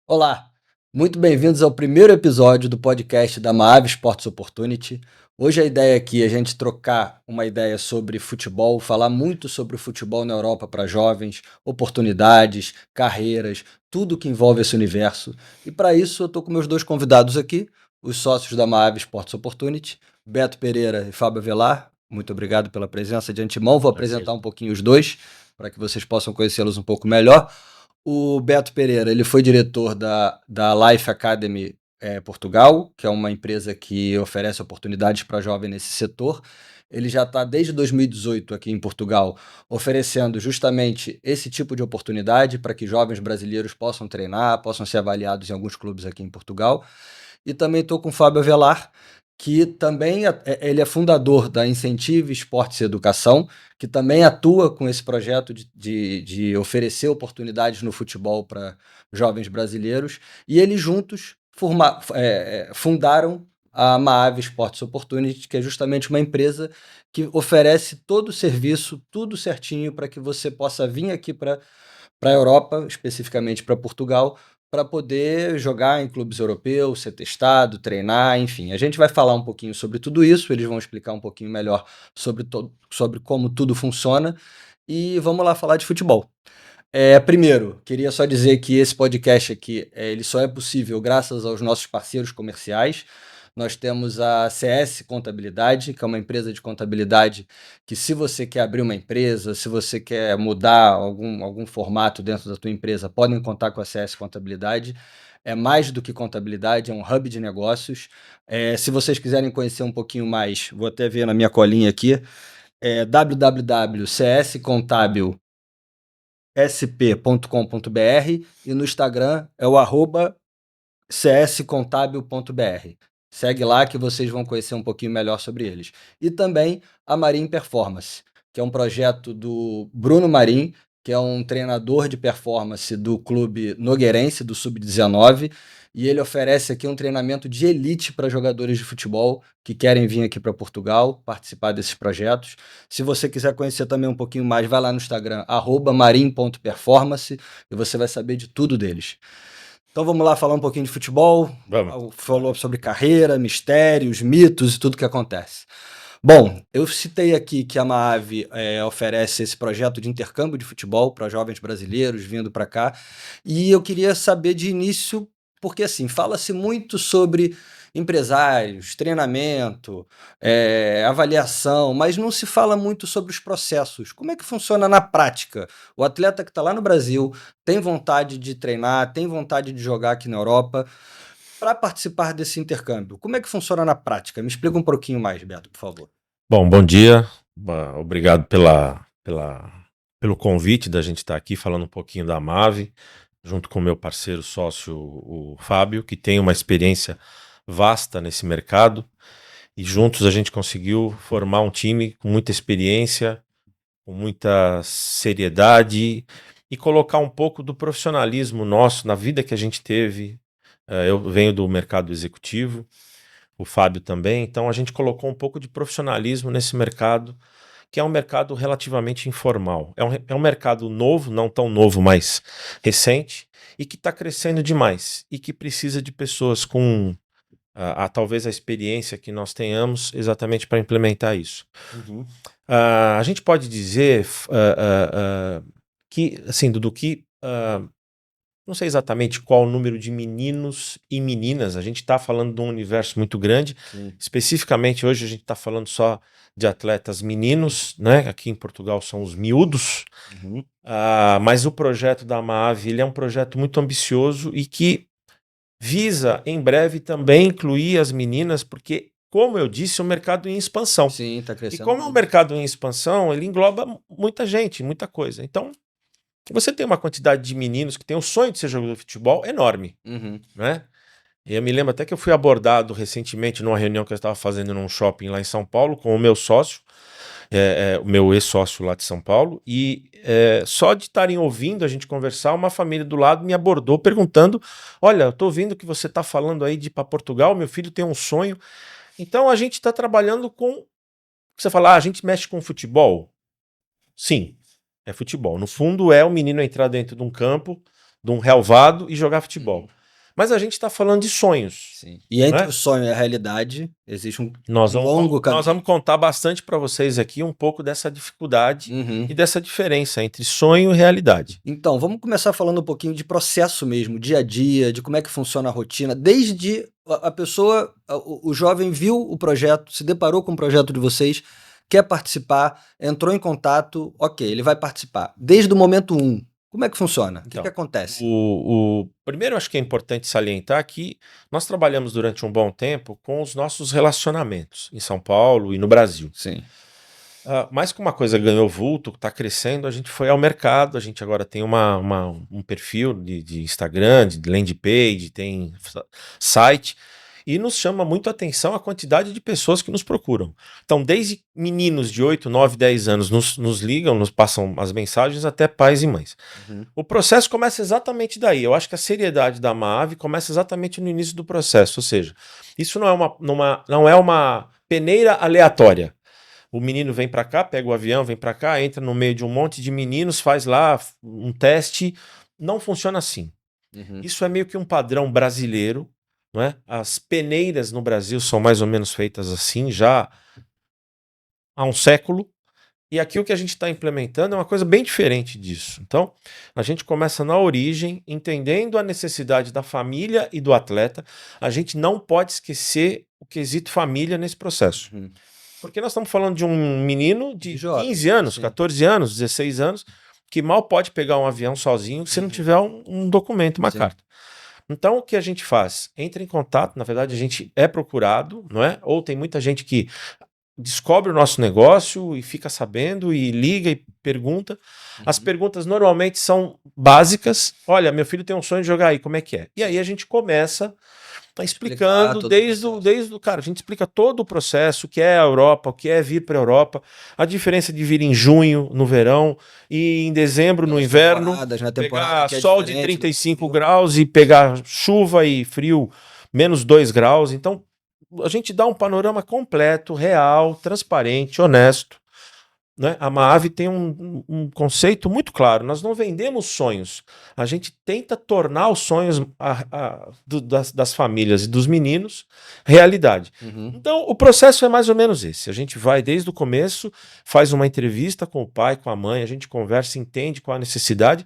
Olá, muito bem-vindos ao primeiro episódio do podcast da Maave Sports Opportunity. Hoje a ideia aqui é a gente trocar uma ideia sobre futebol, falar muito sobre o futebol na Europa para jovens, oportunidades, carreiras, tudo que envolve esse universo. E para isso eu estou com meus dois convidados aqui, os sócios da Maave Sports Opportunity, Beto Pereira e Fábio Avelar. Muito obrigado pela presença de antemão. Vou apresentar um pouquinho os dois para que vocês possam conhecê-los um pouco melhor. O Beto Pereira, ele foi diretor da Life Academy Portugal, que é uma empresa que oferece oportunidades para jovens nesse setor. Ele já está desde 2018 aqui em Portugal, oferecendo justamente esse tipo de oportunidade para que jovens brasileiros possam treinar, possam ser avaliados em alguns clubes aqui em Portugal. E também estou com o Fábio Avelar, que também ele é fundador da Incentive Esportes e Educação, que também atua com esse projeto de oferecer oportunidades no futebol para jovens brasileiros, e eles juntos fundaram a Maave Sports Opportunity, que é justamente uma empresa que oferece todo o serviço, tudo certinho para que você possa vir aqui para a Europa, especificamente para Portugal, para poder jogar em clubes europeus, ser testado, treinar, enfim. A gente vai falar um pouquinho sobre tudo isso, eles vão explicar um pouquinho melhor sobre como tudo funciona e vamos lá falar de futebol. Primeiro, queria só dizer que esse podcast aqui, ele só é possível graças aos nossos parceiros comerciais. Nós temos a CS Contabilidade, que é uma empresa de contabilidade que, se você quer abrir uma empresa, se você quer mudar algum formato dentro da tua empresa, podem contar com a CS Contabilidade. É mais do que contabilidade, é um hub de negócios. Se vocês quiserem conhecer um pouquinho mais, vou até ver na minha colinha aqui, www.cscontabil.com sp.com.br e no Instagram é o @cscontabil.br. Segue lá que vocês vão conhecer um pouquinho melhor sobre eles. E também a Marim Performance, que é um projeto do Bruno Marim, que é um treinador de performance do clube nogueirense, do Sub-19, e ele oferece aqui um treinamento de elite para jogadores de futebol que querem vir aqui para Portugal, participar desses projetos. Se você quiser conhecer também um pouquinho mais, vai lá no Instagram, @marim.performance, e você vai saber de tudo deles. Então vamos lá falar um pouquinho de futebol. Vamos. Falou sobre carreira, mistérios, mitos e tudo que acontece. Bom, eu citei aqui que a Maave oferece esse projeto de intercâmbio de futebol para jovens brasileiros vindo para cá, e eu queria saber de início, porque assim, fala-se muito sobre empresários, treinamento, avaliação, mas não se fala muito sobre os processos. Como é que funciona na prática? O atleta que está lá no Brasil tem vontade de treinar, tem vontade de jogar aqui na Europa, para participar desse intercâmbio. Como é que funciona na prática? Me explica um pouquinho mais, Beto, por favor. Bom dia. Obrigado pelo convite da gente estar aqui falando um pouquinho da Maave, junto com o meu parceiro sócio, o Fábio, que tem uma experiência vasta nesse mercado. E juntos a gente conseguiu formar um time com muita experiência, com muita seriedade e colocar um pouco do profissionalismo nosso na vida que a gente teve. Eu venho do mercado executivo, o Fábio também, então a gente colocou um pouco de profissionalismo nesse mercado, que é um mercado relativamente informal. É um mercado novo, não tão novo, mas recente, e que está crescendo demais, e que precisa de pessoas com talvez a experiência que nós tenhamos exatamente para implementar isso. Uhum. A gente pode dizer que, assim, Dudu, que não sei exatamente qual o número de meninos e meninas, a gente está falando de um universo muito grande. Sim. Especificamente hoje a gente está falando só de atletas meninos, né? Aqui em Portugal são os miúdos. Uhum. Mas o projeto da Maave, ele é um projeto muito ambicioso e que visa em breve também incluir as meninas, porque, como eu disse, é um mercado em expansão. Sim, está E crescendo como é um muito. mercado em expansão, ele engloba muita gente, muita coisa. Então, você tem uma quantidade de meninos que tem o sonho de ser jogador de futebol enorme, Uhum. né? E eu me lembro até que eu fui abordado recentemente numa reunião que eu estava fazendo num shopping lá em São Paulo com o meu sócio, o meu ex-sócio lá de São Paulo, e só de estarem ouvindo a gente conversar, uma família do lado me abordou perguntando: olha, eu estou ouvindo que você está falando aí de ir para Portugal, meu filho tem um sonho. Então a gente está trabalhando com. Você fala, a gente mexe com futebol? Sim, é futebol. No fundo, é o menino entrar dentro de um campo, de um relvado e jogar futebol. Mas a gente está falando de sonhos. Sim. E entre né? o sonho e a realidade, existe um Nós longo caminho. vamos contar bastante para vocês aqui um pouco dessa dificuldade Uhum. e dessa diferença entre sonho e realidade. Então, vamos começar falando um pouquinho de processo mesmo, dia a dia, de como é que funciona a rotina, desde a pessoa, o jovem viu o projeto, se deparou com o projeto de vocês, quer participar, entrou em contato, ok, ele vai participar. Desde o momento 1, como é que funciona? O que Então, acontece? Primeiro, acho que é importante salientar que nós trabalhamos durante um bom tempo com os nossos relacionamentos em São Paulo e no Brasil. Sim. Mas como uma coisa ganhou vulto, está crescendo, a gente foi ao mercado, a gente agora tem um perfil de Instagram, de landing page, tem site, e nos chama muito a atenção a quantidade de pessoas que nos procuram. Então, desde meninos de 8, 9, 10 anos nos ligam, nos passam as mensagens, até pais e mães. Uhum. O processo começa exatamente daí. Eu acho que a seriedade da MAAVE começa exatamente no início do processo, ou seja, isso não é uma peneira aleatória. O menino vem para cá, pega o avião, vem para cá, entra no meio de um monte de meninos, faz lá um teste. Não funciona assim. Uhum. Isso é meio que um padrão brasileiro, não é? As peneiras no Brasil são mais ou menos feitas assim já há um século. E aqui o que a gente está implementando é uma coisa bem diferente disso. Então, a gente começa na origem, entendendo a necessidade da família e do atleta. A gente não pode esquecer o quesito família nesse processo. Uhum. Porque nós estamos falando de um menino de Jovem, 15 anos, sim. 14 anos, 16 anos, que mal pode pegar um avião sozinho se não tiver um documento, uma Sim. carta. Então, o que a gente faz? Entra em contato, na verdade, a gente é procurado, não é? Ou tem muita gente que descobre o nosso negócio e fica sabendo e liga e pergunta. As perguntas normalmente são básicas. Olha, meu filho tem um sonho de jogar aí, como é que é? E aí a gente começa explicando todo o desde o cara, a gente explica todo o processo, o que é a Europa, o que é vir para a Europa, a diferença de vir em junho, no verão, e em dezembro, no inverno, Na temporada pegar que é sol de diferente 35 graus e pegar chuva e frio menos 2 graus. Então, a gente dá um panorama completo, real, transparente, honesto. Né? A MAAVE tem um conceito muito claro. Nós não vendemos sonhos. A gente tenta tornar os sonhos das famílias e dos meninos realidade. Uhum. Então, o processo é mais ou menos esse. A gente vai desde o começo, faz uma entrevista com o pai, com a mãe, a gente conversa, entende qual a necessidade.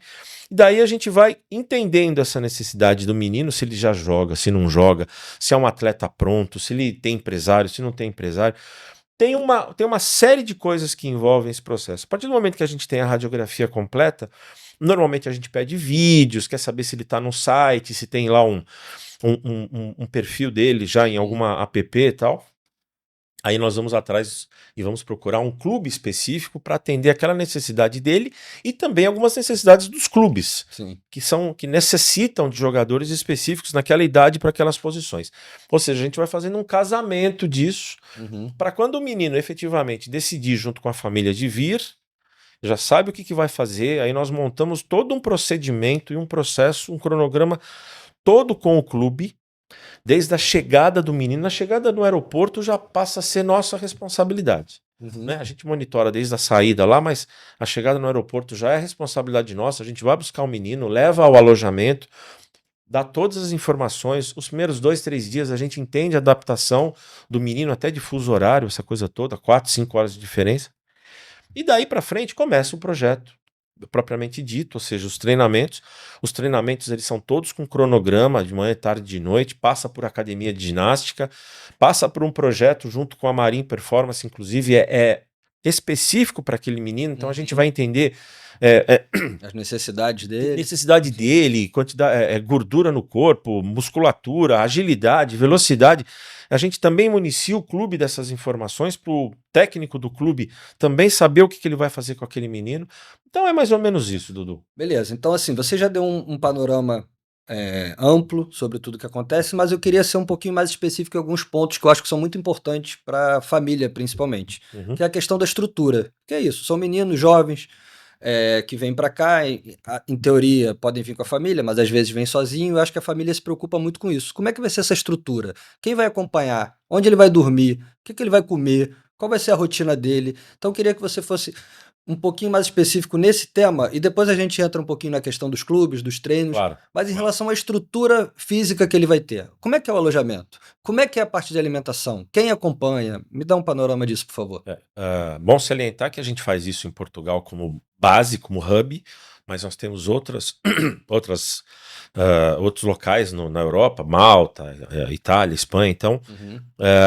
E daí a gente vai entendendo essa necessidade do menino, se ele já joga, se não joga, se é um atleta pronto, se ele tem empresário, se não tem empresário. Tem uma série de coisas que envolvem esse processo. A partir do momento que a gente tem a radiografia completa, normalmente a gente pede vídeos, quer saber se ele está no site, se tem lá um perfil dele já em alguma app e tal. Aí nós vamos atrás e vamos procurar um clube específico para atender aquela necessidade dele e também algumas necessidades dos clubes, Sim. que necessitam de jogadores específicos naquela idade para aquelas posições. Ou seja, a gente vai fazendo um casamento disso para quando o menino efetivamente decidir junto com a família de vir, já sabe o que vai fazer, aí nós montamos todo um procedimento e um processo, um cronograma todo com o clube. Desde a chegada do menino, a chegada no aeroporto já passa a ser nossa responsabilidade. Né? A gente monitora desde a saída lá, mas a chegada no aeroporto já é responsabilidade nossa. A gente vai buscar o menino, leva ao alojamento, dá todas as informações. Os primeiros 2, 3 dias a gente entende a adaptação do menino, até de fuso horário, essa coisa toda, 4, 5 horas de diferença. E daí para frente começa o projeto propriamente dito, ou seja, os treinamentos. Os treinamentos eles são todos com cronograma, de manhã, tarde e de noite, passa por academia de ginástica, passa por um projeto junto com a Marim Performance, inclusive é específico para aquele menino, então a gente vai entender as necessidades dele. Necessidade dele, quantidade, gordura no corpo, musculatura, agilidade, velocidade. A gente também municia o clube dessas informações para o técnico do clube também saber o que ele vai fazer com aquele menino. Então é mais ou menos isso, Dudu. Beleza, então assim, você já deu um panorama amplo sobre tudo que acontece, mas eu queria ser um pouquinho mais específico em alguns pontos que eu acho que são muito importantes para a família, principalmente, que é a questão da estrutura. Que é isso, são meninos jovens, que vêm para cá, em teoria podem vir com a família, mas às vezes vêm sozinho. Eu acho que a família se preocupa muito com isso. Como é que vai ser essa estrutura? Quem vai acompanhar? Onde ele vai dormir? O que ele vai comer? Qual vai ser a rotina dele? Então eu queria que você fosse um pouquinho mais específico nesse tema e depois a gente entra um pouquinho na questão dos clubes, dos treinos, Claro. mas em relação à estrutura física que ele vai ter. Como é que é o alojamento? Como é que é a parte de alimentação? Quem acompanha? Me dá um panorama disso, por favor. Bom salientar que a gente faz isso em Portugal como base, como hub, mas nós temos outros locais na Europa, Malta, Itália, Espanha. Então,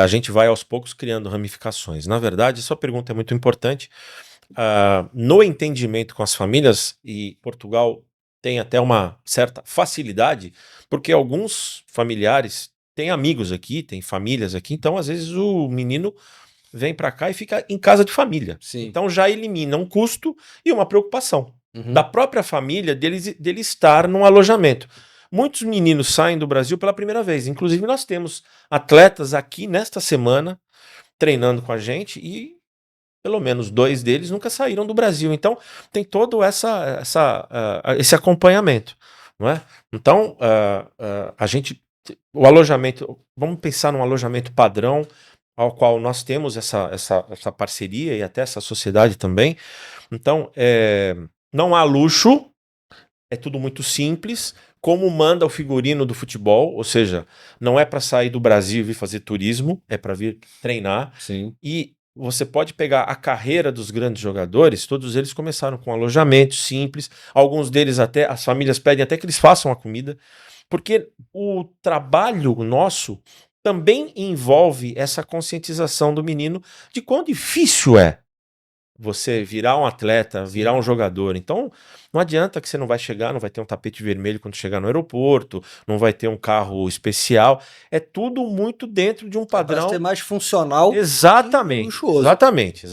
a gente vai aos poucos criando ramificações. Na verdade, sua pergunta é muito importante. No entendimento com as famílias, e Portugal tem até uma certa facilidade, porque alguns familiares têm amigos aqui, têm famílias aqui, então às vezes o menino vem para cá e fica em casa de família. Sim. Então já elimina um custo e uma preocupação da própria família dele estar num alojamento. Muitos meninos saem do Brasil pela primeira vez. Inclusive, nós temos atletas aqui nesta semana treinando com a gente e pelo menos 2 deles nunca saíram do Brasil. Então, tem todo esse acompanhamento, não é? Então, o alojamento, vamos pensar num alojamento padrão, ao qual nós temos essa parceria e até essa sociedade também. Então, não há luxo, é tudo muito simples, como manda o figurino do futebol, ou seja, não é para sair do Brasil e vir fazer turismo, é para vir treinar. Sim. E você pode pegar a carreira dos grandes jogadores, todos eles começaram com alojamento simples, alguns deles até, as famílias pedem até que eles façam a comida, porque o trabalho nosso também envolve essa conscientização do menino de quão difícil é você virar um atleta, virar um jogador. Então, não adianta que você não vai chegar, não vai ter um tapete vermelho quando chegar no aeroporto, não vai ter um carro especial. É tudo muito dentro de um padrão. Para ser mais funcional. Exatamente. Luxuoso. Exatamente.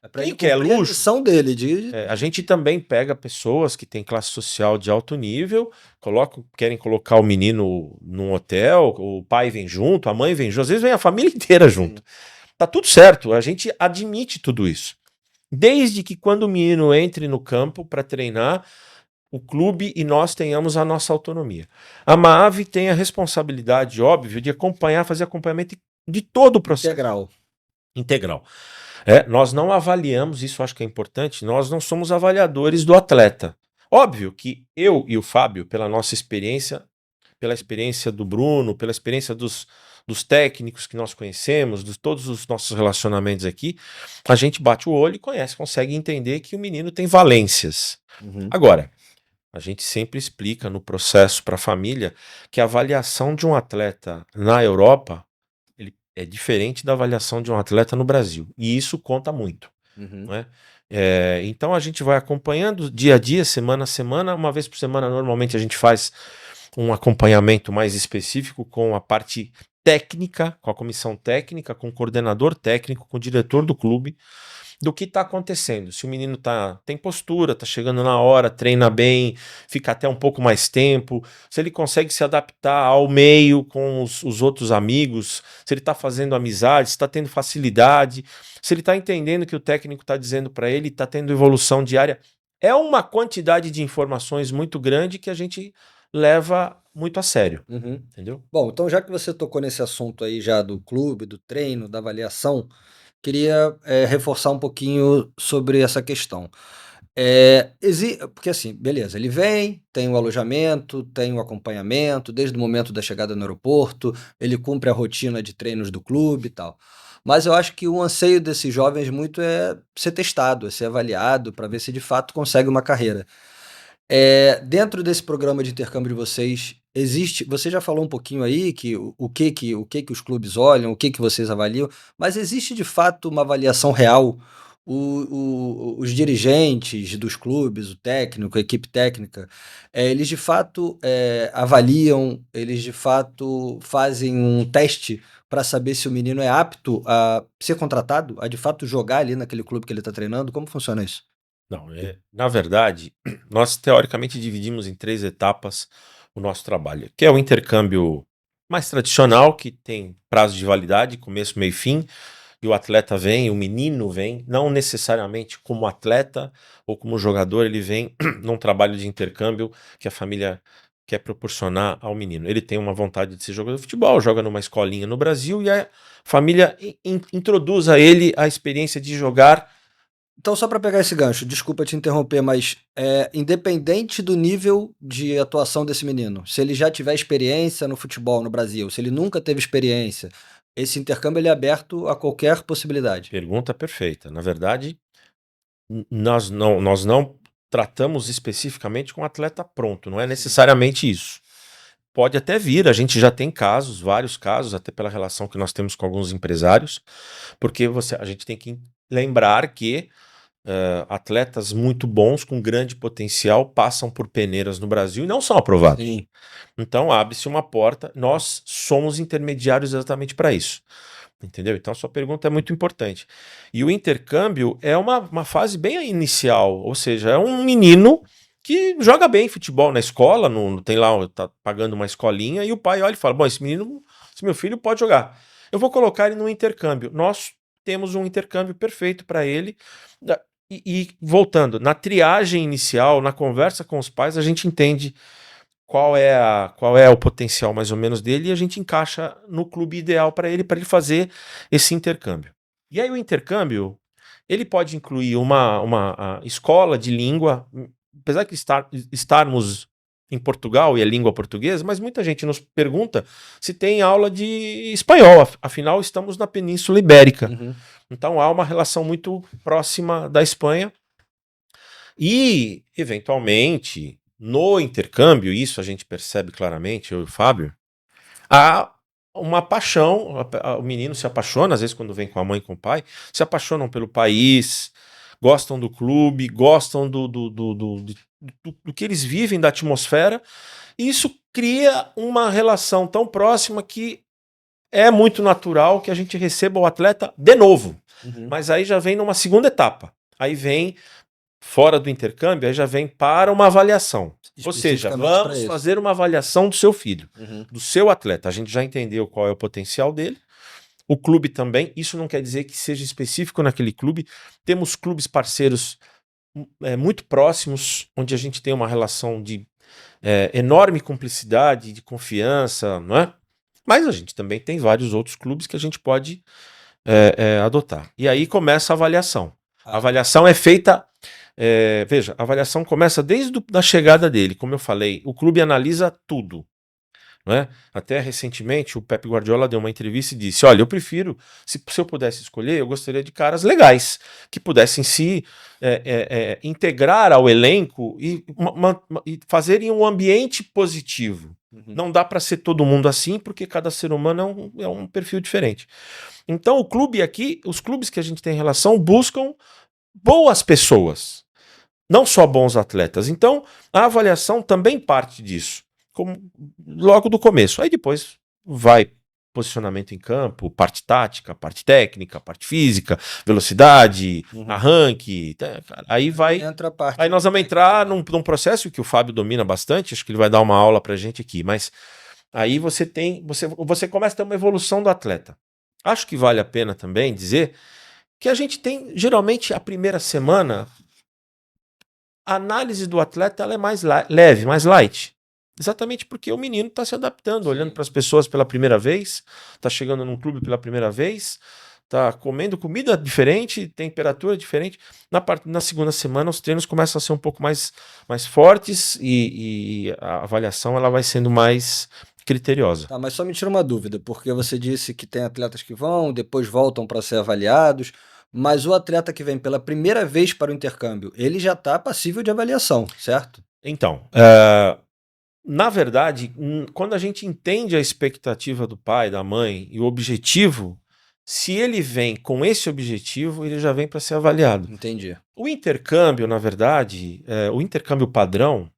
É para Quem ele quer cumprir a luxo, missão dele de... a gente também pega pessoas que têm classe social de alto nível, querem colocar o menino num hotel, o pai vem junto, a mãe vem junto, às vezes vem a família inteira junto. Tá tudo certo, a gente admite tudo isso. Desde que quando o menino entre no campo para treinar, o clube e nós tenhamos a nossa autonomia. A MAAV tem a responsabilidade, óbvio, de acompanhar, fazer acompanhamento de todo o processo. Integral. Nós não avaliamos, isso acho que é importante, nós não somos avaliadores do atleta. Óbvio que eu e o Fábio, pela nossa experiência, pela experiência do Bruno, pela experiência dos técnicos que nós conhecemos, de todos os nossos relacionamentos aqui, a gente bate o olho e consegue entender que o menino tem valências. Agora, a gente sempre explica no processo para a família que a avaliação de um atleta na Europa ele é diferente da avaliação de um atleta no Brasil. E isso conta muito. Não é? Então a gente vai acompanhando dia a dia, semana a semana. Uma vez por semana, normalmente, a gente faz um acompanhamento mais específico com a parte técnica, com a comissão técnica, com o coordenador técnico, com o diretor do clube, do que está acontecendo. Se o menino tem postura, está chegando na hora, treina bem, fica até um pouco mais tempo, se ele consegue se adaptar ao meio com os outros amigos, se ele está fazendo amizade, se está tendo facilidade, se ele está entendendo que o técnico está dizendo para ele, está tendo evolução diária. É uma quantidade de informações muito grande que a gente leva muito a sério, entendeu? Bom, então já que você tocou nesse assunto aí já do clube, do treino, da avaliação, queria reforçar um pouquinho sobre essa questão. Porque assim, beleza, ele vem, tem o alojamento, tem o acompanhamento, desde o momento da chegada no aeroporto, ele cumpre a rotina de treinos do clube e tal. Mas eu acho que o anseio desses jovens muito é ser testado, é ser avaliado, para ver se de fato consegue uma carreira. Dentro desse programa de intercâmbio de vocês, você já falou um pouquinho aí que o que os clubes olham, o que vocês avaliam, mas existe de fato uma avaliação real? Os dirigentes dos clubes, o técnico, a equipe técnica, eles de fato avaliam, eles de fato fazem um teste para saber se o menino é apto a ser contratado, a de fato jogar ali naquele clube que ele está treinando? Como funciona isso? Não, na verdade, nós teoricamente dividimos em 3 etapas o nosso trabalho, que é o intercâmbio mais tradicional, que tem prazo de validade, começo, meio e fim, e o atleta vem, o menino vem, não necessariamente como atleta ou como jogador, ele vem num trabalho de intercâmbio que a família quer proporcionar ao menino. Ele tem uma vontade de ser jogador de futebol, joga numa escolinha no Brasil e a família introduz a ele a experiência de jogar Então, só para pegar esse gancho, desculpa te interromper, mas independente do nível de atuação desse menino, se ele já tiver experiência no futebol no Brasil, se ele nunca teve experiência, esse intercâmbio ele é aberto a qualquer possibilidade. Pergunta perfeita. Na verdade, nós não tratamos especificamente com atleta pronto, não é necessariamente isso. Pode até vir, a gente já tem casos, vários casos, até pela relação que nós temos com alguns empresários, porque a gente tem que lembrar que atletas muito bons, com grande potencial, passam por peneiras no Brasil e não são aprovados. Sim. Então abre-se uma porta, nós somos intermediários exatamente para isso. Entendeu? Então a sua pergunta é muito importante. E o intercâmbio é uma fase bem inicial, ou seja, é um menino que joga bem futebol na escola, tem lá, tá pagando uma escolinha, e o pai olha e fala: bom, esse meu filho pode jogar. Eu vou colocar ele no intercâmbio. Nós temos um intercâmbio perfeito para ele. E voltando, na triagem inicial, na conversa com os pais, a gente entende qual é o potencial mais ou menos dele e a gente encaixa no clube ideal para ele fazer esse intercâmbio. E aí o intercâmbio, ele pode incluir uma escola de língua, apesar que estarmos em Portugal e é língua portuguesa, mas muita gente nos pergunta se tem aula de espanhol, afinal estamos na Península Ibérica. Uhum. Então há uma relação muito próxima da Espanha e, eventualmente, no intercâmbio, isso a gente percebe claramente, eu e o Fábio, há uma paixão, o menino se apaixona, às vezes quando vem com a mãe e com o pai, se apaixonam pelo país, gostam do clube, gostam do que eles vivem, da atmosfera, e isso cria uma relação tão próxima que é muito natural que a gente receba o atleta de novo. Uhum. Mas aí já vem numa segunda etapa. Aí vem, fora do intercâmbio, aí já vem para uma avaliação. Ou seja, vamos fazer uma avaliação do seu filho, do seu atleta. A gente já entendeu qual é o potencial dele. O clube também. Isso não quer dizer que seja específico naquele clube. Temos clubes parceiros muito próximos, onde a gente tem uma relação de enorme cumplicidade, de confiança, não é? Mas a gente também tem vários outros clubes que a gente pode adotar. E aí começa a avaliação. A avaliação é feita... veja, a avaliação começa desde a chegada dele. Como eu falei, o clube analisa tudo. Não é? Até recentemente o Pep Guardiola deu uma entrevista e disse: olha, eu prefiro, se eu pudesse escolher, eu gostaria de caras legais, que pudessem se integrar ao elenco e fazerem um ambiente positivo. Não dá para ser todo mundo assim, porque cada ser humano é um perfil diferente. Então o clube aqui, os clubes que a gente tem relação buscam boas pessoas, não só bons atletas. Então a avaliação também parte disso, logo do começo. Aí depois vai posicionamento em campo, parte tática, parte técnica, parte física, velocidade, arranque. Aí vai. Aí nós vamos entrar num processo que o Fábio domina bastante, acho que ele vai dar uma aula pra gente aqui, mas aí você começa a ter uma evolução do atleta. Acho que vale a pena também dizer que a gente tem, geralmente, a primeira semana, a análise do atleta ela é mais leve, mais light. Exatamente porque o menino está se adaptando, olhando para as pessoas pela primeira vez, está chegando num clube pela primeira vez, está comendo comida diferente, temperatura diferente. Na segunda semana, os treinos começam a ser um pouco mais fortes e a avaliação ela vai sendo mais criteriosa. Tá, mas só me tira uma dúvida, porque você disse que tem atletas que vão, depois voltam para ser avaliados, mas o atleta que vem pela primeira vez para o intercâmbio, ele já está passível de avaliação, certo? Então, na verdade, quando a gente entende a expectativa do pai, da mãe e o objetivo, se ele vem com esse objetivo, ele já vem para ser avaliado. Entendi. O intercâmbio, na verdade, o intercâmbio padrão,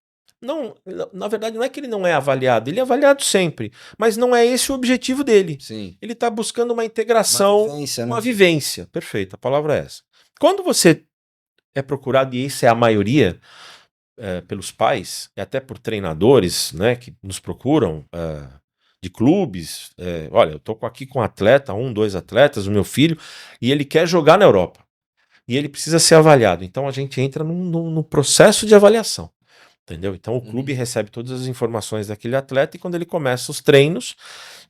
na verdade, não é que ele não é avaliado, ele é avaliado sempre, mas não é esse o objetivo dele. Sim. Ele está buscando uma integração, uma vivência. Perfeito, a palavra é essa. Quando você é procurado, e isso é a maioria, pelos pais, e até por treinadores, né, que nos procuram, de clubes, olha, eu estou aqui com um atleta, 2 atletas, o meu filho, e ele quer jogar na Europa. E ele precisa ser avaliado. Então a gente entra no processo de avaliação. Entendeu? Então o clube recebe todas as informações daquele atleta e quando ele começa os treinos,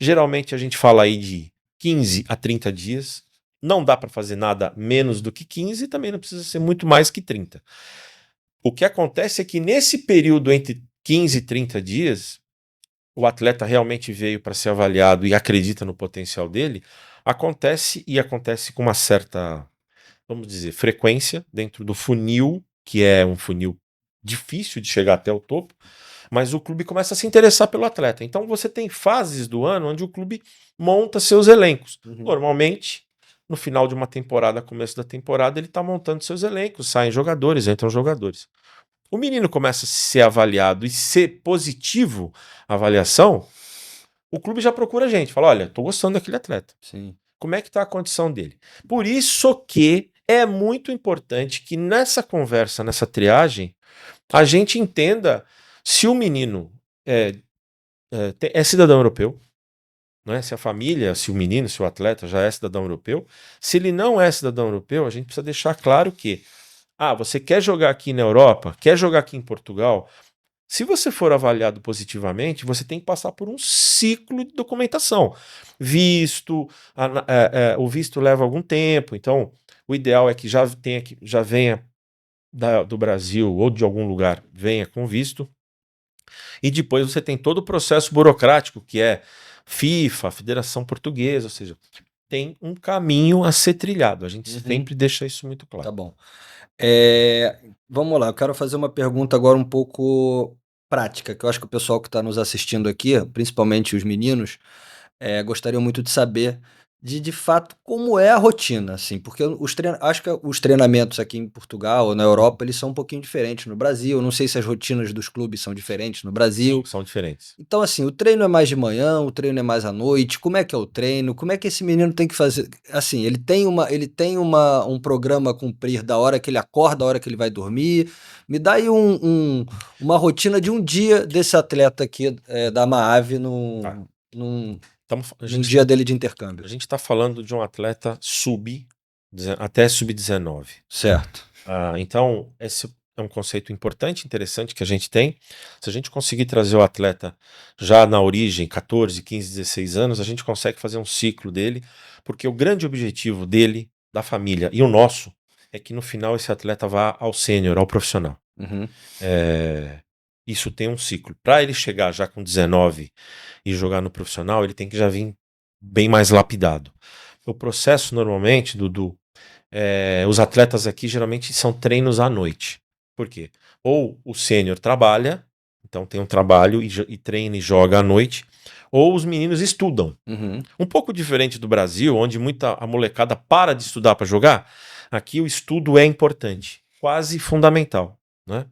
geralmente a gente fala aí de 15 a 30 dias, não dá para fazer nada menos do que 15 e também não precisa ser muito mais que 30. O que acontece é que nesse período entre 15 e 30 dias, o atleta realmente veio para ser avaliado e acredita no potencial dele, acontece com uma certa, vamos dizer, frequência dentro do funil, que é um funil difícil de chegar até o topo, mas o clube começa a se interessar pelo atleta. Então você tem fases do ano onde o clube monta seus elencos. Normalmente, no final de uma temporada, começo da temporada, ele está montando seus elencos, saem jogadores, entram jogadores. O menino começa a ser avaliado e ser positivo a avaliação, o clube já procura a gente, fala, olha, tô gostando daquele atleta. Sim. Como é que tá a condição dele? Por isso que é muito importante que nessa conversa, nessa triagem, a gente entenda se o menino é cidadão europeu, né? Se a família, se o menino, se o atleta já é cidadão europeu. Se ele não é cidadão europeu, a gente precisa deixar claro que você quer jogar aqui na Europa, quer jogar aqui em Portugal, se você for avaliado positivamente, você tem que passar por um ciclo de documentação. Visto, o visto leva algum tempo, então o ideal é que já venha do Brasil ou de algum lugar, venha com visto. E depois você tem todo o processo burocrático, que é FIFA, Federação Portuguesa, ou seja, tem um caminho a ser trilhado. A gente sempre deixa isso muito claro. Tá bom. Vamos lá, eu quero fazer uma pergunta agora um pouco prática, que eu acho que o pessoal que está nos assistindo aqui, principalmente os meninos, gostariam muito de saber de fato como é a rotina, assim, porque acho que os treinamentos aqui em Portugal ou na Europa eles são um pouquinho diferentes no Brasil. Eu não sei se as rotinas dos clubes são diferentes no Brasil. São diferentes. Então, assim, o treino é mais de manhã, o treino é mais à noite. Como é que é o treino? Como é que esse menino tem que fazer? Assim, um programa a cumprir da hora que ele acorda, da hora que ele vai dormir. Me dá aí uma rotina de um dia desse atleta aqui da Maave num dia dele de intercâmbio. A gente está falando de um atleta até sub-19. Certo. Então, esse é um conceito importante, interessante que a gente tem. Se a gente conseguir trazer o atleta já na origem, 14, 15, 16 anos, a gente consegue fazer um ciclo dele, porque o grande objetivo dele, da família e o nosso, é que no final esse atleta vá ao sênior, ao profissional. Isso tem um ciclo. Para ele chegar já com 19 e jogar no profissional, ele tem que já vir bem mais lapidado. O processo, normalmente, Dudu, os atletas aqui geralmente são treinos à noite. Por quê? Ou o sênior trabalha, então tem um trabalho e treina e joga à noite, ou os meninos estudam. Um pouco diferente do Brasil, onde a molecada para de estudar para jogar, aqui o estudo é importante, quase fundamental, né?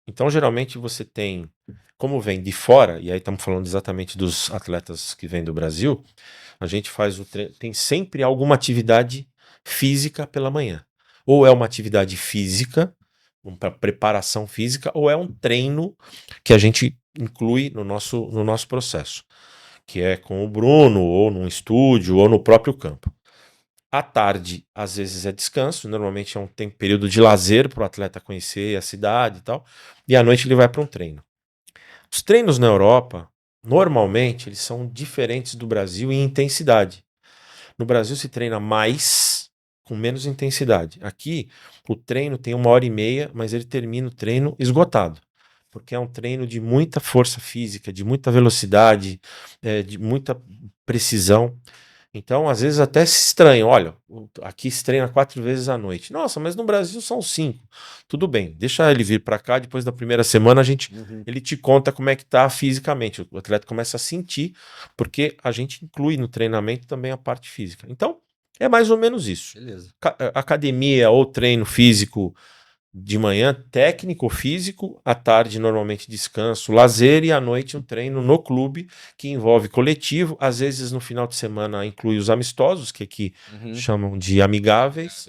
Então, geralmente você tem, como vem de fora, e aí estamos falando exatamente dos atletas que vêm do Brasil, a gente faz tem sempre alguma atividade física pela manhã. Ou é uma atividade física, uma preparação física, ou é um treino que a gente inclui no nosso processo, que é com o Bruno, ou num estúdio, ou no próprio campo. À tarde, às vezes é descanso, normalmente tem período de lazer para o atleta conhecer a cidade e tal, e à noite ele vai para um treino. Os treinos na Europa, normalmente, eles são diferentes do Brasil em intensidade. No Brasil se treina mais, com menos intensidade. Aqui, o treino tem 1h30, mas ele termina o treino esgotado, porque é um treino de muita força física, de muita velocidade, de muita precisão. Então, às vezes até se estranha, olha, aqui se treina 4 vezes à noite. Nossa, mas no Brasil são 5. Tudo bem, deixa ele vir para cá, depois da primeira semana ele te conta como é que tá fisicamente. O atleta começa a sentir, porque a gente inclui no treinamento também a parte física. Então, é mais ou menos isso. Beleza. Academia ou treino físico de manhã, técnico, físico, à tarde normalmente descanso, lazer e à noite um treino no clube que envolve coletivo, às vezes no final de semana inclui os amistosos, que aqui chamam de amigáveis,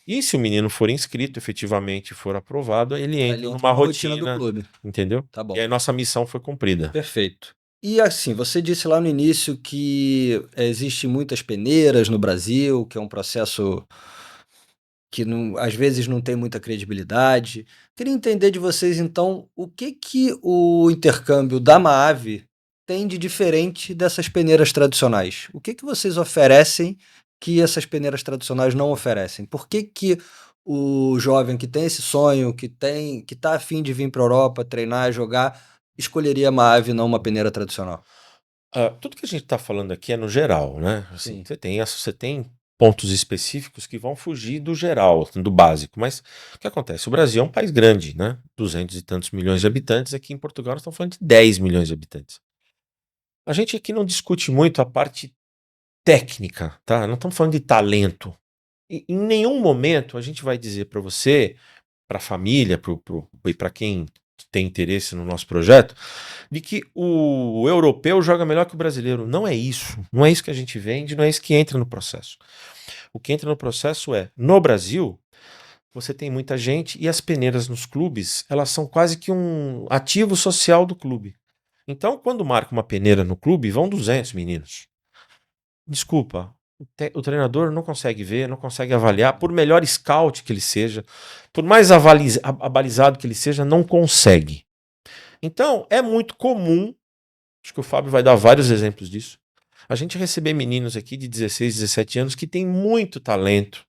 e se o menino for inscrito, efetivamente for aprovado, ele entra numa rotina do clube. Entendeu? Tá bom. E aí nossa missão foi cumprida. Perfeito. E assim, você disse lá no início que existem muitas peneiras no Brasil, que é um processo que às vezes não tem muita credibilidade. Queria entender de vocês, então, o que o intercâmbio da Maave tem de diferente dessas peneiras tradicionais? O que vocês oferecem que essas peneiras tradicionais não oferecem? Por que que o jovem que tem esse sonho, que tá a fim de vir para a Europa, treinar, jogar, escolheria uma ave e não uma peneira tradicional? Tudo que a gente está falando aqui é no geral, né? Assim, Sim. você tem pontos específicos que vão fugir do geral, assim, do básico. Mas o que acontece? O Brasil é um país grande, né? 200 e tantos milhões de habitantes. Aqui em Portugal nós estamos falando de 10 milhões de habitantes. A gente aqui não discute muito a parte técnica, tá? Não estamos falando de talento. Em nenhum momento a gente vai dizer para você, para a família, e para quem tem interesse no nosso projeto, de que o europeu joga melhor que o brasileiro. Não é isso. Não é isso que a gente vende, não é isso que entra no processo. O que entra no processo é, no Brasil, você tem muita gente e as peneiras nos clubes, elas são quase que um ativo social do clube. Então, quando marca uma peneira no clube, vão 200 meninos. Desculpa, o treinador não consegue ver, não consegue avaliar, por melhor scout que ele seja, por mais abalizado que ele seja, não consegue. Então, é muito comum, acho que o Fábio vai dar vários exemplos disso, a gente receber meninos aqui de 16, 17 anos que têm muito talento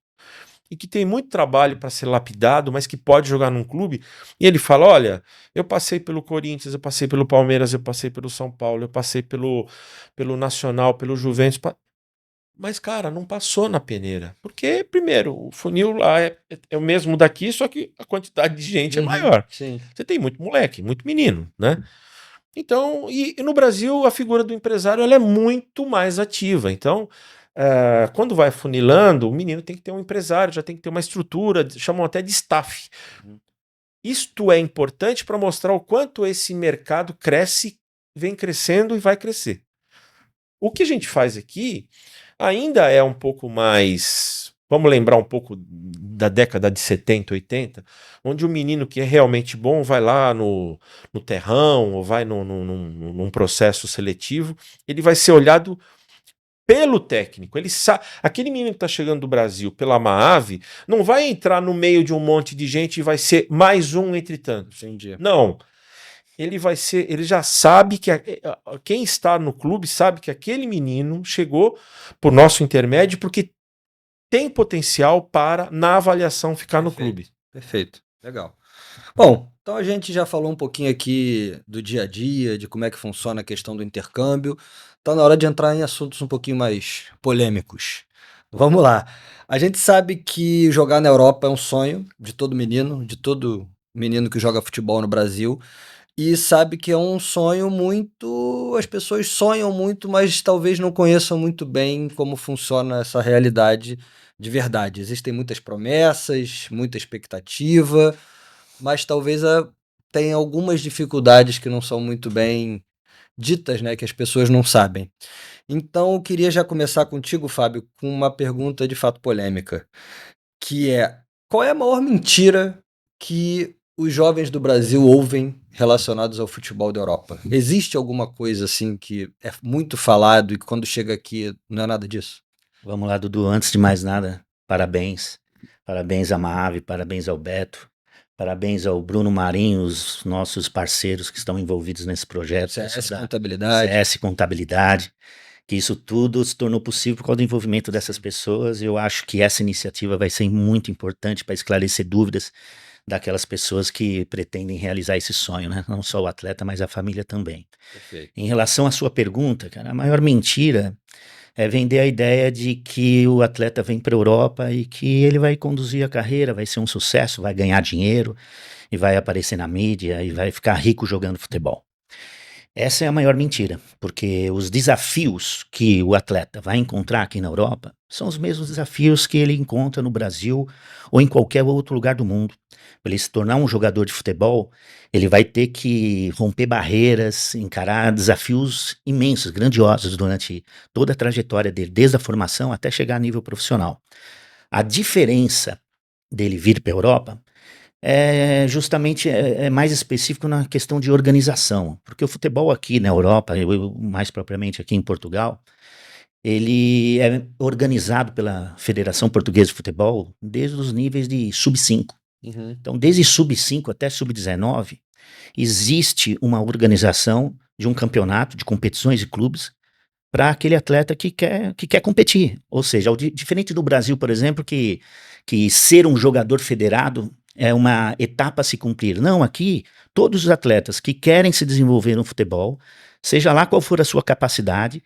e que tem muito trabalho para ser lapidado, mas que pode jogar num clube, e ele fala, olha, eu passei pelo Corinthians, eu passei pelo Palmeiras, eu passei pelo São Paulo, eu passei pelo Nacional, pelo Juventus, mas, cara, não passou na peneira. Porque, primeiro, o funil lá é o mesmo daqui, só que a quantidade de gente é Uhum, maior. sim. Você tem muito moleque, muito menino, né? Então, e no Brasil, a figura do empresário ela é muito mais ativa. Então, quando vai funilando, o menino tem que ter um empresário, já tem que ter uma estrutura, chamam até de staff. Uhum. Isto é importante para mostrar o quanto esse mercado cresce, vem crescendo e vai crescer. O que a gente faz aqui ainda é um pouco mais. Vamos lembrar um pouco da década de 70, 80, onde o menino que é realmente bom vai lá no terrão ou vai num processo seletivo, ele vai ser olhado pelo técnico. Aquele menino que está chegando do Brasil pela Maave não vai entrar no meio de um monte de gente e vai ser mais um entre tantos. Entendi. Não. Ele já sabe que quem está no clube sabe que aquele menino chegou por nosso intermédio porque tem potencial para, na avaliação, ficar no Perfeito, clube. perfeito. Legal. Bom, então a gente já falou um pouquinho aqui do dia a dia, de como é que funciona a questão do intercâmbio. Tá na hora de entrar em assuntos um pouquinho mais polêmicos. Vamos lá. A gente sabe que jogar na Europa é um sonho de todo menino que joga futebol no Brasil, e sabe que é um sonho muito. As pessoas sonham muito, mas talvez não conheçam muito bem como funciona essa realidade de verdade. Existem muitas promessas, muita expectativa, mas talvez tenha algumas dificuldades que não são muito bem ditas, né, que as pessoas não sabem. Então eu queria já começar contigo, Fábio, com uma pergunta de fato polêmica, que é: qual é a maior mentira que os jovens do Brasil ouvem relacionados ao futebol da Europa? Existe alguma coisa assim que é muito falado e que quando chega aqui não é nada disso? Vamos lá, Dudu. Antes de mais nada, parabéns. Parabéns à Maave, parabéns ao Beto, parabéns ao Bruno Marinho, os nossos parceiros que estão envolvidos nesse projeto. Isso CS da Contabilidade. CS Contabilidade, que isso tudo se tornou possível por causa do envolvimento dessas pessoas. Eu acho que essa iniciativa vai ser muito importante para esclarecer dúvidas daquelas pessoas que pretendem realizar esse sonho, né? Não só o atleta, mas a família também. Perfeito. Em relação à sua pergunta, cara, a maior mentira é vender a ideia de que o atleta vem para a Europa e que ele vai conduzir a carreira, vai ser um sucesso, vai ganhar dinheiro e vai aparecer na mídia e vai ficar rico jogando futebol. Essa é a maior mentira, porque os desafios que o atleta vai encontrar aqui na Europa são os mesmos desafios que ele encontra no Brasil ou em qualquer outro lugar do mundo. Para ele se tornar um jogador de futebol, ele vai ter que romper barreiras, encarar desafios imensos, grandiosos durante toda a trajetória dele, desde a formação até chegar a nível profissional. A diferença dele vir para a Europa é justamente mais específico na questão de organização, porque o futebol aqui na Europa, mais propriamente aqui em Portugal, ele é organizado pela Federação Portuguesa de Futebol desde os níveis de sub-5. Uhum. Então, desde sub-5 até sub-19, existe uma organização de um campeonato de competições de clubes para aquele atleta que quer competir. Ou seja, diferente do Brasil, por exemplo, que ser um jogador federado é uma etapa a se cumprir. Não, aqui, todos os atletas que querem se desenvolver no futebol, seja lá qual for a sua capacidade,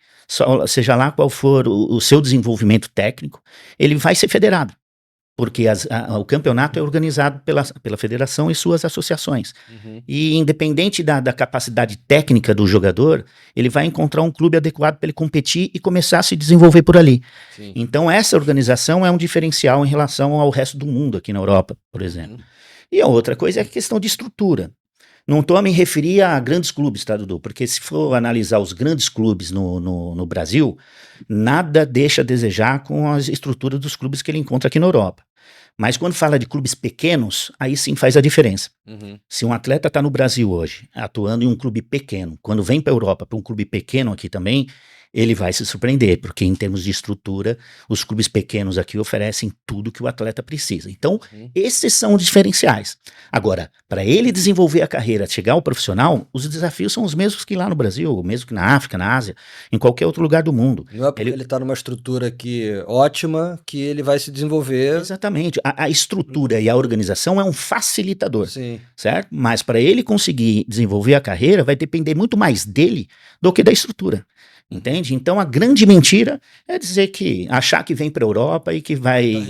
seja lá qual for o seu desenvolvimento técnico, ele vai ser federado. Porque o campeonato é organizado pela federação e suas associações. E independente da capacidade técnica do jogador, ele vai encontrar um clube adequado para ele competir e começar a se desenvolver por ali. Sim. Então essa organização é um diferencial em relação ao resto do mundo, aqui na Europa, por exemplo. E a outra coisa é a questão de estrutura. Não estou a me referir a grandes clubes, tá, Dudu? Porque se for analisar os grandes clubes no Brasil, nada deixa a desejar com as estruturas dos clubes que ele encontra aqui na Europa. Mas quando fala de clubes pequenos, aí sim faz a diferença. Se um atleta está no Brasil hoje, atuando em um clube pequeno, quando vem para a Europa, para um clube pequeno aqui também, ele vai se surpreender, porque em termos de estrutura, os clubes pequenos aqui oferecem tudo que o atleta precisa. Então, esses são os diferenciais. Agora, para ele desenvolver a carreira, chegar ao profissional, os desafios são os mesmos que lá no Brasil, o mesmo que na África, na Ásia, em qualquer outro lugar do mundo. Não é porque ele está numa estrutura aqui ótima que ele vai se desenvolver. Exatamente. A estrutura e a organização é um facilitador, Sim. certo? Mas para ele conseguir desenvolver a carreira, vai depender muito mais dele do que da estrutura. Entende? Então a grande mentira é dizer que achar que vem para a Europa e que vai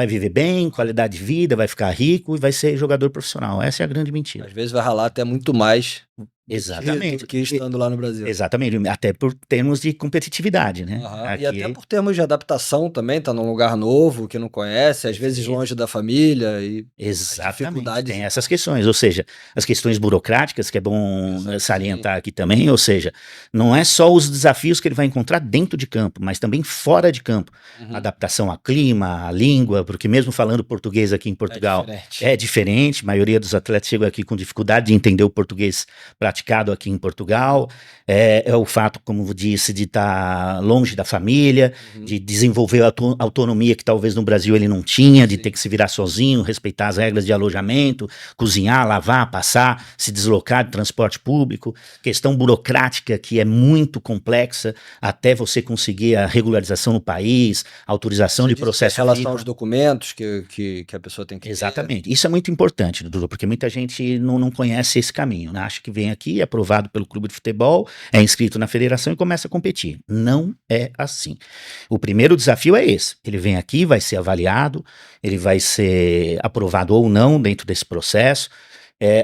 viver bem, qualidade de vida, vai ficar rico e vai ser jogador profissional. Essa é a grande mentira. Às vezes vai ralar até muito mais. Exatamente. Do que estando lá no Brasil. Exatamente, até por termos de competitividade, né? E até por termos de adaptação também, tá num lugar novo, que não conhece, às vezes longe da família e dificuldades. Tem essas questões, ou seja, as questões burocráticas, que é bom salientar aqui também, ou seja, não é só os desafios que ele vai encontrar dentro de campo, mas também fora de campo. Adaptação a clima, a língua, porque mesmo falando português aqui em Portugal é diferente, a maioria dos atletas chegam aqui com dificuldade de entender o português praticado aqui em Portugal, é o fato, como disse, de estar longe da família, de desenvolver a autonomia que talvez no Brasil ele não tinha, de ter que se virar sozinho, respeitar as regras de alojamento, cozinhar, lavar, passar, se deslocar de transporte público, questão burocrática que é muito complexa até você conseguir a regularização no país, autorização de processo. Em relação aos documentos que a pessoa tem que Exatamente. Ter. Isso é muito importante, Dudu, porque muita gente não conhece esse caminho, né? Acha que vem aqui, é aprovado pelo clube de futebol, é inscrito na federação e começa a competir. Não é assim. O primeiro desafio é esse. Ele vem aqui, vai ser avaliado, ele vai ser aprovado ou não dentro desse processo.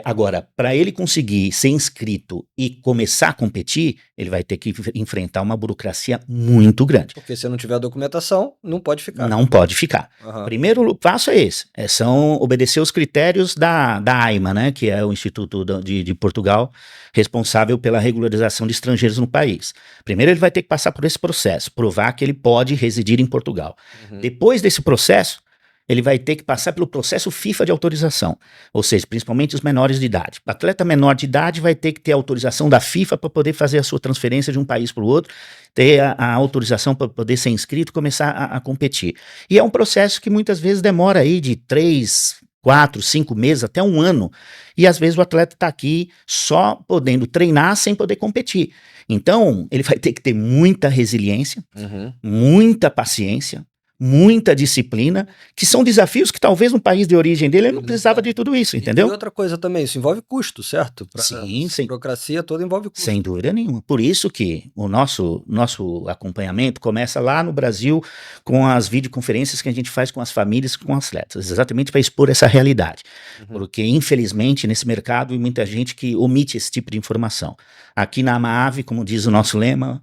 Agora, para ele conseguir ser inscrito e começar a competir, ele vai ter que enfrentar uma burocracia muito grande. Porque se não tiver documentação, não pode ficar. Não pode ficar. Primeiro passo é esse, são obedecer os critérios da AIMA, né, que é o Instituto de Portugal, responsável pela regularização de estrangeiros no país. Primeiro ele vai ter que passar por esse processo, provar que ele pode residir em Portugal. Depois desse processo, ele vai ter que passar pelo processo FIFA de autorização, ou seja, principalmente os menores de idade. O atleta menor de idade vai ter que ter autorização da FIFA para poder fazer a sua transferência de um país para o outro, ter a autorização para poder ser inscrito e começar a competir. E é um processo que muitas vezes demora aí de 3, 4, 5 meses, até um ano, e às vezes o atleta está aqui só podendo treinar sem poder competir. Então, ele vai ter que ter muita resiliência, muita paciência, muita disciplina, que são desafios que talvez no país de origem dele ele não precisava de tudo isso, entendeu? E outra coisa também, isso envolve custo, certo? Sim. A burocracia toda envolve custo. Sem dúvida nenhuma. Por isso que o nosso acompanhamento começa lá no Brasil com as videoconferências que a gente faz com as famílias, com os atletas, exatamente para expor essa realidade. Porque, infelizmente, nesse mercado, muita gente que omite esse tipo de informação. Aqui na AMAAVE, como diz o nosso lema,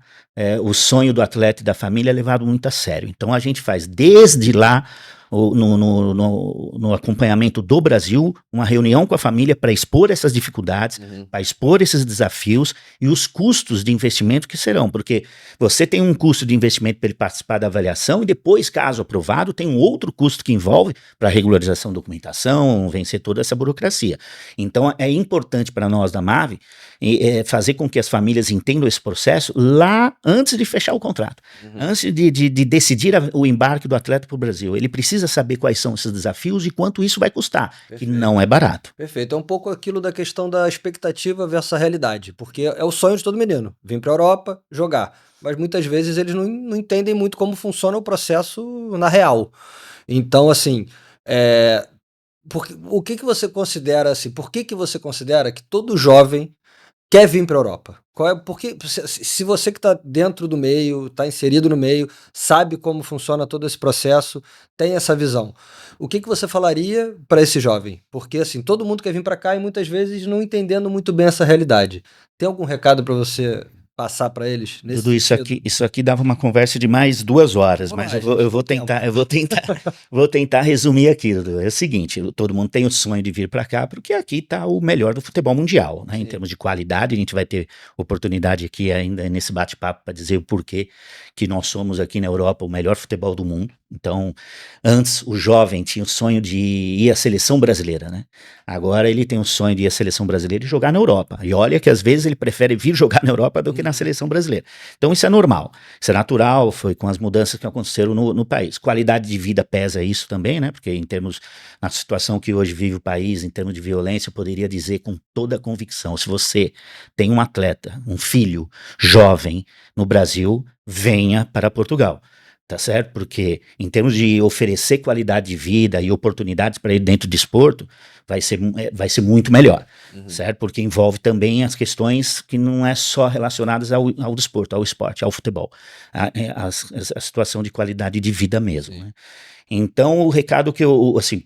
o sonho do atleta e da família é levado muito a sério. Então a gente faz desde lá, no acompanhamento do Brasil, uma reunião com a família para expor essas dificuldades, para expor esses desafios e os custos de investimento que serão, porque você tem um custo de investimento para ele participar da avaliação e depois, caso aprovado, tem um outro custo que envolve para regularização da documentação, vencer toda essa burocracia. Então é importante para nós da MAVE fazer com que as famílias entendam esse processo lá antes de fechar o contrato, antes de decidir o embarque do atleta para o Brasil. Ele precisa precisa saber quais são esses desafios e quanto isso vai custar, que Perfeito. não é barato. Perfeito. É um pouco aquilo da questão da expectativa versus a realidade, porque é o sonho de todo menino, vir para a Europa, jogar. Mas muitas vezes eles não entendem muito como funciona o processo na real. Então, assim, o que você considera assim? Por que você considera que todo jovem quer vir para a Europa? Porque se você que está dentro do meio, está inserido no meio, sabe como funciona todo esse processo, tem essa visão. O que você falaria para esse jovem? Porque assim, todo mundo quer vir para cá e muitas vezes não entendendo muito bem essa realidade. Tem algum recado para você passar para eles nesse Dudu, sentido? isso aqui dava uma conversa de mais 2 horas, mas vou tentar resumir aqui, Dudu. É o seguinte, todo mundo tem o sonho de vir para cá, porque aqui está o melhor do futebol mundial, né? Em termos de qualidade, a gente vai ter oportunidade aqui ainda nesse bate-papo para dizer o porquê que nós somos aqui na Europa o melhor futebol do mundo. Então, antes o jovem tinha o sonho de ir à seleção brasileira, né? Agora ele tem o sonho de ir à seleção brasileira e jogar na Europa. E olha que às vezes ele prefere vir jogar na Europa do que na seleção brasileira. Então isso é normal, isso é natural, foi com as mudanças que aconteceram no país. Qualidade de vida pesa isso também, né? Porque em termos, na situação que hoje vive o país, em termos de violência, eu poderia dizer com toda a convicção, se você tem um atleta, um filho jovem no Brasil, venha para Portugal. Tá certo? Porque em termos de oferecer qualidade de vida e oportunidades para ele dentro do desporto, vai ser muito melhor, certo? Porque envolve também as questões que não é só relacionadas ao desporto, ao esporte, ao futebol. A situação de qualidade de vida mesmo, né? Então, o recado que assim,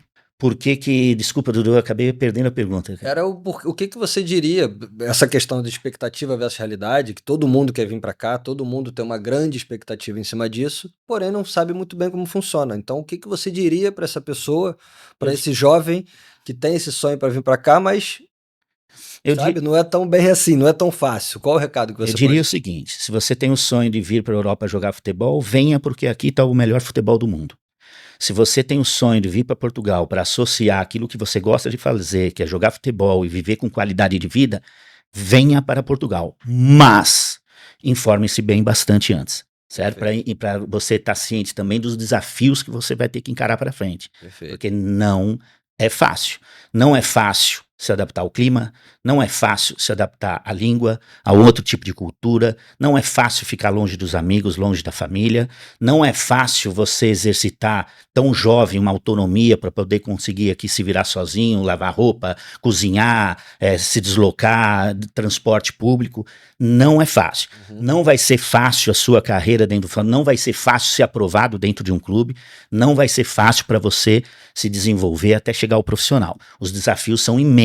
desculpa, Dudu, eu acabei perdendo a pergunta. Era o que você diria, essa questão de expectativa versus realidade, que todo mundo quer vir para cá, todo mundo tem uma grande expectativa em cima disso, porém não sabe muito bem como funciona. Então, o que você diria para essa pessoa, para esse jovem que tem esse sonho para vir para cá, mas sabe, não é tão bem assim, não é tão fácil. Qual o recado que você Eu diria o pode... seguinte, se você tem o sonho de vir para a Europa jogar futebol, venha porque aqui está o melhor futebol do mundo. Se você tem o sonho de vir para Portugal para associar aquilo que você gosta de fazer, que é jogar futebol e viver com qualidade de vida, venha para Portugal. Mas informe-se bem bastante antes, certo? Para você estar ciente também dos desafios que você vai ter que encarar para frente. Perfeito. Porque não é fácil. Não é fácil se adaptar ao clima, não é fácil se adaptar à língua, a outro tipo de cultura, não é fácil ficar longe dos amigos, longe da família, não é fácil você exercitar tão jovem uma autonomia para poder conseguir aqui se virar sozinho, lavar roupa, cozinhar, se deslocar, transporte público, não é fácil. Não vai ser fácil a sua carreira dentro do não vai ser fácil ser aprovado dentro de um clube, não vai ser fácil para você se desenvolver até chegar ao profissional. Os desafios são imensos.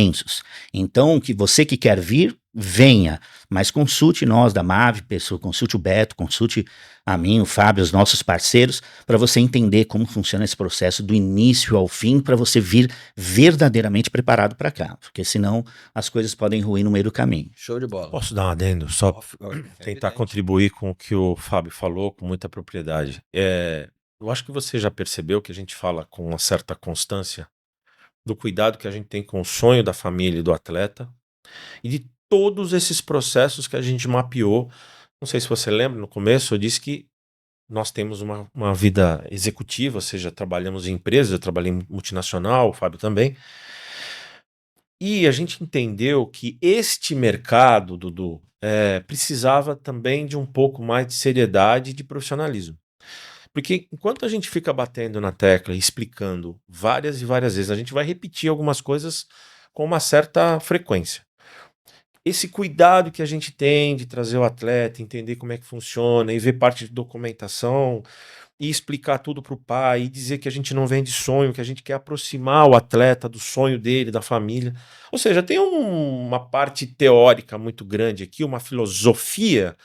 Então, que você que quer vir, venha, mas consulte nós da MAV, consulte o Beto, consulte a mim, o Fábio, os nossos parceiros, para você entender como funciona esse processo do início ao fim, para você vir verdadeiramente preparado para cá, porque senão as coisas podem ruir no meio do caminho. Show de bola. Posso dar um adendo? Só tentar contribuir com o que o Fábio falou com muita propriedade. Eu acho que você já percebeu que a gente fala com uma certa constância do cuidado que a gente tem com o sonho da família e do atleta e de todos esses processos que a gente mapeou. Não sei se você lembra, no começo eu disse que nós temos uma vida executiva, ou seja, trabalhamos em empresas, eu trabalhei em multinacional, o Fábio também. E a gente entendeu que este mercado, Dudu, precisava também de um pouco mais de seriedade e de profissionalismo. Porque enquanto a gente fica batendo na tecla e explicando várias e várias vezes, a gente vai repetir algumas coisas com uma certa frequência. Esse cuidado que a gente tem de trazer o atleta, entender como é que funciona e ver parte de documentação e explicar tudo para o pai e dizer que a gente não vende sonho, que a gente quer aproximar o atleta do sonho dele, da família. Ou seja, tem uma parte teórica muito grande aqui, uma filosofia,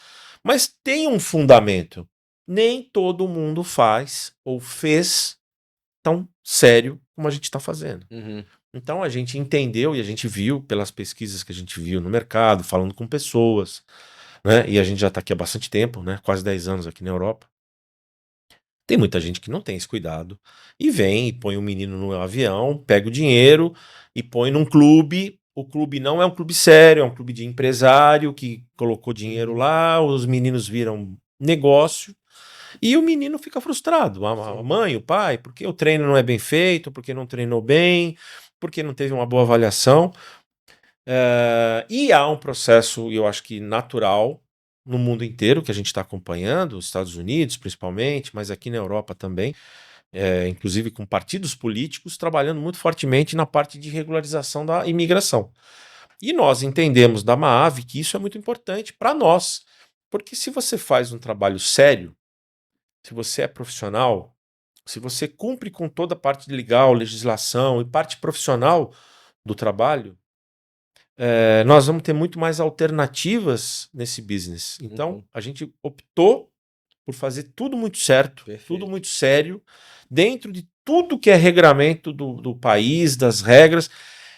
mas tem um fundamento. Nem todo mundo faz ou fez tão sério como a gente está fazendo. Então a gente entendeu e a gente viu pelas pesquisas que a gente viu no mercado, falando com pessoas, né? E a gente já está aqui há bastante tempo, né? Quase 10 anos aqui na Europa. Tem muita gente que não tem esse cuidado e vem e põe o menino no avião, pega o dinheiro e põe num clube. O clube não é um clube sério, é um clube de empresário que colocou dinheiro lá, os meninos viram negócio. E o menino fica frustrado, a mãe, o pai, porque o treino não é bem feito, porque não treinou bem, porque não teve uma boa avaliação. E há um processo, eu acho que natural, no mundo inteiro, que a gente está acompanhando, os Estados Unidos principalmente, mas aqui na Europa também, inclusive com partidos políticos trabalhando muito fortemente na parte de regularização da imigração. E nós entendemos da MAAV que isso é muito importante para nós, porque se você faz um trabalho sério, se você é profissional, se você cumpre com toda a parte legal, legislação e parte profissional do trabalho, nós vamos ter muito mais alternativas nesse business. Então, a gente optou por fazer tudo muito certo, tudo muito sério, dentro de tudo que é regramento do país, das regras.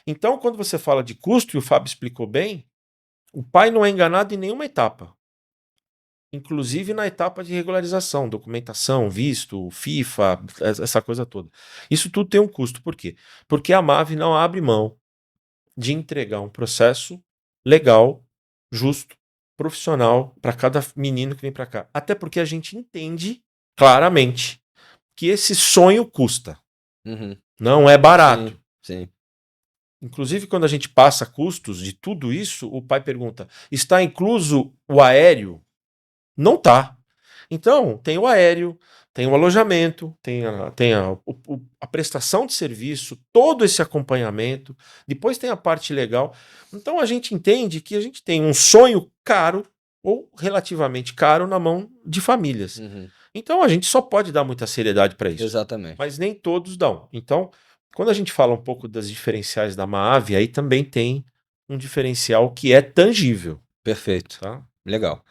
Então, quando você fala de custo, e o Fábio explicou bem, o pai não é enganado em nenhuma etapa. Inclusive na etapa de regularização, documentação, visto, FIFA, essa coisa toda. Isso tudo tem um custo. Por quê? Porque a MAAV não abre mão de entregar um processo legal, justo, profissional para cada menino que vem para cá. Até porque a gente entende claramente que esse sonho custa. Não é barato. Sim. Inclusive, quando a gente passa custos de tudo isso, o pai pergunta: está incluso o aéreo? Não tá. Então, tem o aéreo, tem o alojamento, tem a prestação de serviço, todo esse acompanhamento, depois tem a parte legal. Então, a gente entende que a gente tem um sonho caro, ou relativamente caro, na mão de famílias. Então, a gente só pode dar muita seriedade para isso. Exatamente. Mas nem todos dão. Então, quando a gente fala um pouco das diferenciais da MAAV, aí também tem um diferencial que é tangível. Perfeito. Tá? Legal.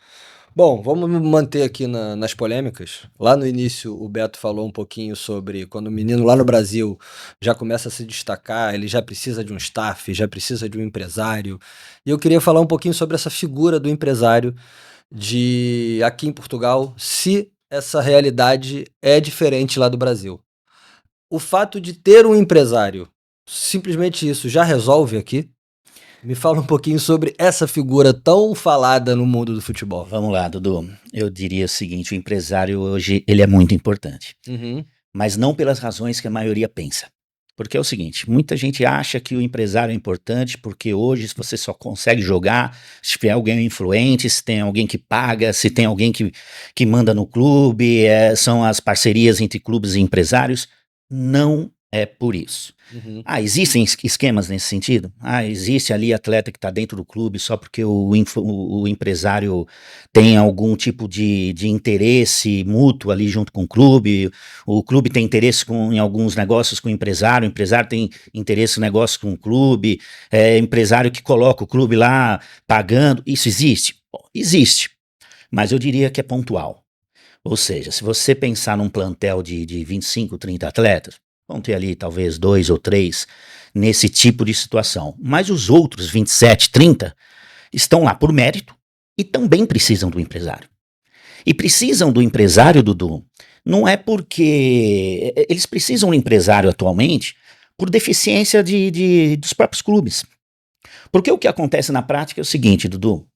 Bom, vamos manter aqui nas polêmicas. Lá no início, o Beto falou um pouquinho sobre quando o menino lá no Brasil já começa a se destacar, ele já precisa de um staff, já precisa de um empresário. E eu queria falar um pouquinho sobre essa figura do empresário aqui em Portugal, se essa realidade é diferente lá do Brasil. O fato de ter um empresário, simplesmente isso, já resolve aqui? Me fala um pouquinho sobre essa figura tão falada no mundo do futebol. Vamos lá, Dudu. Eu diria o seguinte, o empresário hoje, ele é muito importante. Mas não pelas razões que a maioria pensa. Porque é o seguinte, muita gente acha que o empresário é importante porque hoje você só consegue jogar se tiver alguém influente, se tem alguém que paga, se tem alguém que manda no clube, são as parcerias entre clubes e empresários. Não é por isso. Existem esquemas nesse sentido? Existe ali atleta que está dentro do clube só porque o empresário tem algum tipo de interesse mútuo ali junto com o clube tem interesse em alguns negócios com o empresário tem interesse em negócios com o clube, empresário que coloca o clube lá pagando, isso existe? Bom, existe, mas eu diria que é pontual. Ou seja, se você pensar num plantel de 25, 30 atletas, vão ter ali talvez 2 ou 3 nesse tipo de situação. Mas os outros 27, 30 estão lá por mérito e também precisam do empresário. E precisam do empresário, Dudu, não é porque... Eles precisam do empresário atualmente por deficiência dos próprios clubes. Porque o que acontece na prática é o seguinte, Dudu,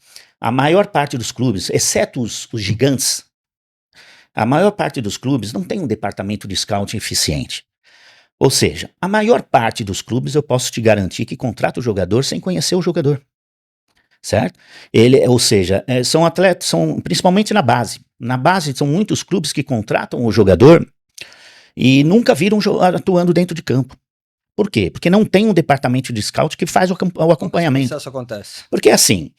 a maior parte dos clubes, exceto os gigantes, a maior parte dos clubes não tem um departamento de scouting eficiente. Ou seja, a maior parte dos clubes eu posso te garantir que contrata o jogador sem conhecer o jogador, certo? São atletas, principalmente na base. Na base são muitos clubes que contratam o jogador e nunca viram atuando dentro de campo. Por quê? Porque não tem um departamento de scout que faz o acompanhamento. Como isso acontece? Porque assim,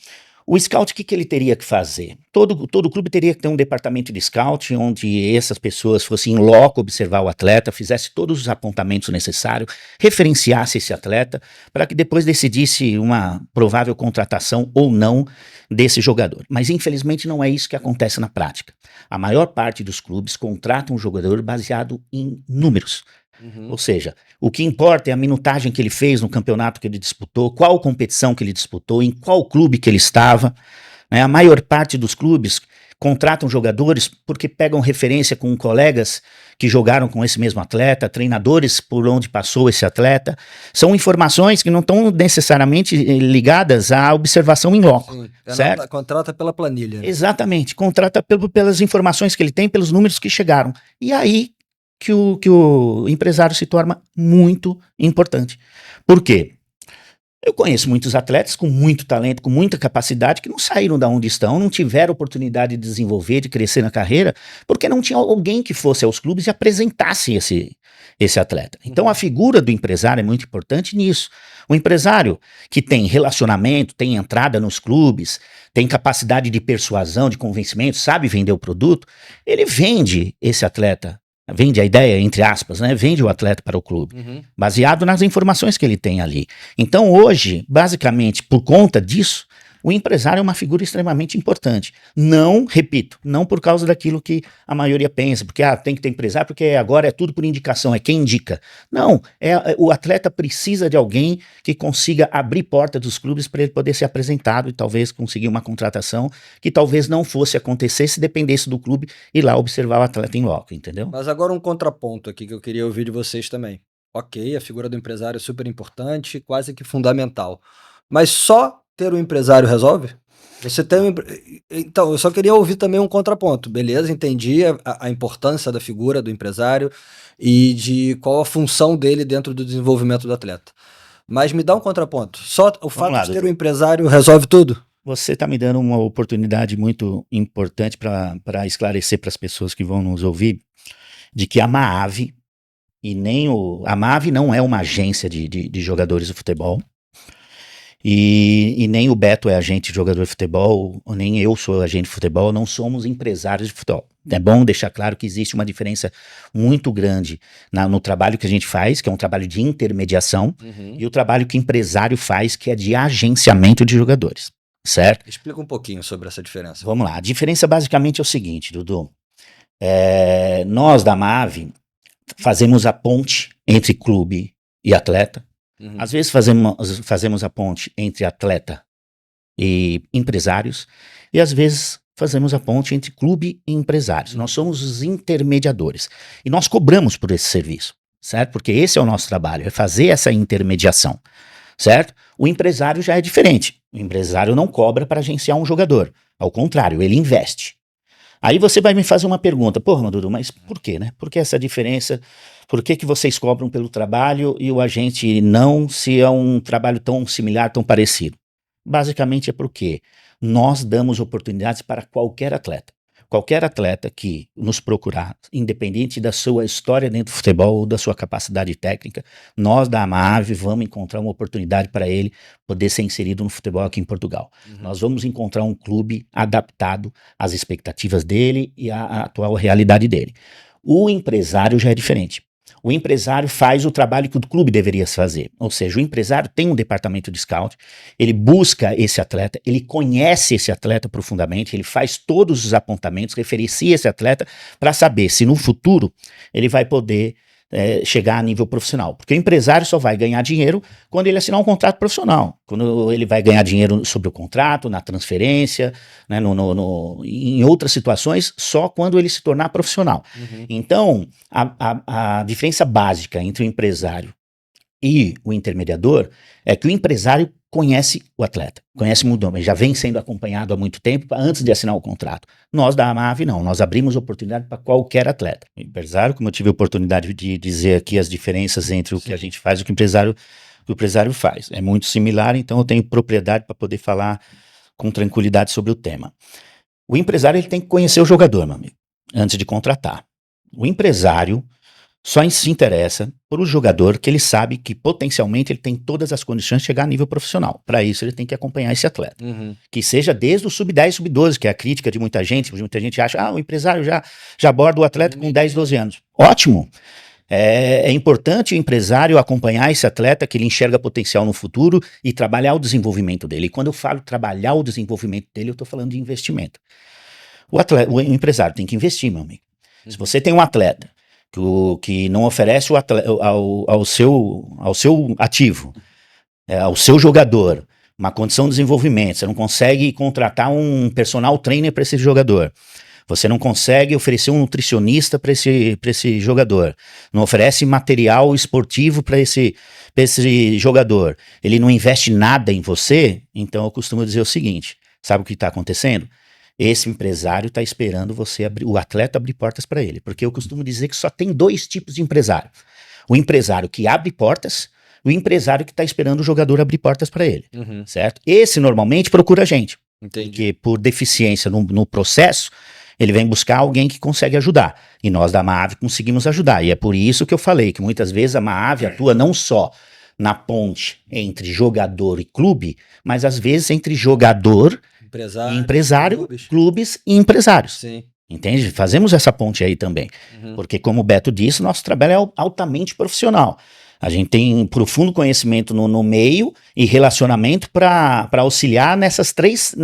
o scout, o que ele teria que fazer? Todo clube teria que ter um departamento de scout, onde essas pessoas fossem em loco observar o atleta, fizesse todos os apontamentos necessários, referenciasse esse atleta, para que depois decidisse uma provável contratação ou não desse jogador. Mas infelizmente não é isso que acontece na prática. A maior parte dos clubes contratam um jogador baseado em números. Ou seja, o que importa é a minutagem que ele fez no campeonato que ele disputou, qual competição que ele disputou, em qual clube que ele estava. A maior parte dos clubes contratam jogadores porque pegam referência com colegas que jogaram com esse mesmo atleta, treinadores por onde passou esse atleta. São informações que não estão necessariamente ligadas à observação em loco. Sim, certo? Contrata pela planilha. Né? Exatamente, contrata pelas informações que ele tem, pelos números que chegaram. E aí que o empresário se torna muito importante. Por quê? Eu conheço muitos atletas com muito talento, com muita capacidade, que não saíram da onde estão, não tiveram oportunidade de desenvolver, de crescer na carreira, porque não tinha alguém que fosse aos clubes e apresentasse esse atleta. Então a figura do empresário é muito importante nisso. O empresário que tem relacionamento, tem entrada nos clubes, tem capacidade de persuasão, de convencimento, sabe vender o produto, ele vende esse atleta. Vende a ideia, entre aspas, né? Vende o atleta para o clube, baseado nas informações que ele tem ali. Então hoje, basicamente, por conta disso, o empresário é uma figura extremamente importante. Não, repito, não por causa daquilo que a maioria pensa, porque tem que ter empresário, porque agora é tudo por indicação, é quem indica. Não, o atleta precisa de alguém que consiga abrir porta dos clubes para ele poder ser apresentado e talvez conseguir uma contratação que talvez não fosse acontecer se dependesse do clube ir lá observar o atleta em loco, entendeu? Mas agora um contraponto aqui que eu queria ouvir de vocês também. Ok, a figura do empresário é super importante, quase que fundamental. Mas só ter um empresário resolve? Você tem Então, eu só queria ouvir também um contraponto. Beleza, entendi a importância da figura do empresário e de qual a função dele dentro do desenvolvimento do atleta. Mas me dá um contraponto. Só o fato de ter um empresário resolve tudo? Você está me dando uma oportunidade muito importante para esclarecer para as pessoas que vão nos ouvir de que a Maavi e nem a Maavi não é uma agência de jogadores de futebol. E nem o Beto é agente de jogador de futebol, nem eu sou agente de futebol, não somos empresários de futebol. É bom deixar claro que existe uma diferença muito grande no trabalho que a gente faz, que é um trabalho de intermediação, e o trabalho que o empresário faz, que é de agenciamento de jogadores, certo? Explica um pouquinho sobre essa diferença. Vamos lá, a diferença basicamente é o seguinte, Dudu. Nós da Maavi fazemos a ponte entre clube e atleta. Às vezes fazemos a ponte entre atleta e empresários, e às vezes fazemos a ponte entre clube e empresários. Nós somos os intermediadores. E nós cobramos por esse serviço, certo? Porque esse é o nosso trabalho, é fazer essa intermediação, certo? O empresário já é diferente. O empresário não cobra para agenciar um jogador. Ao contrário, ele investe. Aí você vai me fazer uma pergunta, porra, Dudu, mas por quê, né? Por que essa diferença? Por que vocês cobram pelo trabalho e o agente não, se é um trabalho tão similar, tão parecido? Basicamente é porque nós damos oportunidades para qualquer atleta. Qualquer atleta que nos procurar, independente da sua história dentro do futebol ou da sua capacidade técnica, nós da Maavi vamos encontrar uma oportunidade para ele poder ser inserido no futebol aqui em Portugal. Nós vamos encontrar um clube adaptado às expectativas dele e à atual realidade dele. O empresário já é diferente. O empresário faz o trabalho que o clube deveria fazer. Ou seja, o empresário tem um departamento de scout, ele busca esse atleta, ele conhece esse atleta profundamente, ele faz todos os apontamentos, referencia esse atleta para saber se no futuro ele vai poder chegar a nível profissional. Porque o empresário só vai ganhar dinheiro quando ele assinar um contrato profissional. Quando ele vai ganhar dinheiro sobre o contrato, na transferência, né, em outras situações, só quando ele se tornar profissional. Então, a diferença básica entre o empresário e o intermediador é que o empresário conhece o atleta, conhece muito bem, já vem sendo acompanhado há muito tempo antes de assinar o contrato. Nós da Maavi não, nós abrimos oportunidade para qualquer atleta. O empresário, como eu tive a oportunidade de dizer aqui as diferenças entre o que a gente faz e o que o empresário faz, é muito similar, então eu tenho propriedade para poder falar com tranquilidade sobre o tema. O empresário ele tem que conhecer o jogador, meu amigo, antes de contratar. O empresário só se interessa por um jogador que ele sabe que potencialmente ele tem todas as condições de chegar a nível profissional. Para isso ele tem que acompanhar esse atleta. Que seja desde o sub-10, sub-12, que é a crítica de muita gente. Muita gente acha, o empresário já aborda o atleta com 10, 12 anos. Ótimo! É importante o empresário acompanhar esse atleta, que ele enxerga potencial no futuro e trabalhar o desenvolvimento dele. E quando eu falo trabalhar o desenvolvimento dele, eu estou falando de investimento. O empresário tem que investir, meu amigo. Se você tem um atleta que não oferece ao seu ativo, ao seu jogador, uma condição de desenvolvimento, você não consegue contratar um personal trainer para esse jogador, você não consegue oferecer um nutricionista para esse jogador, não oferece material esportivo para esse jogador, ele não investe nada em você, então eu costumo dizer o seguinte, sabe o que está acontecendo? Esse empresário está esperando o atleta abrir portas para ele, porque eu costumo dizer que só tem 2 tipos de empresário, o empresário que abre portas, o empresário que está esperando o jogador abrir portas para ele, certo? Esse normalmente procura a gente, porque por deficiência no processo, ele vem buscar alguém que consegue ajudar, e nós da Maave conseguimos ajudar, e é por isso que eu falei que muitas vezes a Maave atua não só na ponte entre jogador e clube, mas às vezes entre jogador e empresário, clubes e empresários. Sim. Entende? Fazemos essa ponte aí também, porque como o Beto disse, nosso trabalho é altamente profissional. A gente tem profundo conhecimento no meio e relacionamento para auxiliar nessas três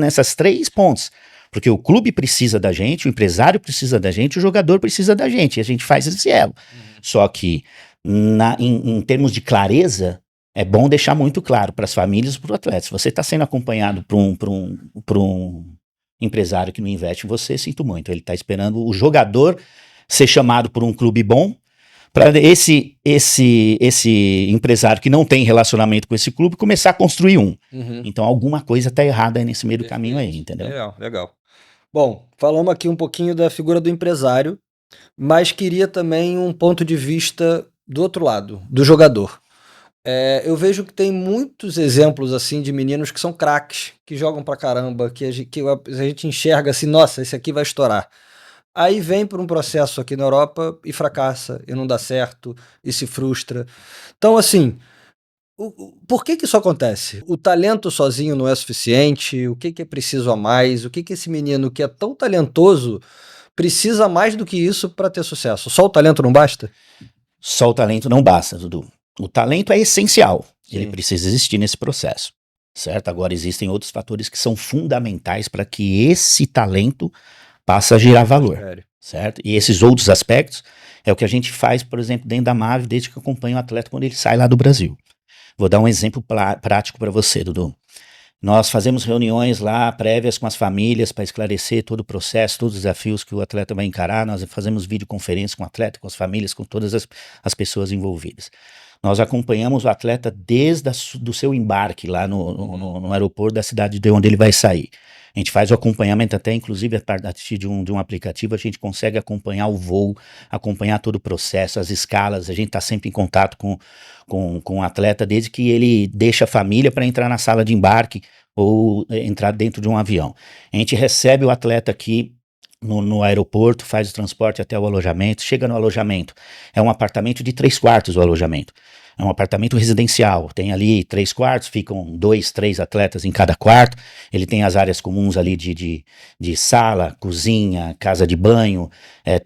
pontes. Porque o clube precisa da gente, o empresário precisa da gente, o jogador precisa da gente. E a gente faz esse elo. Só que, em termos de clareza, é bom deixar muito claro para as famílias e para o atleta. Se você está sendo acompanhado por um empresário que não investe em você, sinto muito. Ele está esperando o jogador ser chamado por um clube bom, para esse empresário que não tem relacionamento com esse clube começar a construir um. Então alguma coisa está errada nesse meio do caminho aí, entendeu? Legal. Bom, falamos aqui um pouquinho da figura do empresário, mas queria também um ponto de vista do outro lado, do jogador. Eu vejo que tem muitos exemplos assim de meninos que são craques, que jogam pra caramba, que a gente enxerga assim, nossa, esse aqui vai estourar. Aí vem por um processo aqui na Europa e fracassa, e não dá certo, e se frustra. Então, assim, por que isso acontece? O talento sozinho não é suficiente? O que é preciso a mais? O que esse menino que é tão talentoso precisa mais do que isso para ter sucesso? Só o talento não basta? Só o talento não basta, Dudu. O talento é essencial, Sim. Ele precisa existir nesse processo, certo? Agora existem outros fatores que são fundamentais para que esse talento passe a gerar valor, certo? E esses outros aspectos é o que a gente faz, por exemplo, dentro da Maave, desde que eu acompanho o atleta quando ele sai lá do Brasil. Vou dar um exemplo prático para você, Dudu. Nós fazemos reuniões lá prévias com as famílias para esclarecer todo o processo, todos os desafios que o atleta vai encarar. Nós fazemos videoconferência com o atleta, com as famílias, com todas as pessoas envolvidas. Nós acompanhamos o atleta desde do seu embarque lá no aeroporto da cidade de onde ele vai sair. A gente faz o acompanhamento até, inclusive, a partir de um aplicativo, a gente consegue acompanhar o voo, acompanhar todo o processo, as escalas, a gente está sempre em contato com o atleta desde que ele deixa a família para entrar na sala de embarque ou entrar dentro de um avião. A gente recebe o atleta aqui no aeroporto, faz o transporte até o alojamento, chega no alojamento, é um apartamento de 3 quartos o alojamento. É um apartamento residencial, tem ali 3 quartos, ficam 2, 3 atletas em cada quarto, ele tem as áreas comuns ali de sala, cozinha, casa de banho,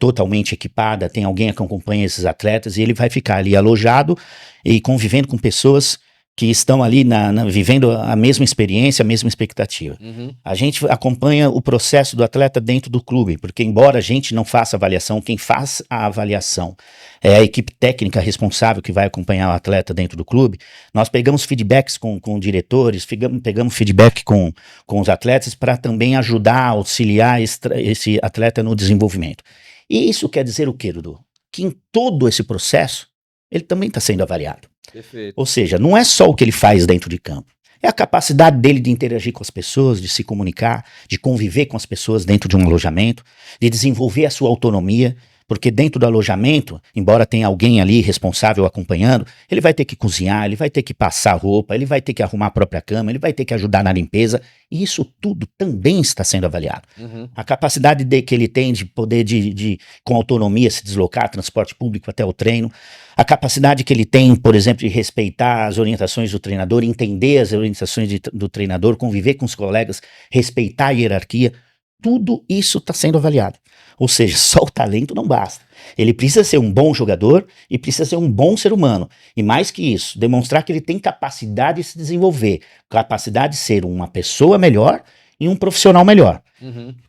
totalmente equipada, tem alguém que acompanha esses atletas e ele vai ficar ali alojado e convivendo com pessoas que estão ali vivendo a mesma experiência, a mesma expectativa. A gente acompanha o processo do atleta dentro do clube, porque embora a gente não faça avaliação, quem faz a avaliação é a equipe técnica responsável que vai acompanhar o atleta dentro do clube. Nós pegamos feedbacks com diretores, pegamos feedback com os atletas para também ajudar, auxiliar esse atleta no desenvolvimento. E isso quer dizer o quê, Dudu? Que em todo esse processo, ele também está sendo avaliado. Perfeito. Ou seja, não é só o que ele faz dentro de campo, é a capacidade dele de interagir com as pessoas, de se comunicar, de conviver com as pessoas dentro de um alojamento, de desenvolver a sua autonomia, porque dentro do alojamento, embora tenha alguém ali responsável acompanhando, ele vai ter que cozinhar, ele vai ter que passar roupa, ele vai ter que arrumar a própria cama, ele vai ter que ajudar na limpeza, e isso tudo também está sendo avaliado. A capacidade que ele tem de poder com autonomia se deslocar, transporte público até o treino, a capacidade que ele tem, por exemplo, de respeitar as orientações do treinador, entender as orientações do treinador, conviver com os colegas, respeitar a hierarquia, tudo isso está sendo avaliado. Ou seja, só o talento não basta. Ele precisa ser um bom jogador e precisa ser um bom ser humano. E mais que isso, demonstrar que ele tem capacidade de se desenvolver, capacidade de ser uma pessoa melhor e um profissional melhor.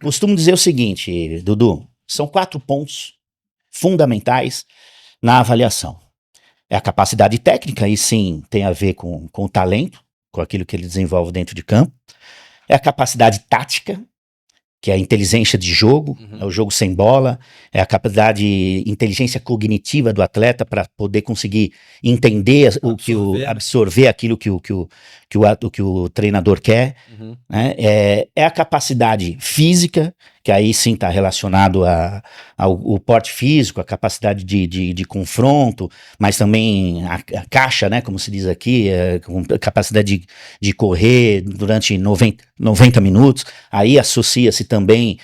Costumo dizer o seguinte, Dudu, são 4 pontos fundamentais na avaliação. É a capacidade técnica, e sim, tem a ver com o talento, com aquilo que ele desenvolve dentro de campo. É a capacidade tática, que é a inteligência de jogo, é o jogo sem bola, é a capacidade, inteligência cognitiva do atleta para poder conseguir entender absorver aquilo que o treinador quer, né? É a capacidade física, que aí sim está relacionado ao porte físico, a capacidade de confronto, mas também a caixa, né, como se diz aqui, com capacidade de correr durante 90 minutos, aí associa-se também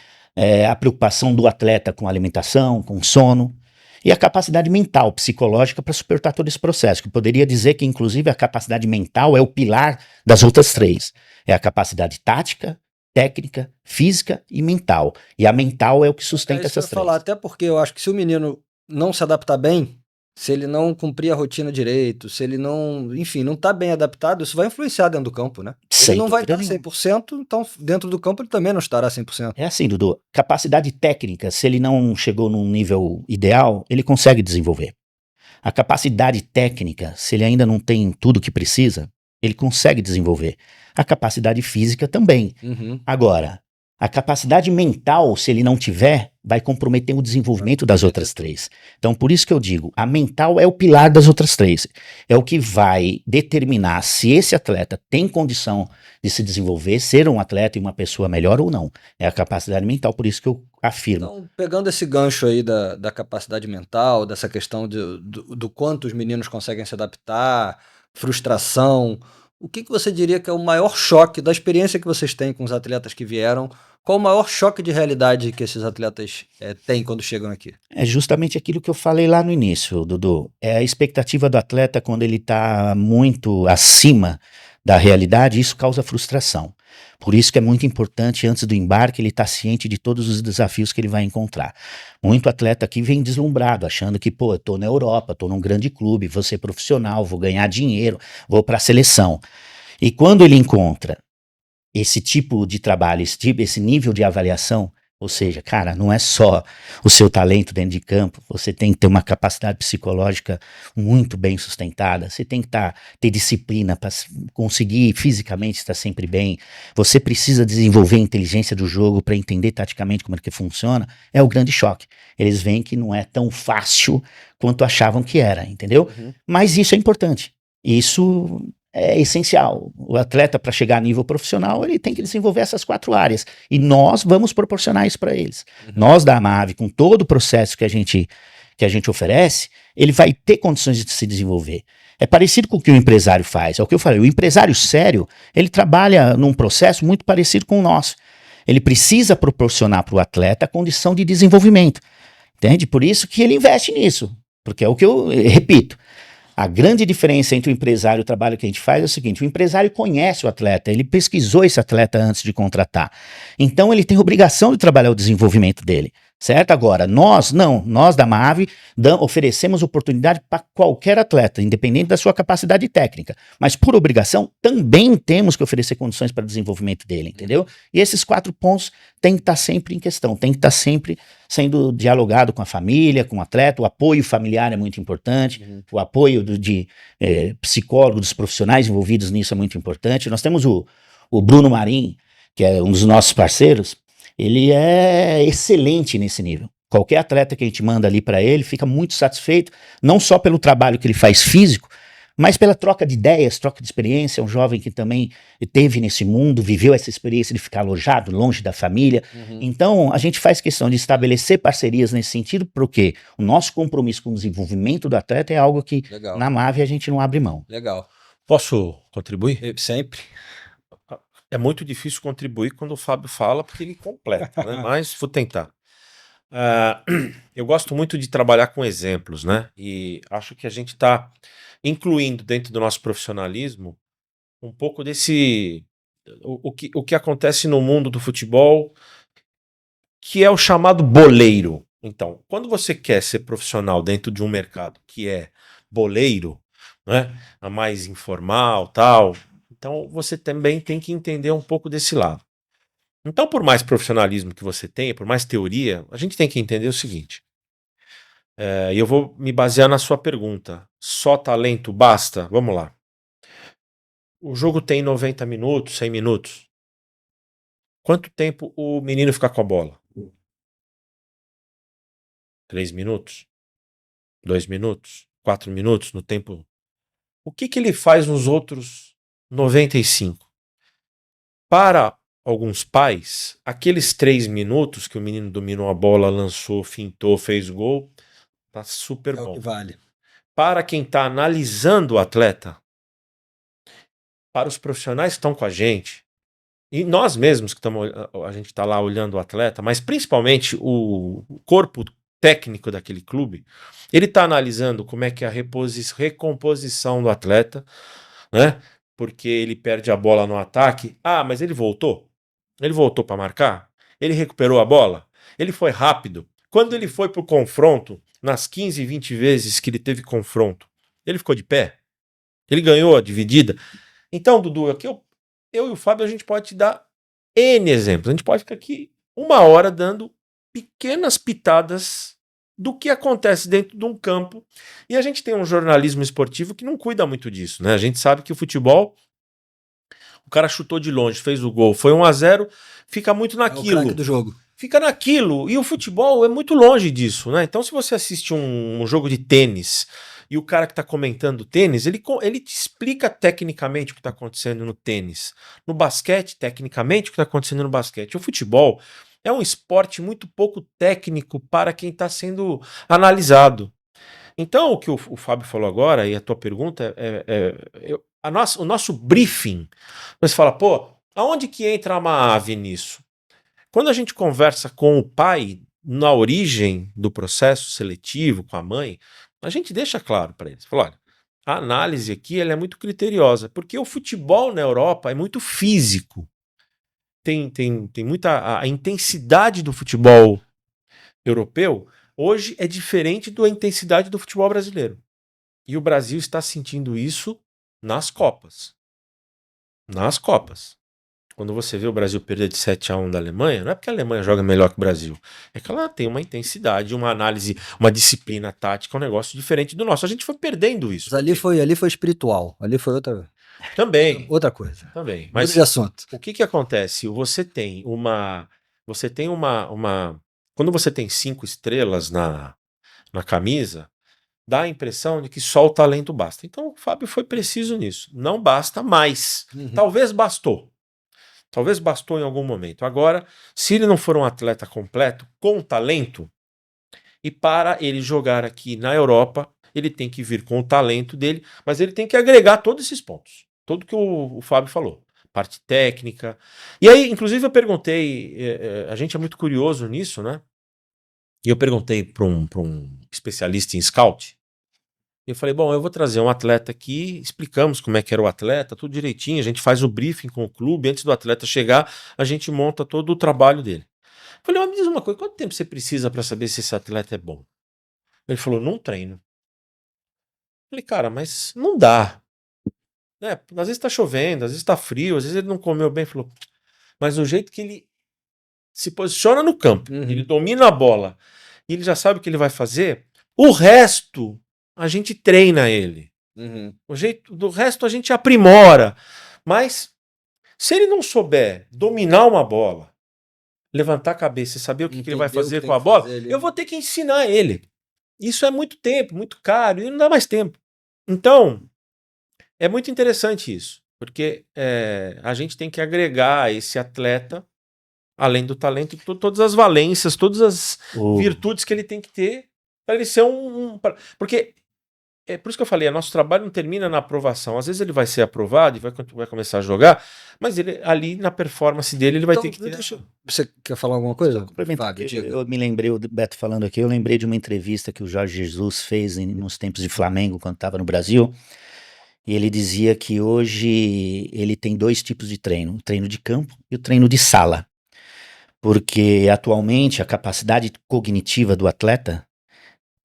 a preocupação do atleta com alimentação, com sono, e a capacidade mental, psicológica para suportar todo esse processo, que eu poderia dizer que inclusive a capacidade mental é o pilar das outras três, é a capacidade tática, técnica, física e mental. E a mental é o que sustenta essas três. Até porque eu acho que se o menino não se adaptar bem, se ele não cumprir a rotina direito, se ele não, enfim, não tá bem adaptado, isso vai influenciar dentro do campo, né? Ele não vai estar 100%, então dentro do campo ele também não estará 100%. É assim, Dudu, capacidade técnica, se ele não chegou num nível ideal, ele consegue desenvolver. A capacidade técnica, se ele ainda não tem tudo que precisa, ele consegue desenvolver. A capacidade física também. Agora, a capacidade mental, se ele não tiver, vai comprometer o desenvolvimento das outras três. Então, por isso que eu digo, a mental é o pilar das outras três. É o que vai determinar se esse atleta tem condição de se desenvolver, ser um atleta e uma pessoa melhor ou não. É a capacidade mental, por isso que eu afirmo. Então, pegando esse gancho aí da capacidade mental, dessa questão do quanto os meninos conseguem se adaptar, frustração, o que você diria que é o maior choque da experiência que vocês têm com os atletas que vieram? Qual o maior choque de realidade que esses atletas têm quando chegam aqui? É justamente aquilo que eu falei lá no início, Dudu. É a expectativa do atleta quando ele está muito acima da realidade, isso causa frustração. Por isso que é muito importante, antes do embarque, ele estar ciente de todos os desafios que ele vai encontrar. Muito atleta aqui vem deslumbrado, achando que, eu tô na Europa, tô num grande clube, vou ser profissional, vou ganhar dinheiro, vou para a seleção. E quando ele encontra esse tipo de trabalho, esse nível de avaliação, ou seja, cara, não é só o seu talento dentro de campo, você tem que ter uma capacidade psicológica muito bem sustentada, você tem que ter disciplina para conseguir fisicamente estar sempre bem, você precisa desenvolver a inteligência do jogo para entender taticamente como é que funciona, é o grande choque. Eles veem que não é tão fácil quanto achavam que era, entendeu? Mas isso é importante, isso é essencial. O atleta, para chegar a nível profissional, ele tem que desenvolver essas 4 áreas. E nós vamos proporcionar isso para eles. Nós da Amave, com todo o processo que a gente oferece, ele vai ter condições de se desenvolver. É parecido com o que o empresário faz. É o que eu falei, o empresário sério, ele trabalha num processo muito parecido com o nosso. Ele precisa proporcionar para o atleta a condição de desenvolvimento. Entende? Por isso que ele investe nisso. Porque é o que eu repito. A grande diferença entre o empresário e o trabalho que a gente faz é o seguinte: o empresário conhece o atleta, ele pesquisou esse atleta antes de contratar. Então ele tem obrigação de trabalhar o desenvolvimento dele, certo? Agora, nós da Maave oferecemos oportunidade para qualquer atleta, independente da sua capacidade técnica. Mas por obrigação, também temos que oferecer condições para o desenvolvimento dele, entendeu? E esses 4 pontos têm que estar sempre em questão, tem que estar sempre sendo dialogado com a família, com o atleta. O apoio familiar é muito importante, o apoio de psicólogo, dos profissionais envolvidos nisso é muito importante. Nós temos o Bruno Marim, que é um dos nossos parceiros, ele é excelente nesse nível. Qualquer atleta que a gente manda ali para ele fica muito satisfeito, não só pelo trabalho que ele faz físico, mas pela troca de ideias, troca de experiência. É um jovem que também esteve nesse mundo, viveu essa experiência de ficar alojado, longe da família. Então, a gente faz questão de estabelecer parcerias nesse sentido, porque o nosso compromisso com o desenvolvimento do atleta é algo que na Maave a gente não abre mão. Legal. Posso contribuir? Sempre. É muito difícil contribuir quando o Fábio fala, porque ele completa, né? Mas vou tentar. Eu gosto muito de trabalhar com exemplos, né? E acho que a gente está incluindo dentro do nosso profissionalismo um pouco desse... O que acontece no mundo do futebol, que é o chamado boleiro. Então, quando você quer ser profissional dentro de um mercado que é boleiro, né? A mais informal, tal... Então, você também tem que entender um pouco desse lado. Então, por mais profissionalismo que você tenha, por mais teoria, a gente tem que entender o seguinte. E eu vou me basear na sua pergunta. Só talento basta? Vamos lá. o jogo tem 90 minutos, 100 minutos. Quanto tempo o menino fica com a bola? 3 minutos? 2 minutos? 4 minutos no tempo? O que ele faz nos outros 95? Para alguns pais, aqueles 3 minutos que o menino dominou a bola, lançou, fintou, fez gol, tá super É o bom. que vale. Para quem está analisando o atleta, para os profissionais que estão com a gente, e nós mesmos que estamos, a gente está lá olhando o atleta, mas principalmente o corpo técnico daquele clube, ele está analisando como é que é a recomposição do atleta, né? Porque ele perde a bola no ataque. Ah, mas ele voltou? Ele voltou para marcar? Ele recuperou a bola? Ele foi rápido? Quando ele foi para o confronto, nas 15, 20 vezes que ele teve confronto, ele ficou de pé? Ele ganhou a dividida? Então, Dudu, aqui eu e o Fábio, a gente pode te dar N exemplos. A gente pode ficar aqui 1 hora dando pequenas pitadas do que acontece dentro de um campo. E a gente tem um jornalismo esportivo que não cuida muito disso, né? A gente sabe que o futebol, o cara chutou de longe, fez o gol, foi 1-0, fica muito É o naquilo. craque do jogo. Fica naquilo. E o futebol é muito longe disso, né? Então, se você assiste um jogo de tênis e o cara que está comentando tênis, ele te explica tecnicamente o que está acontecendo no tênis. No basquete, tecnicamente, o que está acontecendo no basquete. O futebol é um esporte muito pouco técnico para quem está sendo analisado. Então, o que o Fábio falou agora, e a tua pergunta, o nosso briefing, você fala, pô, aonde que entra a Maave nisso? Quando a gente conversa com o pai na origem do processo seletivo, com a mãe, a gente deixa claro para eles. Fala, olha, a análise aqui ela é muito criteriosa, porque o futebol na Europa é muito físico. Tem muita... A intensidade do futebol europeu hoje é diferente da intensidade do futebol brasileiro. E o Brasil está sentindo isso nas Copas. Nas Copas. Quando você vê o Brasil perder de 7-1 da Alemanha, não é porque a Alemanha joga melhor que o Brasil. É que ela tem uma intensidade, uma análise, uma disciplina tática, um negócio diferente do nosso. A gente foi perdendo isso. Mas ali foi espiritual. Ali foi Também. outra coisa. Também. Muda Mas de assunto. o que acontece? Você tem uma... Quando você tem 5 estrelas na camisa, dá a impressão de que só o talento basta. Então o Fábio foi preciso nisso. Não basta mais. Talvez bastou. Talvez bastou em algum momento. Agora, se ele não for um atleta completo, com talento, e para ele jogar aqui na Europa, ele tem que vir com o talento dele, mas ele tem que agregar todos esses pontos. Tudo que o Fábio falou. Parte técnica. E aí, inclusive, eu perguntei, a gente é muito curioso nisso, né? E eu perguntei para um especialista em scout. Eu falei, bom, eu vou trazer um atleta aqui, explicamos como é que era o atleta, tudo direitinho, a gente faz o briefing com o clube, antes do atleta chegar, a gente monta todo o trabalho dele. Eu falei, mas me diz uma coisa, quanto tempo você precisa para saber se esse atleta é bom? Ele falou, não treino. Eu falei, cara, mas não dá. Né? Às vezes tá chovendo, às vezes tá frio, às vezes ele não comeu bem. Ele falou, mas o jeito que ele se posiciona no campo, ele domina a bola, e ele já sabe o que ele vai fazer, o resto... a gente treina ele. O jeito do resto a gente aprimora. Mas se ele não souber dominar uma bola, levantar a cabeça e saber o que ele vai fazer com a bola, eu vou ter que ensinar ele. Isso é muito tempo, muito caro, e não dá mais tempo. Então, é muito interessante isso. Porque a gente tem que agregar a esse atleta, além do talento, todas as valências, todas as virtudes que ele tem que ter para ele ser porque... é por isso que eu falei, nosso trabalho não termina na aprovação. Às vezes ele vai ser aprovado e vai começar a jogar, mas ele ali na performance dele ele vai ter que ter... Você quer falar alguma coisa? Fábio, eu me lembrei, o Beto falando aqui, eu lembrei de uma entrevista que o Jorge Jesus fez nos tempos de Flamengo, quando estava no Brasil, e ele dizia que hoje ele tem 2 tipos de treino, o treino de campo e o treino de sala, porque atualmente a capacidade cognitiva do atleta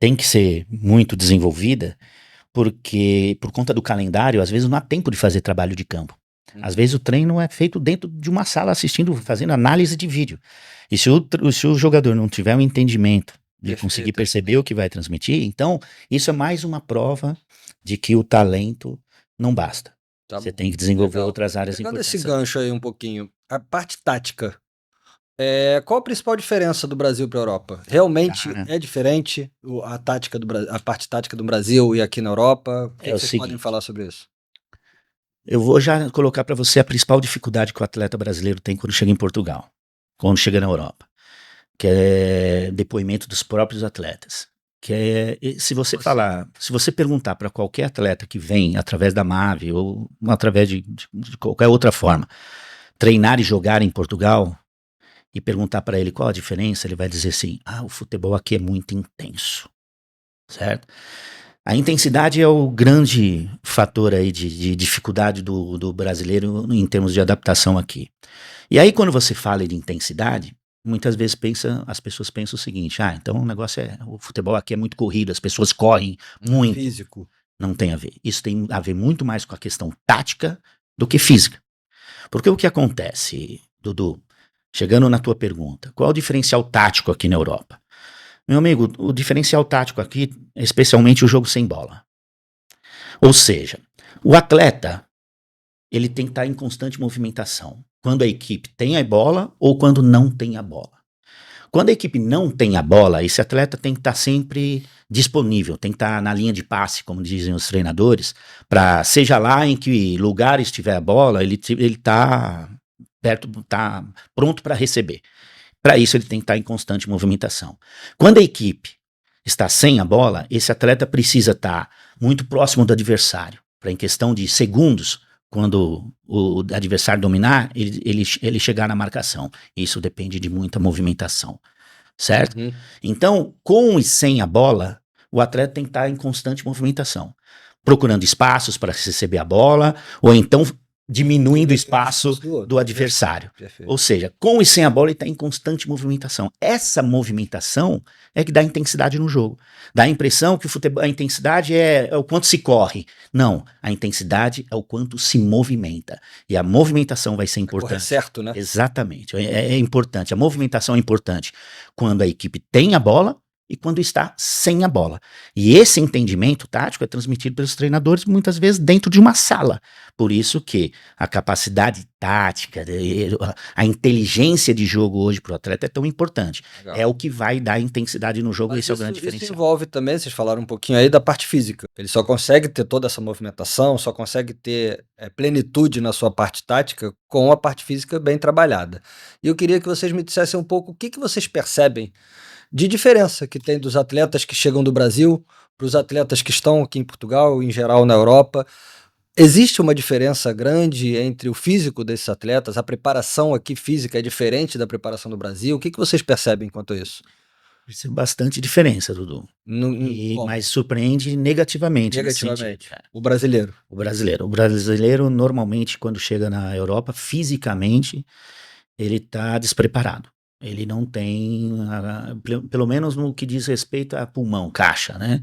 tem que ser muito desenvolvida, porque por conta do calendário, às vezes não há tempo de fazer trabalho de campo. Às vezes o treino é feito dentro de uma sala fazendo análise de vídeo. E se o jogador não tiver um entendimento de conseguir perceber o que vai transmitir, então isso é mais uma prova de que o talento não basta. Tá Você bom. tem que desenvolver Legal. outras áreas Pegando importantes. esse gancho aí um pouquinho, a parte tática, qual a principal diferença do Brasil para a Europa? Realmente Cara, é diferente a tática a parte tática do Brasil e aqui na Europa? O que é o vocês podem seguinte, falar sobre isso? eu vou já colocar para você a principal dificuldade que o atleta brasileiro tem quando chega em Portugal, quando chega na Europa, que é depoimento dos próprios atletas. Que é, se você Assim, falar, se você perguntar para qualquer atleta que vem através da MAV ou através de qualquer outra forma, treinar e jogar em Portugal, e perguntar para ele qual a diferença, ele vai dizer assim: o futebol aqui é muito intenso, certo? A intensidade é o grande fator aí de dificuldade do brasileiro em termos de adaptação aqui. E aí, quando você fala de intensidade, muitas vezes as pessoas pensam o seguinte: então o futebol aqui é muito corrido, as pessoas correm muito. físico. Não tem a ver. Isso tem a ver muito mais com a questão tática do que física. Porque o que acontece, Dudu, chegando na tua pergunta, qual é o diferencial tático aqui na Europa? Meu amigo, o diferencial tático aqui é especialmente o jogo sem bola. Ou seja, o atleta, ele tem que estar em constante movimentação. Quando a equipe tem a bola ou quando não tem a bola. Quando a equipe não tem a bola, esse atleta tem que estar sempre disponível, tem que estar na linha de passe, como dizem os treinadores, para seja lá em que lugar estiver a bola, ele está perto, está pronto para receber. Para isso ele tem que estar em constante movimentação. Quando a equipe está sem a bola, esse atleta precisa estar muito próximo do adversário, para em questão de segundos, quando o adversário dominar, ele chegar na marcação. Isso depende de muita movimentação, certo? Uhum. Então, com e sem a bola, o atleta tem que estar em constante movimentação, procurando espaços para receber a bola, ou então diminuindo o espaço do adversário. Perfeito. Ou seja, com e sem a bola ele está em constante movimentação. Essa movimentação é que dá intensidade no jogo. Dá a impressão que o futebol, a intensidade é o quanto se corre. Não, a intensidade é o quanto se movimenta. E a movimentação vai ser importante. Correr certo, né? Exatamente, é importante. A movimentação é importante quando a equipe tem a bola e quando está sem a bola. E esse entendimento tático é transmitido pelos treinadores muitas vezes dentro de uma sala. Por isso que a capacidade tática, a inteligência de jogo hoje para o atleta é tão importante. Legal. É o que vai dar intensidade no jogo. Mas esse é o grande isso diferencial. envolve também, vocês falaram um pouquinho aí da parte física. Ele só consegue ter toda essa movimentação, só consegue ter plenitude na sua parte tática com a parte física bem trabalhada. E eu queria que vocês me dissessem um pouco o que vocês percebem de diferença que tem dos atletas que chegam do Brasil para os atletas que estão aqui em Portugal, em geral na Europa. Existe uma diferença grande entre o físico desses atletas? A preparação aqui física é diferente da preparação do Brasil? O que vocês percebem quanto a isso? Isso é bastante diferença, Dudu. Bom, Mas surpreende negativamente. nesse negativamente. sentido, cara. O brasileiro. O brasileiro, normalmente, quando chega na Europa, fisicamente, ele está despreparado. Ele não tem, pelo menos no que diz respeito a pulmão, caixa, né?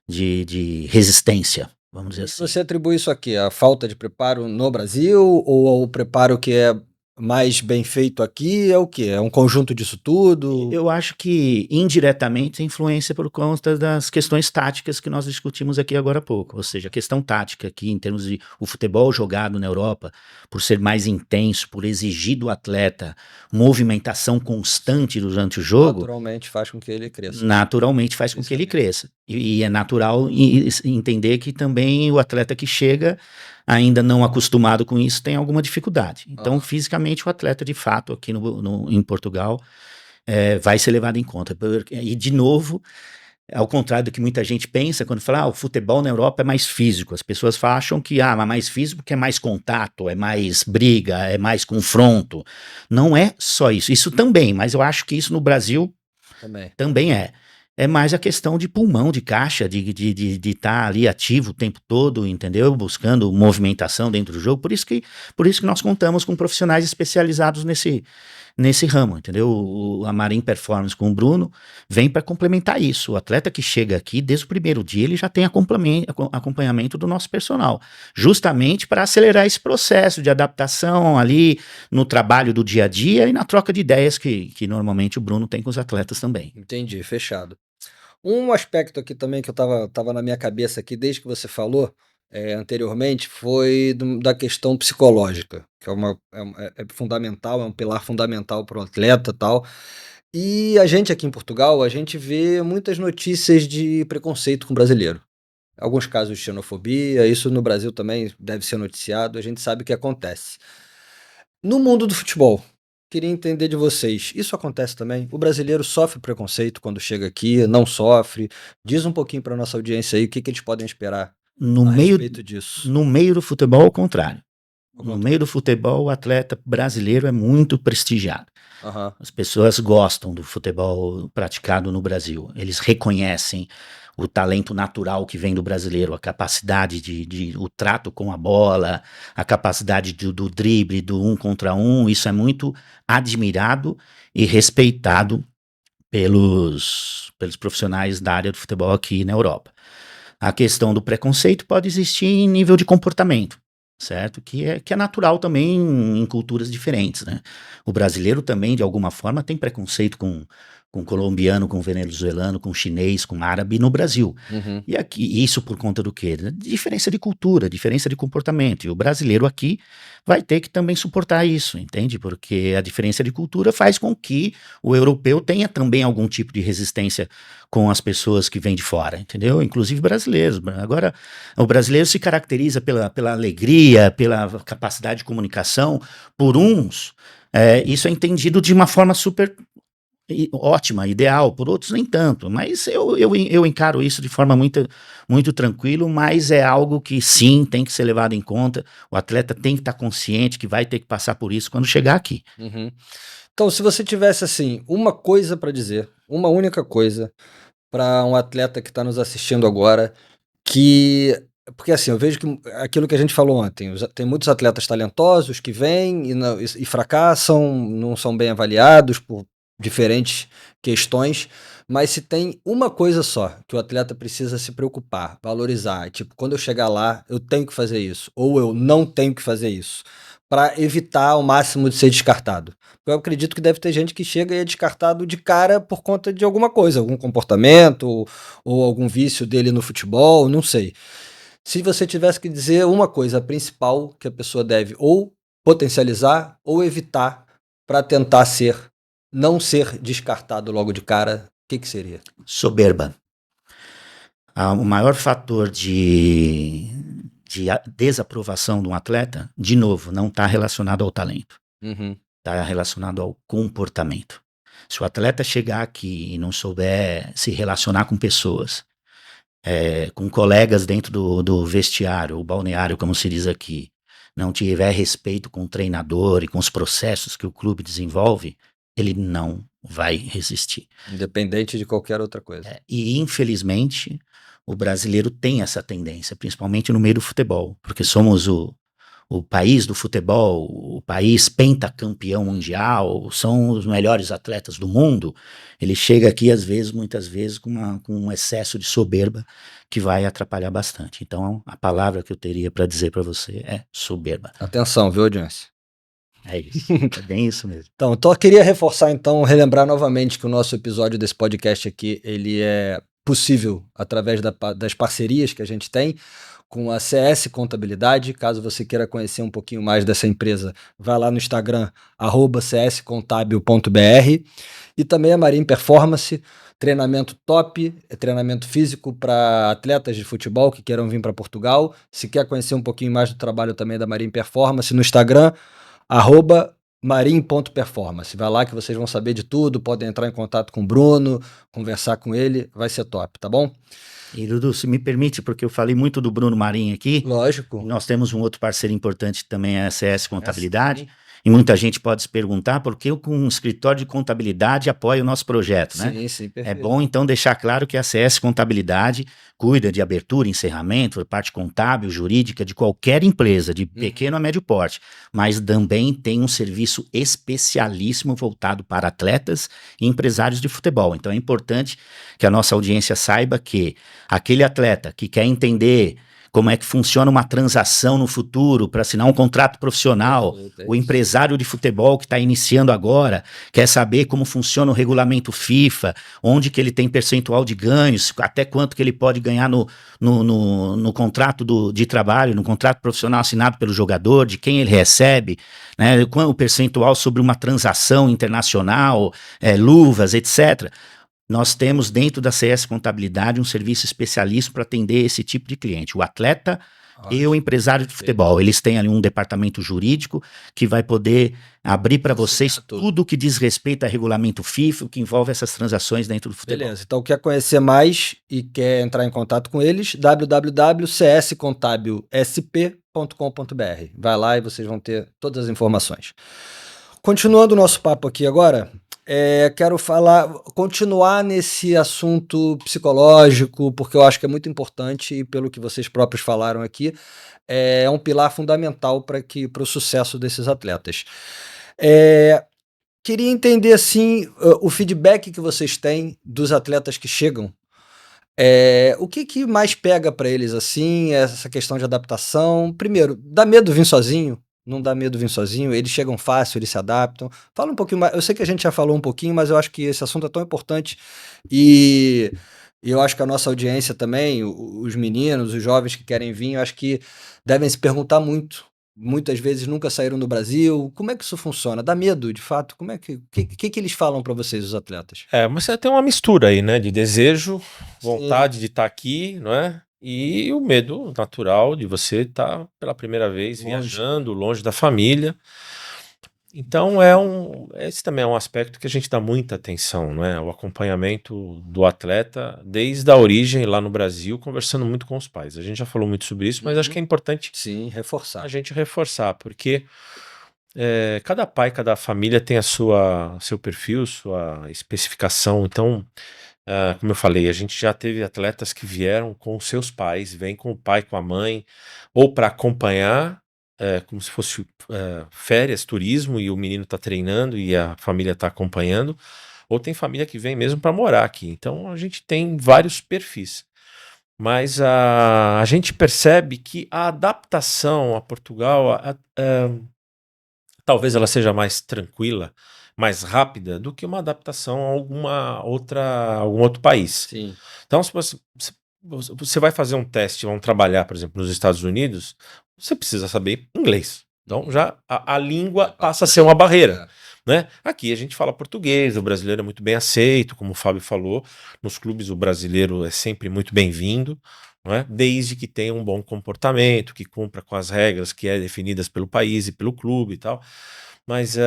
De resistência, vamos dizer assim. Você atribui isso aqui, a falta de preparo no Brasil ou ao preparo que é mais bem feito aqui? É o quê? É um conjunto disso tudo? Eu acho que indiretamente influência por conta das questões táticas que nós discutimos aqui agora há pouco. Ou seja, a questão tática aqui, em termos de o futebol jogado na Europa, por ser mais intenso, por exigir do atleta movimentação constante durante o jogo, Naturalmente faz com que ele cresça. naturalmente faz com que ele cresça. E é natural entender que também o atleta que chega, ainda não acostumado com isso, tem alguma dificuldade. Então, fisicamente, o atleta, de fato, aqui em Portugal, vai ser levado em conta. E, de novo, ao contrário do que muita gente pensa, quando fala, o futebol na Europa é mais físico. As pessoas acham que, mas mais físico porque é mais contato, é mais briga, é mais confronto. Não é só isso. Isso também, mas eu acho que isso no Brasil também é. É mais a questão de pulmão, de caixa, de estar ali ativo o tempo todo, entendeu? Buscando movimentação dentro do jogo. Por isso que nós contamos com profissionais especializados nesse ramo, entendeu? A Marin Performance com o Bruno vem para complementar isso. O atleta que chega aqui, desde o primeiro dia, ele já tem acompanhamento do nosso personal, justamente para acelerar esse processo de adaptação ali no trabalho do dia a dia e na troca de ideias que normalmente o Bruno tem com os atletas também. Entendi, fechado. Um aspecto aqui também que eu tava na minha cabeça aqui, desde que você falou, anteriormente foi da questão psicológica, que é fundamental, é um pilar fundamental para o atleta e tal. E a gente aqui em Portugal, a gente vê muitas notícias de preconceito com o brasileiro. Alguns casos de xenofobia, isso no Brasil também deve ser noticiado, a gente sabe que acontece. No mundo do futebol, queria entender de vocês, isso acontece também? O brasileiro sofre preconceito quando chega aqui, não sofre? Diz um pouquinho para nossa audiência aí o que eles podem esperar No a meio, respeito disso. no meio do futebol, ao contrário. Ao No contrário. meio do futebol, o atleta brasileiro é muito prestigiado. Aham. As pessoas gostam do futebol praticado no Brasil. Eles reconhecem o talento natural que vem do brasileiro, a capacidade o trato com a bola, a capacidade do drible, do 1 contra 1. Isso é muito admirado e respeitado pelos profissionais da área do futebol aqui na Europa. A questão do preconceito pode existir em nível de comportamento, certo? Que é natural também em culturas diferentes, né? O brasileiro também, de alguma forma, tem preconceito com colombiano, com venezuelano, com chinês, com árabe no Brasil. Uhum. E aqui, isso por conta do quê? Diferença de cultura, diferença de comportamento. E o brasileiro aqui vai ter que também suportar isso, entende? Porque a diferença de cultura faz com que o europeu tenha também algum tipo de resistência com as pessoas que vêm de fora, entendeu? Inclusive brasileiros. Agora, o brasileiro se caracteriza pela alegria, pela capacidade de comunicação. Por uns, isso é entendido de uma forma super ótima, ideal, por outros nem tanto, mas eu encaro isso de forma muito tranquilo, mas é algo que sim, tem que ser levado em conta, o atleta tem que estar consciente que vai ter que passar por isso quando chegar aqui. Uhum. Então, se você tivesse assim, uma coisa para dizer, uma única coisa para um atleta que está nos assistindo agora, porque assim, eu vejo que aquilo que a gente falou ontem, tem muitos atletas talentosos que vêm e fracassam, não são bem avaliados por diferentes questões, mas se tem uma coisa só que o atleta precisa se preocupar, valorizar, tipo, quando eu chegar lá, eu tenho que fazer isso, ou eu não tenho que fazer isso, para evitar ao máximo de ser descartado. Eu acredito que deve ter gente que chega e é descartado de cara por conta de alguma coisa, algum comportamento ou algum vício dele no futebol, não sei. Se você tivesse que dizer uma coisa principal que a pessoa deve ou potencializar ou evitar para tentar não ser descartado logo de cara, o que seria? Soberba. O maior fator de desaprovação de um atleta, de novo, não está relacionado ao talento. Uhum. Está relacionado ao comportamento. Se o atleta chegar aqui e não souber se relacionar com pessoas, com colegas dentro do vestiário, o balneário, como se diz aqui, não tiver respeito com o treinador e com os processos que o clube desenvolve, ele não vai resistir. Independente de qualquer outra coisa. E, infelizmente, o brasileiro tem essa tendência, principalmente no meio do futebol, porque somos o país do futebol, o país pentacampeão mundial, são os melhores atletas do mundo. Ele chega aqui, muitas vezes, com um excesso de soberba que vai atrapalhar bastante. Então, a palavra que eu teria para dizer para você é soberba. Atenção, viu, audiência? É isso, é bem isso mesmo. Então, eu queria reforçar, relembrar novamente que o nosso episódio desse podcast aqui, ele é possível através das parcerias que a gente tem com a CS Contabilidade. Caso você queira conhecer um pouquinho mais dessa empresa, vai lá no Instagram, @cscontabil.br, e também a Marine Performance, treinamento top, treinamento físico para atletas de futebol que queiram vir para Portugal. Se quer conhecer um pouquinho mais do trabalho também da Marine Performance, no Instagram, @marim.performance. Vai lá que vocês vão saber de tudo, podem entrar em contato com o Bruno, conversar com ele, vai ser top, tá bom? E, Dudu, se me permite, porque eu falei muito do Bruno Marinho aqui. Lógico. Nós temos um outro parceiro importante também, a CS Contabilidade. E muita gente pode se perguntar por que eu, com um escritório de contabilidade, apoio o nosso projeto, né? Sim, perfeito. É bom, então, deixar claro que a CS Contabilidade cuida de abertura, encerramento, parte contábil, jurídica, de qualquer empresa, de pequeno a médio porte, mas também tem um serviço especialíssimo voltado para atletas e empresários de futebol. Então, é importante que a nossa audiência saiba que aquele atleta que quer entender como é que funciona uma transação no futuro para assinar um contrato profissional. O empresário de futebol que está iniciando agora quer saber como funciona o regulamento FIFA, onde que ele tem percentual de ganhos, até quanto que ele pode ganhar no contrato de trabalho, no contrato profissional assinado pelo jogador, de quem ele recebe, né, o percentual sobre uma transação internacional, luvas, etc. Nós temos dentro da CS Contabilidade um serviço especialista para atender esse tipo de cliente, o atleta e o empresário de futebol. Eles têm ali um departamento jurídico que vai poder abrir para vocês tudo o que diz respeito a regulamento FIFA, o que envolve essas transações dentro do futebol. Beleza, então quer conhecer mais e quer entrar em contato com eles, www.cscontabilsp.com.br. Vai lá e vocês vão ter todas as informações. Continuando o nosso papo aqui agora, quero continuar nesse assunto psicológico, porque eu acho que é muito importante e pelo que vocês próprios falaram aqui, é um pilar fundamental para o sucesso desses atletas. Queria entender, assim, o feedback que vocês têm dos atletas que chegam. O que mais pega para eles, assim, essa questão de adaptação? Primeiro, dá medo vir sozinho? Não dá medo vir sozinho? Eles chegam fácil, eles se adaptam? Fala um pouquinho mais. Eu sei que a gente já falou um pouquinho, mas eu acho que esse assunto é tão importante e eu acho que a nossa audiência também, os meninos, os jovens que querem vir, eu acho que devem se perguntar muito. Muitas vezes nunca saíram do Brasil. Como é que isso funciona? Dá medo, de fato? Como é que eles falam para vocês, os atletas? Mas você tem uma mistura aí, né? De desejo, vontade Sim. de estar aqui, não é? E o medo natural de você estar pela primeira vez Longe. viajando, longe da família. Então, esse também é um aspecto que a gente dá muita atenção, não é? O acompanhamento do atleta desde a origem lá no Brasil, conversando muito com os pais. A gente já falou muito sobre isso, mas acho que é importante Sim, reforçar. a gente reforçar, porque cada pai, cada família tem seu perfil, sua especificação. Então, como eu falei, a gente já teve atletas que vieram com os seus pais, vêm com o pai, com a mãe, ou para acompanhar, como se fosse férias, turismo, e o menino está treinando e a família está acompanhando, ou tem família que vem mesmo para morar aqui. Então a gente tem vários perfis. Mas a gente percebe que a adaptação a Portugal, talvez ela seja mais tranquila, mais rápida do que uma adaptação a algum outro país. Sim. Então, se você vai fazer um teste, vão trabalhar, por exemplo, nos Estados Unidos, você precisa saber inglês. Então, já a língua passa a ser uma barreira. Né? Aqui a gente fala português, o brasileiro é muito bem aceito, como o Fábio falou, nos clubes o brasileiro é sempre muito bem-vindo, não é? Desde que tenha um bom comportamento, que cumpra com as regras que definidas pelo país e pelo clube e tal. Mas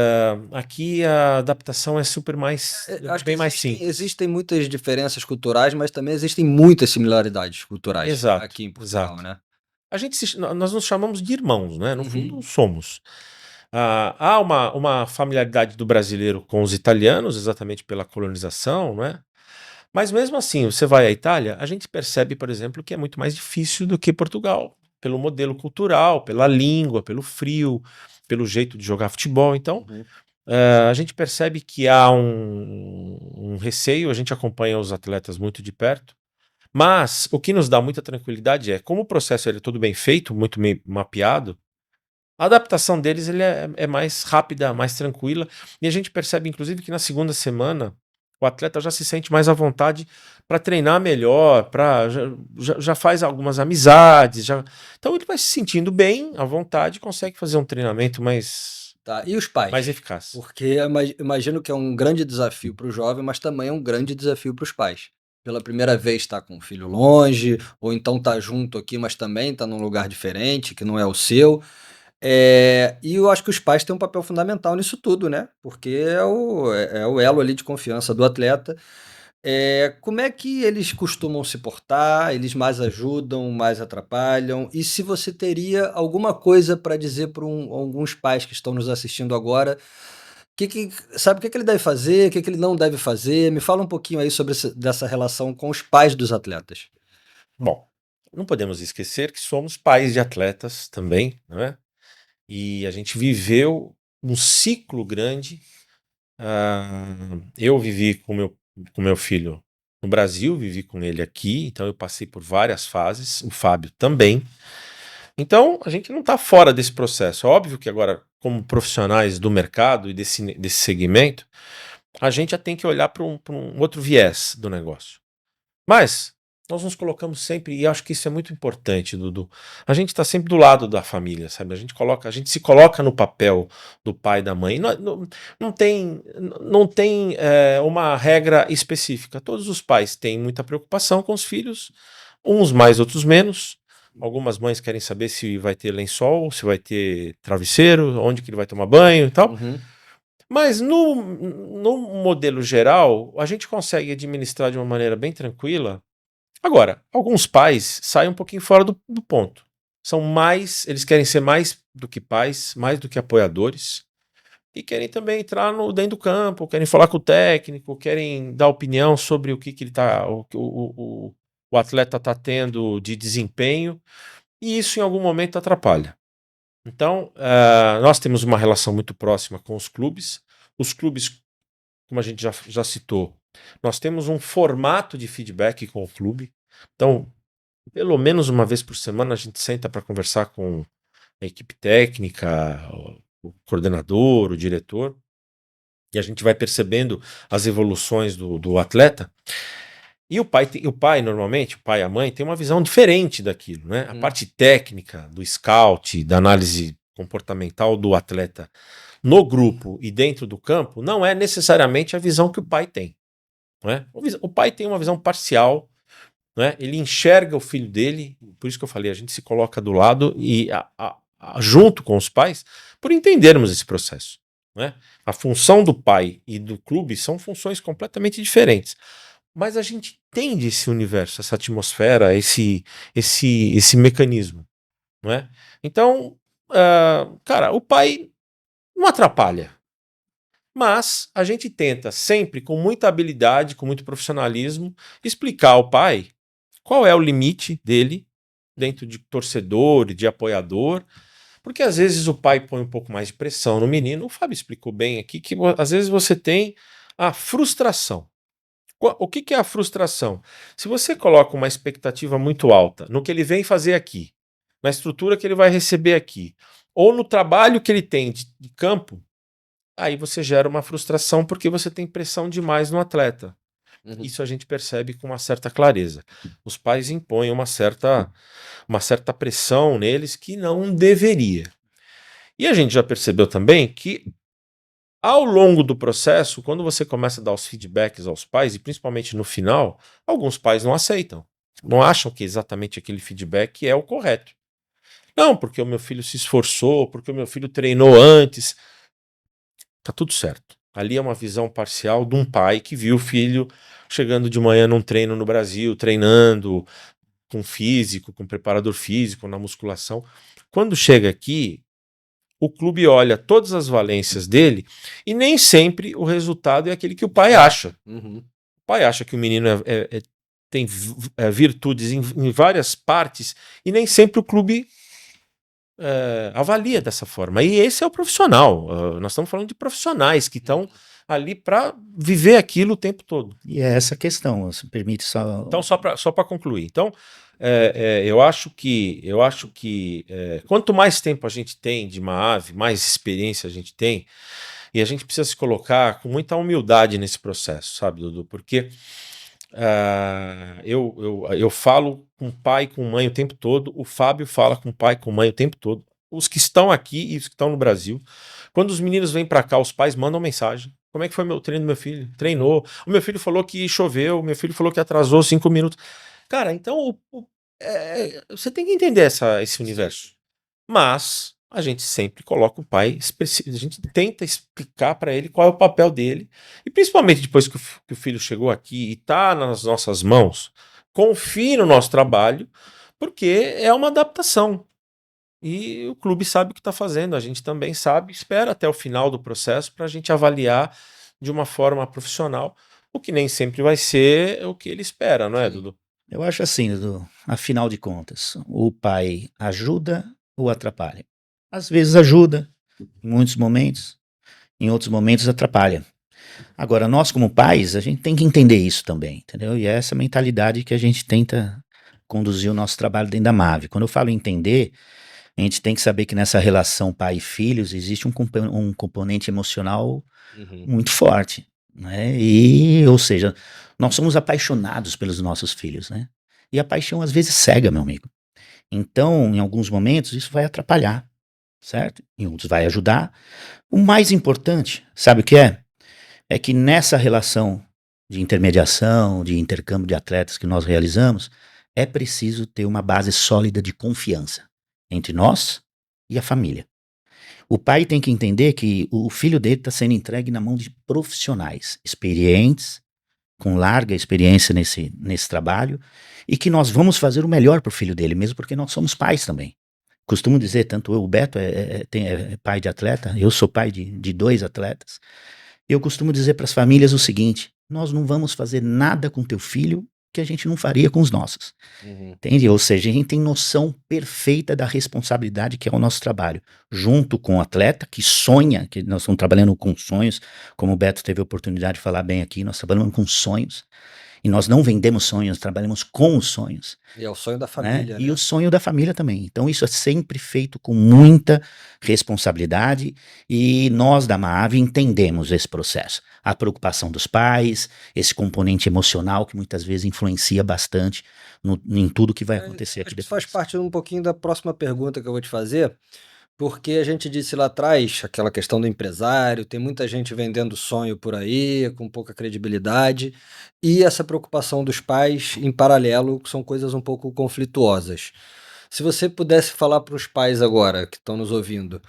aqui a adaptação é Acho bem que mais simples. existem muitas diferenças culturais, mas também existem muitas similaridades culturais Exato, aqui em Portugal, exato. né? Nós nos chamamos de irmãos, né? No Uhum. fundo, somos. Há uma familiaridade do brasileiro com os italianos, exatamente pela colonização, não é? Mas mesmo assim, você vai à Itália, a gente percebe, por exemplo, que é muito mais difícil do que Portugal, pelo modelo cultural, pela língua, pelo frio, pelo jeito de jogar futebol. Então, a gente percebe que há um receio, a gente acompanha os atletas muito de perto, mas o que nos dá muita tranquilidade é, como o processo é todo bem feito, muito bem mapeado, a adaptação deles é mais rápida, mais tranquila, e a gente percebe, inclusive, que na segunda semana o atleta já se sente mais à vontade para treinar melhor, já faz algumas amizades, então ele vai se sentindo bem, à vontade, consegue fazer um treinamento mais, Tá. E os pais? mais eficaz. Porque eu imagino que é um grande desafio para o jovem, mas também é um grande desafio para os pais. Pela primeira vez está com o filho longe, ou então está junto aqui, mas também está num lugar diferente, que não é o seu. E eu acho que os pais têm um papel fundamental nisso tudo, né? Porque é o elo ali de confiança do atleta. Como é que eles costumam se portar? Eles mais ajudam, mais atrapalham? E se você teria alguma coisa para dizer para alguns pais que estão nos assistindo agora, sabe o que ele deve fazer, o que ele não deve fazer? Me fala um pouquinho aí sobre dessa relação com os pais dos atletas. Bom, não podemos esquecer que somos pais de atletas também, não é? E a gente viveu um ciclo grande. Eu vivi com meu filho no Brasil, vivi com ele aqui, então eu passei por várias fases, o Fábio também. Então, a gente não está fora desse processo. É óbvio que agora, como profissionais do mercado e desse segmento, a gente já tem que olhar para um outro viés do negócio. Mas nós nos colocamos sempre, e acho que isso é muito importante, Dudu. A gente está sempre do lado da família, sabe? A gente se coloca no papel do pai e da mãe. Não tem uma regra específica. Todos os pais têm muita preocupação com os filhos, uns mais, outros menos. Algumas mães querem saber se vai ter lençol, se vai ter travesseiro, onde que ele vai tomar banho e tal. Uhum. Mas no modelo geral, a gente consegue administrar de uma maneira bem tranquila. Agora, alguns pais saem um pouquinho fora do ponto. Eles querem ser mais do que pais, mais do que apoiadores, e querem também entrar dentro do campo, querem falar com o técnico, querem dar opinião sobre o que ele tá, o atleta está tendo de desempenho, e isso em algum momento atrapalha. Então, nós temos uma relação muito próxima com os clubes. Os clubes, como a gente já citou, nós temos um formato de feedback com o clube. Então, pelo menos uma vez por semana, a gente senta para conversar com a equipe técnica, o coordenador, o diretor, e a gente vai percebendo as evoluções do atleta. E o pai, normalmente, o pai e a mãe, tem uma visão diferente daquilo, né? A parte técnica do scout, da análise comportamental do atleta no grupo e dentro do campo, não é necessariamente a visão que o pai tem. Não é? O pai tem uma visão parcial, não é? Ele enxerga o filho dele, por isso que eu falei, a gente se coloca do lado e junto com os pais, por entendermos esse processo. Não é? A função do pai e do clube são funções completamente diferentes. Mas a gente entende esse universo, essa atmosfera, esse mecanismo, não é? Então, cara, o pai não atrapalha, mas a gente tenta sempre, com muita habilidade, com muito profissionalismo, explicar ao pai qual é o limite dele dentro de torcedor e de apoiador, porque às vezes o pai põe um pouco mais de pressão no menino. O Fábio explicou bem aqui que às vezes você tem a frustração. O que é a frustração? Se você coloca uma expectativa muito alta no que ele vem fazer aqui, na estrutura que ele vai receber aqui, ou no trabalho que ele tem de campo, aí você gera uma frustração porque você tem pressão demais no atleta. Uhum. Isso a gente percebe com uma certa clareza. Os pais impõem uma certa pressão neles que não deveria. E a gente já percebeu também que ao longo do processo, quando você começa a dar os feedbacks aos pais, e principalmente no final, alguns pais não aceitam. Não acham que exatamente aquele feedback é o correto. Não, porque o meu filho se esforçou, porque o meu filho treinou antes. Tá tudo certo. Ali é uma visão parcial de um pai que viu o filho chegando de manhã num treino no Brasil, treinando com físico, com preparador físico, na musculação. Quando chega aqui, o clube olha todas as valências dele e nem sempre o resultado é aquele que o pai acha. Uhum. O pai acha que o menino tem virtudes em várias partes e nem sempre o clube avalia dessa forma. E esse é o profissional. Nós estamos falando de profissionais que estão ali para viver aquilo o tempo todo. E é essa questão, se permite só... Então, só para concluir. Então, eu acho que quanto mais tempo a gente tem de Maave, mais experiência a gente tem, e a gente precisa se colocar com muita humildade nesse processo, sabe, Dudu? Porque eu falo com pai e com mãe o tempo todo, o Fábio fala com pai e com mãe o tempo todo, os que estão aqui e os que estão no Brasil. Quando os meninos vêm para cá, os pais mandam mensagem. Como é que foi meu treino do meu filho? Treinou. O meu filho falou que choveu, o meu filho falou que atrasou 5 minutos. Cara, então você tem que entender esse universo. Mas a gente sempre coloca o pai, a gente tenta explicar para ele qual é o papel dele. E principalmente depois que o filho chegou aqui e está nas nossas mãos, confie no nosso trabalho, porque é uma adaptação. E o clube sabe o que está fazendo, a gente também sabe, espera até o final do processo para a gente avaliar de uma forma profissional, o que nem sempre vai ser o que ele espera, não é, Dudu? Eu acho assim, Dudu, afinal de contas, o pai ajuda ou atrapalha? Às vezes ajuda, em muitos momentos, em outros momentos atrapalha. Agora, nós como pais, a gente tem que entender isso também, entendeu? E é essa mentalidade que a gente tenta conduzir o nosso trabalho dentro da MAV. Quando eu falo entender, a gente tem que saber que nessa relação pai e filhos existe um componente emocional muito forte, né? E, ou seja, nós somos apaixonados pelos nossos filhos, né? E a paixão às vezes cega, meu amigo. Então, em alguns momentos, isso vai atrapalhar, certo? Em outros vai ajudar. O mais importante, sabe o que é? É que nessa relação de intermediação, de intercâmbio de atletas que nós realizamos, é preciso ter uma base sólida de confiança entre nós e a família. O pai tem que entender que o filho dele está sendo entregue na mão de profissionais experientes, com larga experiência nesse trabalho, e que nós vamos fazer o melhor para o filho dele, mesmo porque nós somos pais também. Costumo dizer, tanto eu, o Beto é pai de atleta, eu sou pai de 2 atletas. Eu costumo dizer para as famílias o seguinte: nós não vamos fazer nada com teu filho que a gente não faria com os nossos. Entende? Ou seja, a gente tem noção perfeita da responsabilidade que é o nosso trabalho, junto com o atleta que sonha, que nós estamos trabalhando com sonhos, como o Beto teve a oportunidade de falar bem aqui, nós trabalhamos com sonhos. E nós não vendemos sonhos, trabalhamos com os sonhos. E é o sonho da família, E né? o sonho da família também. Então isso é sempre feito com muita responsabilidade e nós da MAAV entendemos esse processo. A preocupação dos pais, esse componente emocional que muitas vezes influencia bastante em tudo que vai acontecer aqui Isso depois. faz parte um pouquinho da próxima pergunta que eu vou te fazer, porque a gente disse lá atrás, aquela questão do empresário, tem muita gente vendendo sonho por aí, com pouca credibilidade, e essa preocupação dos pais em paralelo, que são coisas um pouco conflituosas. Se você pudesse falar para os pais agora, que estão nos ouvindo,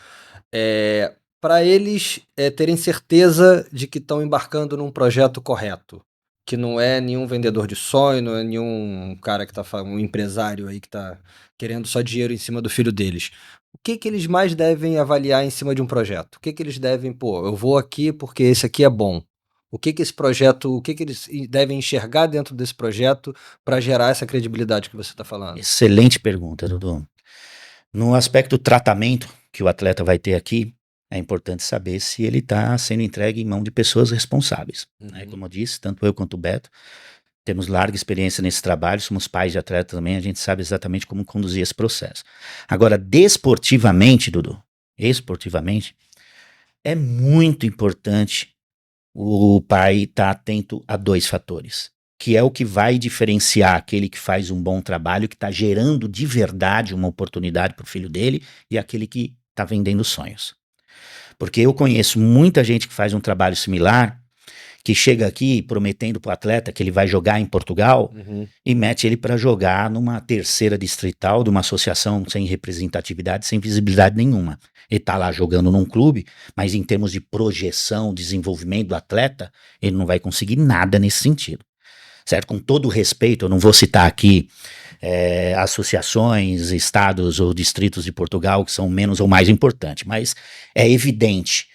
para eles terem certeza de que estão embarcando num projeto correto, que não é nenhum vendedor de sonho, não é nenhum cara que um empresário aí que está querendo só dinheiro em cima do filho deles. O que que eles mais devem avaliar em cima de um projeto? O que que eles devem, eu vou aqui porque esse aqui é bom. O que que esse projeto, o que que eles devem enxergar dentro desse projeto para gerar essa credibilidade que você está falando? Excelente pergunta, Dudu. No aspecto tratamento que o atleta vai ter aqui, é importante saber se ele está sendo entregue em mão de pessoas responsáveis. Né? Como eu disse, tanto eu quanto o Beto temos larga experiência nesse trabalho, somos pais de atleta também, a gente sabe exatamente como conduzir esse processo. Agora, desportivamente, Dudu, esportivamente, é muito importante o pai estar atento a 2 fatores, que é o que vai diferenciar aquele que faz um bom trabalho, que está gerando de verdade uma oportunidade para o filho dele, e aquele que está vendendo sonhos. Porque eu conheço muita gente que faz um trabalho similar, que chega aqui prometendo para o atleta que ele vai jogar em Portugal e mete ele para jogar numa terceira distrital de uma associação sem representatividade, sem visibilidade nenhuma. Ele está lá jogando num clube, mas em termos de projeção, desenvolvimento do atleta, ele não vai conseguir nada nesse sentido. Certo? Com todo o respeito, eu não vou citar aqui associações, estados ou distritos de Portugal que são menos ou mais importantes, mas é evidente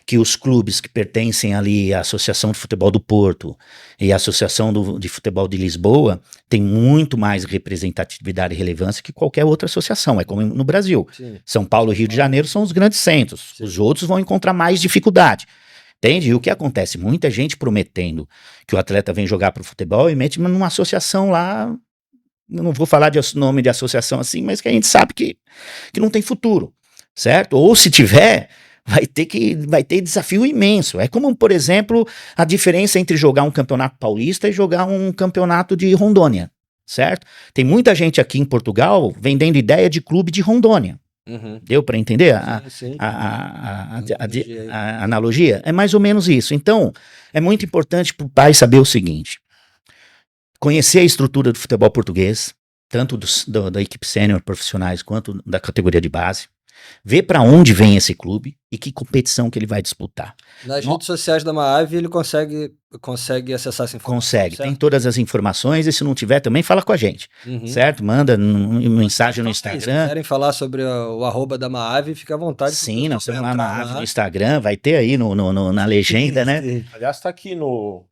que os clubes que pertencem ali à Associação de Futebol do Porto e à Associação de Futebol de Lisboa têm muito mais representatividade e relevância que qualquer outra associação, é como no Brasil. Sim. São Paulo e Rio de Janeiro são os grandes centros, os outros vão encontrar mais dificuldade. Entende? E o que acontece? Muita gente prometendo que o atleta vem jogar para o futebol e mete numa associação lá, eu não vou falar de nome de associação assim, mas que a gente sabe que não tem futuro, certo? Ou se tiver, vai ter desafio imenso. É como, por exemplo, a diferença entre jogar um campeonato paulista e jogar um campeonato de Rondônia, certo? Tem muita gente aqui em Portugal vendendo ideia de clube de Rondônia. Deu para entender a analogia? É mais ou menos isso. Então, é muito importante para o pai saber o seguinte: conhecer a estrutura do futebol português, tanto da equipe sênior profissionais quanto da categoria de base, ver para onde vem esse clube e que competição que ele vai disputar. Nas redes sociais da MAAV ele consegue acessar essa informação? Consegue, certo? tem todas as informações, e se não tiver também fala com a gente, certo? Manda mensagem no Instagram. Se quiserem falar sobre o @, da MAAV, fica à vontade. Sim, nós temos lá na MAAV no Instagram, vai ter aí na legenda, né? Aliás, tá aqui no...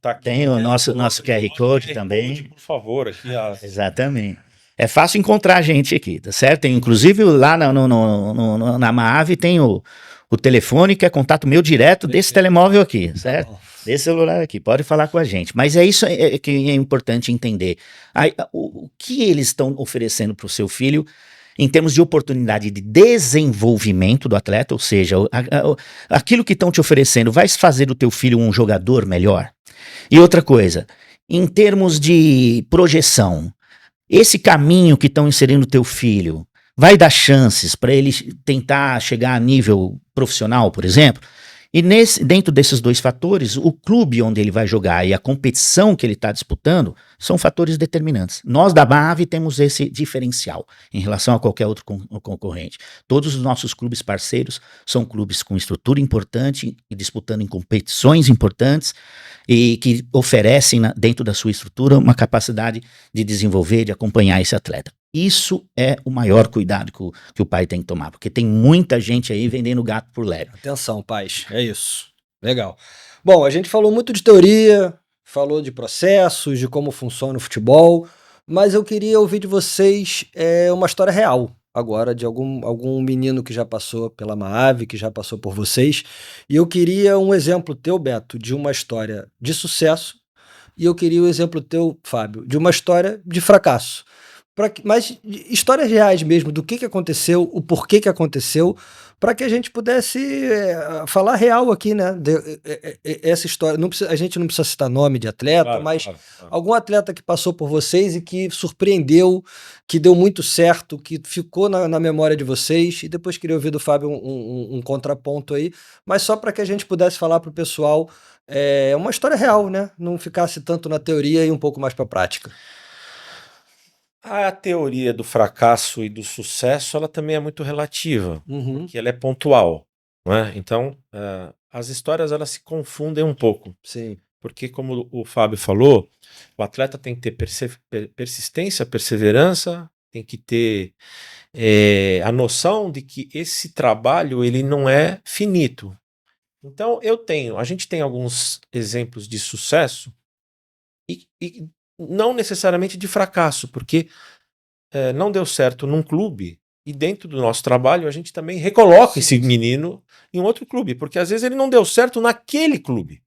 Tá aqui tem o nosso QR Code também. Por favor, aqui. Exatamente. É fácil encontrar a gente aqui, tá certo? Inclusive lá na MAAV tem o o telefone, que é contato meu direto desse telemóvel aqui, certo? Desse celular aqui, pode falar com a gente. Mas é isso que é importante entender. O que eles estão oferecendo para o seu filho em termos de oportunidade de desenvolvimento do atleta, ou seja, aquilo que estão te oferecendo vai fazer do teu filho um jogador melhor? E outra coisa, em termos de projeção, esse caminho que estão inserindo o teu filho vai dar chances para ele tentar chegar a nível profissional, por exemplo? E dentro desses dois fatores, o clube onde ele vai jogar e a competição que ele está disputando são fatores determinantes. Nós da MAV temos esse diferencial em relação a qualquer outro concorrente. Todos os nossos clubes parceiros são clubes com estrutura importante e disputando em competições importantes e que oferecem dentro da sua estrutura uma capacidade de desenvolver, de acompanhar esse atleta. Isso é o maior cuidado que o pai tem que tomar, porque tem muita gente aí vendendo gato por lebre. Atenção, pais, é isso. Legal. Bom, a gente falou muito de teoria, falou de processos, de como funciona o futebol, mas eu queria ouvir de vocês uma história real agora, de algum menino que já passou pela MAAV, que já passou por vocês, e eu queria um exemplo teu, Beto, de uma história de sucesso, e eu queria o exemplo teu, Fábio, de uma história de fracasso. Mas histórias reais mesmo, do que aconteceu, o porquê que aconteceu, para que a gente pudesse falar real aqui, né? Essa história. A gente não precisa citar nome de atleta, Claro, mas claro. algum atleta que passou por vocês e que surpreendeu, que deu muito certo, que ficou na memória de vocês. E depois queria ouvir do Fábio um contraponto aí, mas só para que a gente pudesse falar para o pessoal uma história real, né? Não ficasse tanto na teoria e um pouco mais para a prática. A teoria do fracasso e do sucesso, ela também é muito relativa, porque ela é pontual, não é? Então, as histórias, elas se confundem um pouco. Sim. Porque, como o Fábio falou, o atleta tem que ter persistência, perseverança, tem que ter a noção de que esse trabalho, ele não é finito. Então, a gente tem alguns exemplos de sucesso e não necessariamente de fracasso, porque não deu certo num clube e dentro do nosso trabalho a gente também recoloca esse menino em outro clube, porque às vezes ele não deu certo naquele clube.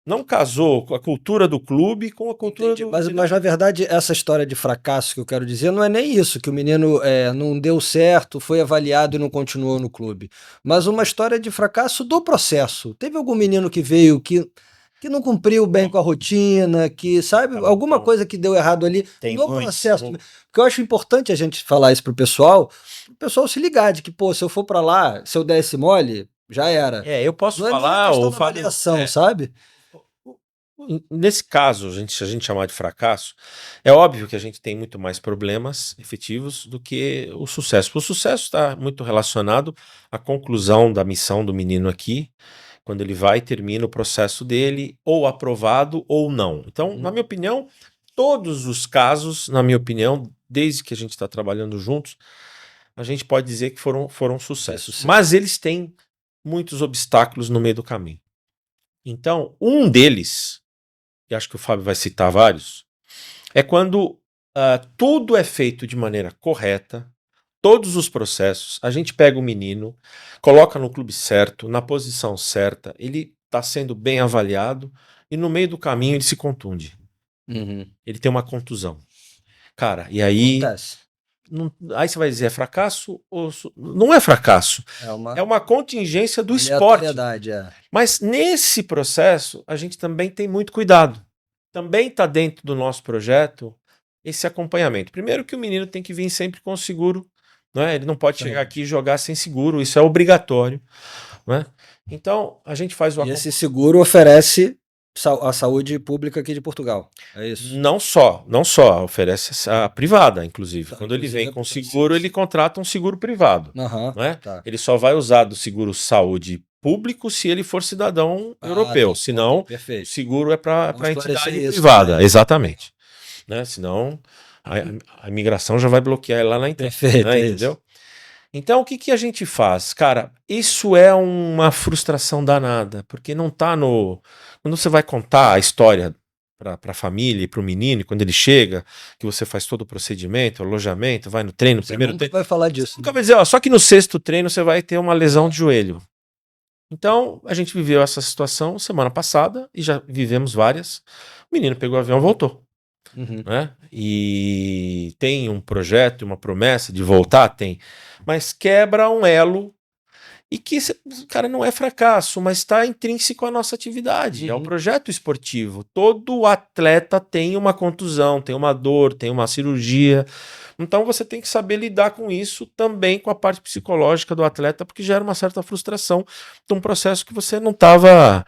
Não casou com a cultura do clube com a cultura do... Mas na verdade essa história de fracasso que eu quero dizer não é nem isso, que o menino não deu certo, foi avaliado e não continuou no clube, mas uma história de fracasso do processo. Teve algum menino que veio que não cumpriu bem com a rotina, que, sabe, alguma coisa que deu errado ali no processo. Porque eu acho importante a gente falar isso pro pessoal se ligar de que, pô, se eu for pra lá, se eu der esse mole, já era. Eu posso não falar... ou avaliação, sabe? Nesse caso, se a gente chamar de fracasso, é óbvio que a gente tem muito mais problemas efetivos do que o sucesso. O sucesso está muito relacionado à conclusão da missão do menino aqui, quando ele vai e termina o processo dele, ou aprovado ou não. Então, na minha opinião, todos os casos, na minha opinião, desde que a gente está trabalhando juntos, a gente pode dizer que foram sucessos. Mas eles têm muitos obstáculos no meio do caminho. Então, um deles, e acho que o Fábio vai citar vários, é quando tudo é feito de maneira correta, todos os processos, a gente pega o menino, coloca no clube certo, na posição certa, ele está sendo bem avaliado e no meio do caminho ele se contunde. Ele tem uma contusão. Cara, e aí... Aí você vai dizer, é fracasso? Não é fracasso. É uma contingência do esporte. Mas nesse processo, a gente também tem muito cuidado. Também está dentro do nosso projeto esse acompanhamento. Primeiro que o menino tem que vir sempre com o seguro. Né? Ele não pode chegar aqui e jogar sem seguro, isso é obrigatório. Né? Então, a gente faz o acompanhamento. E esse seguro oferece a saúde pública aqui de Portugal, é isso? Não só, oferece a privada, inclusive. Quando ele vem com seguro, ele contrata um seguro privado. Né? Ele só vai usar do seguro saúde público se ele for cidadão europeu, senão o seguro é para entidade privada. Né? Exatamente. Né? Senão... A imigração já vai bloquear ele lá na internet. Perfeito, né? Entendeu? Então, o que a gente faz? Cara, isso é uma frustração danada, porque não tá no... Quando você vai contar a história a família e para o menino, e quando ele chega, que você faz todo o procedimento, alojamento, vai no treino, Você primeiro nunca treino. vai falar disso. Nunca vai dizer, ó, só que no 6º treino você vai ter uma lesão de joelho. Então, a gente viveu essa situação semana passada e já vivemos várias. O menino pegou o avião e voltou. Uhum. Né? E tem um projeto, uma promessa de voltar? Tem. Mas quebra um elo e que, cara, não é fracasso, mas está intrínseco à nossa atividade. É um projeto esportivo. Todo atleta tem uma contusão, tem uma dor, tem uma cirurgia. Então você tem que saber lidar com isso também com a parte psicológica do atleta, porque gera uma certa frustração de um processo que você não estava...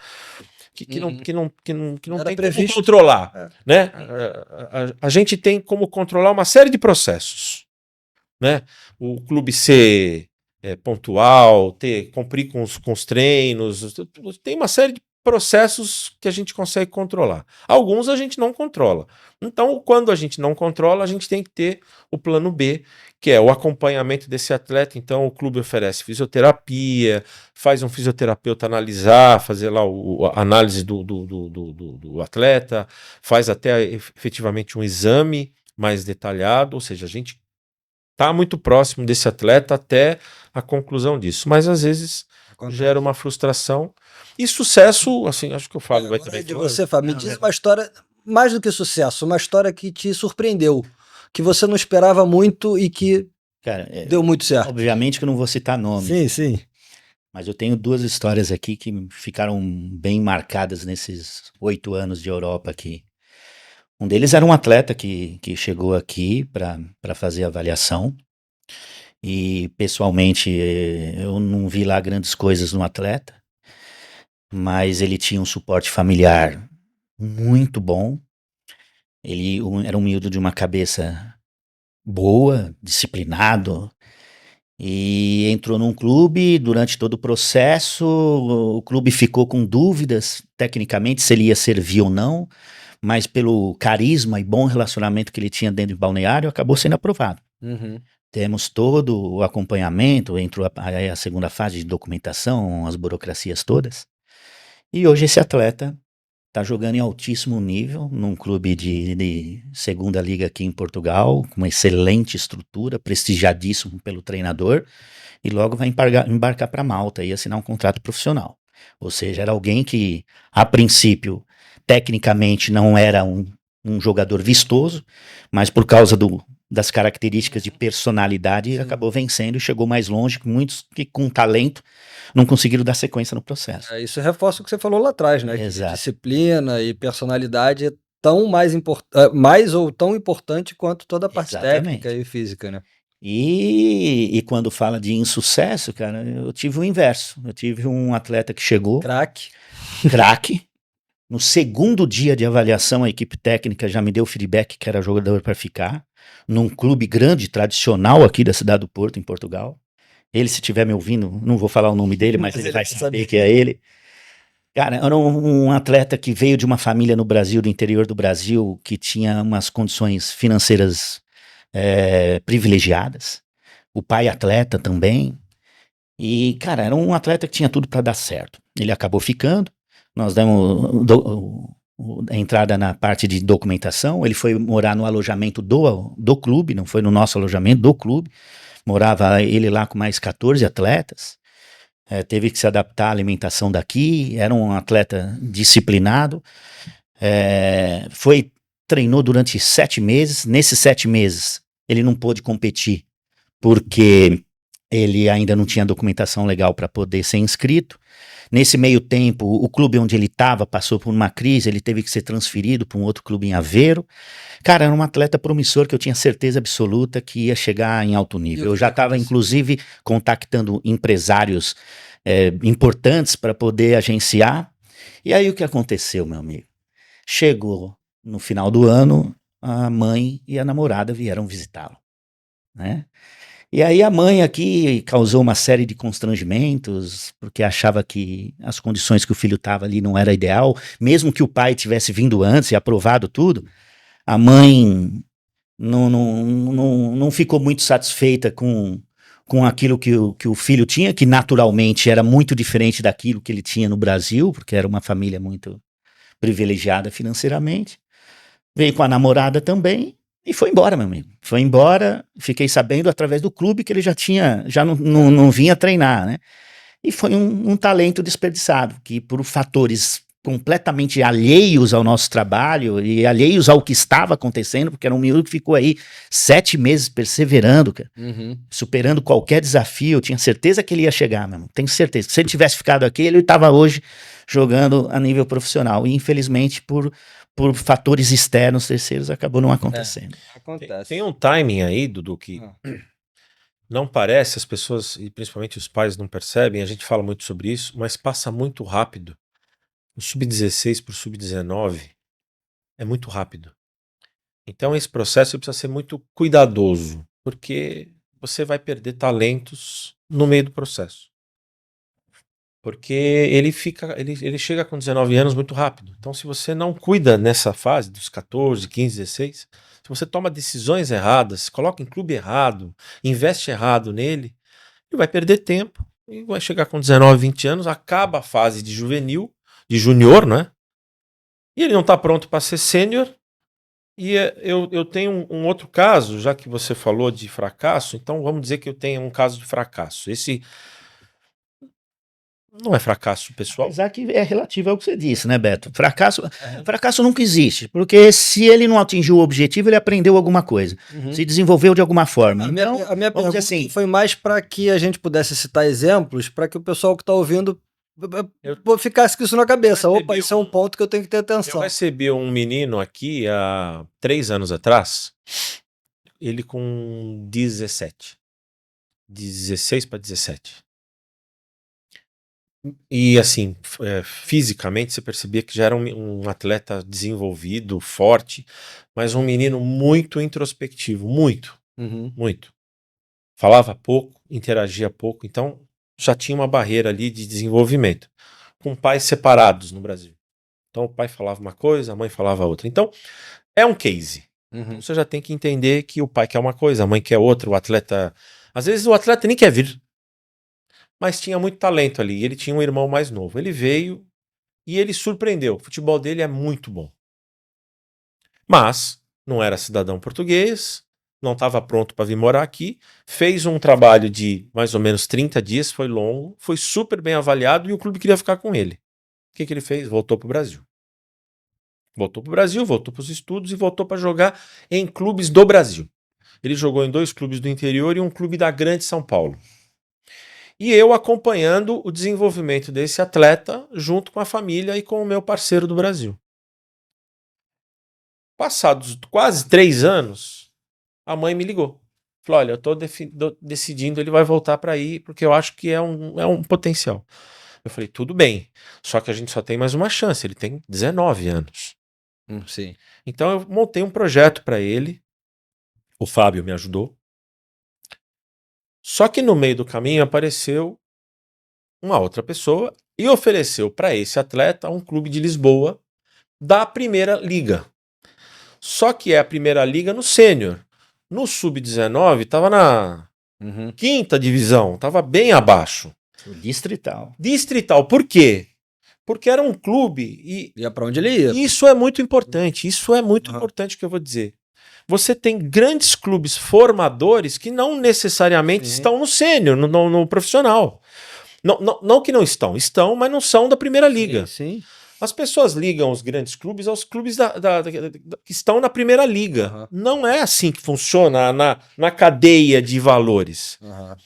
Que não tem previsto. como controlar. Né? A gente tem como controlar uma série de processos. Né? O clube ser pontual, cumprir com os treinos, tem uma série de processos que a gente consegue controlar. Alguns a gente não controla. Então, quando a gente não controla, a gente tem que ter o plano B, que é o acompanhamento desse atleta. Então, o clube oferece fisioterapia, faz um fisioterapeuta analisar, fazer lá a análise do atleta, faz até efetivamente um exame mais detalhado, ou seja, a gente está muito próximo desse atleta até a conclusão disso. Mas, às vezes, gera uma frustração. E sucesso, assim, acho que o Fábio vai também... De você, Fábio, me diz uma história, mais do que sucesso, uma história que te surpreendeu, que você não esperava muito e que deu muito certo. Obviamente que eu não vou citar nomes. Sim, sim. Mas eu tenho 2 histórias aqui que ficaram bem marcadas nesses 8 anos de Europa aqui. Um deles era um atleta que chegou aqui para fazer avaliação. E pessoalmente eu não vi lá grandes coisas no atleta, mas ele tinha um suporte familiar muito bom. Ele era um miúdo de uma cabeça boa, disciplinado, e entrou num clube. Durante todo o processo, o clube ficou com dúvidas, tecnicamente, se ele ia servir ou não, mas pelo carisma e bom relacionamento que ele tinha dentro do balneário, acabou sendo aprovado. Uhum. Temos todo o acompanhamento, entrou a segunda fase de documentação, as burocracias todas. E hoje esse atleta está jogando em altíssimo nível, num clube de segunda liga aqui em Portugal, com uma excelente estrutura, prestigiadíssimo pelo treinador, e logo vai embarcar para Malta e assinar um contrato profissional. Ou seja, era alguém que, a princípio, tecnicamente não era um jogador vistoso, mas por causa das características de personalidade, acabou vencendo e chegou mais longe, que muitos que com talento não conseguiram dar sequência no processo. Isso reforça o que você falou lá atrás, né? Exato. Que disciplina e personalidade é tão mais ou tão importante quanto toda a parte técnica e física, né? E quando fala de insucesso, cara, eu tive o inverso. Eu tive um atleta que chegou... Craque. No segundo dia de avaliação, a equipe técnica já me deu feedback que era jogador para ficar, num clube grande, tradicional aqui da cidade do Porto, em Portugal. Ele, se estiver me ouvindo, não vou falar o nome dele, mas ele vai saber que é ele. Cara, era um atleta que veio de uma família no Brasil, do interior do Brasil, que tinha umas condições financeiras privilegiadas. O pai atleta também. E, cara, era um atleta que tinha tudo para dar certo. Ele acabou ficando. Nós demos a entrada na parte de documentação. Ele foi morar no alojamento do clube, não foi no nosso alojamento, do clube. Morava ele lá com mais 14 atletas. Teve que se adaptar à alimentação daqui. Era um atleta disciplinado. Treinou durante 7 meses. Nesses 7 meses, ele não pôde competir porque ele ainda não tinha documentação legal para poder ser inscrito. Nesse meio tempo, o clube onde ele estava passou por uma crise, ele teve que ser transferido para um outro clube em Aveiro. Cara, era um atleta promissor que eu tinha certeza absoluta que ia chegar em alto nível. Eu já estava, inclusive, contactando empresários importantes para poder agenciar. E aí o que aconteceu, meu amigo? Chegou no final do ano, a mãe e a namorada vieram visitá-lo, né? E aí a mãe aqui causou uma série de constrangimentos, porque achava que as condições que o filho estava ali não era ideal, mesmo que o pai tivesse vindo antes e aprovado tudo, a mãe não ficou muito satisfeita com aquilo que o filho tinha, que naturalmente era muito diferente daquilo que ele tinha no Brasil, porque era uma família muito privilegiada financeiramente. veio com a namorada também e foi embora, meu amigo. Foi embora, fiquei sabendo através do clube que ele já não vinha treinar, né? E foi um talento desperdiçado, que por fatores completamente alheios ao nosso trabalho e alheios ao que estava acontecendo, porque era um miúdo que ficou aí 7 meses perseverando, cara, superando qualquer desafio. Eu tinha certeza que ele ia chegar, mesmo. Tenho certeza. Se ele tivesse ficado aqui, ele estava hoje jogando a nível profissional. E infelizmente, por fatores externos, terceiros, acabou não acontecendo. Acontece. Tem um timing aí, Dudu, que não parece, as pessoas, e principalmente os pais, não percebem, a gente fala muito sobre isso, mas passa muito rápido. O sub-16 para o sub-19 é muito rápido. Então esse processo precisa ser muito cuidadoso, porque você vai perder talentos no meio do processo. Porque ele chega com 19 anos muito rápido. Então se você não cuida nessa fase dos 14, 15, 16, se você toma decisões erradas, coloca em clube errado, investe errado nele, ele vai perder tempo e vai chegar com 19, 20 anos, acaba a fase de juvenil, de junior, né? E ele não está pronto para ser sênior. E eu tenho um outro caso, já que você falou de fracasso, então vamos dizer que eu tenho um caso de fracasso. Esse não é fracasso pessoal. Apesar que é relativo ao que você disse, né, Beto? Fracasso nunca existe, porque se ele não atingiu o objetivo, ele aprendeu alguma coisa, se desenvolveu de alguma forma. A Então, minha pergunta vamos dizer assim, foi mais para que a gente pudesse citar exemplos, para que o pessoal que está ouvindo ficasse com isso na cabeça. Opa, isso é um ponto que eu tenho que ter atenção. Eu recebi um menino aqui há 3 anos atrás, ele com 17. 16 para 17. E assim, fisicamente você percebia que já era um atleta desenvolvido, forte, mas um menino muito introspectivo, muito. Falava pouco, interagia pouco, então já tinha uma barreira ali de desenvolvimento, com pais separados no Brasil. Então o pai falava uma coisa, a mãe falava outra. Então é um case. Então, você já tem que entender que o pai quer uma coisa, a mãe quer outra, o atleta... Às vezes o atleta nem quer vir, mas tinha muito talento ali, e ele tinha um irmão mais novo. Ele veio e ele surpreendeu. O futebol dele é muito bom. Mas não era cidadão português, não estava pronto para vir morar aqui, fez um trabalho de mais ou menos 30 dias, foi longo, foi super bem avaliado e o clube queria ficar com ele. O que ele fez? Voltou para o Brasil. Voltou para o Brasil, voltou para os estudos e voltou para jogar em clubes do Brasil. Ele jogou em 2 clubes do interior e um clube da Grande São Paulo. E eu acompanhando o desenvolvimento desse atleta junto com a família e com o meu parceiro do Brasil. Passados quase 3 anos, a mãe me ligou. Falou, olha, eu estou decidindo, ele vai voltar para aí, porque eu acho que é um potencial. Eu falei, tudo bem, só que a gente só tem mais uma chance, ele tem 19 anos. Sim. Então eu montei um projeto para ele, o Fábio me ajudou. Só que no meio do caminho apareceu uma outra pessoa e ofereceu para esse atleta um clube de Lisboa da Primeira Liga. Só que é a Primeira Liga no sênior. No sub-19 estava na 5ª divisão, estava bem abaixo. distrital. Distrital, por quê? Porque era um clube e Ia para onde ele ia. isso é muito importante, importante que eu vou dizer. Você tem grandes clubes formadores que não necessariamente estão no sênior, no profissional. Não que não estão, mas não são da Primeira Liga. Sim. As pessoas ligam os grandes clubes aos clubes que estão na Primeira Liga. Não é assim que funciona na cadeia de valores.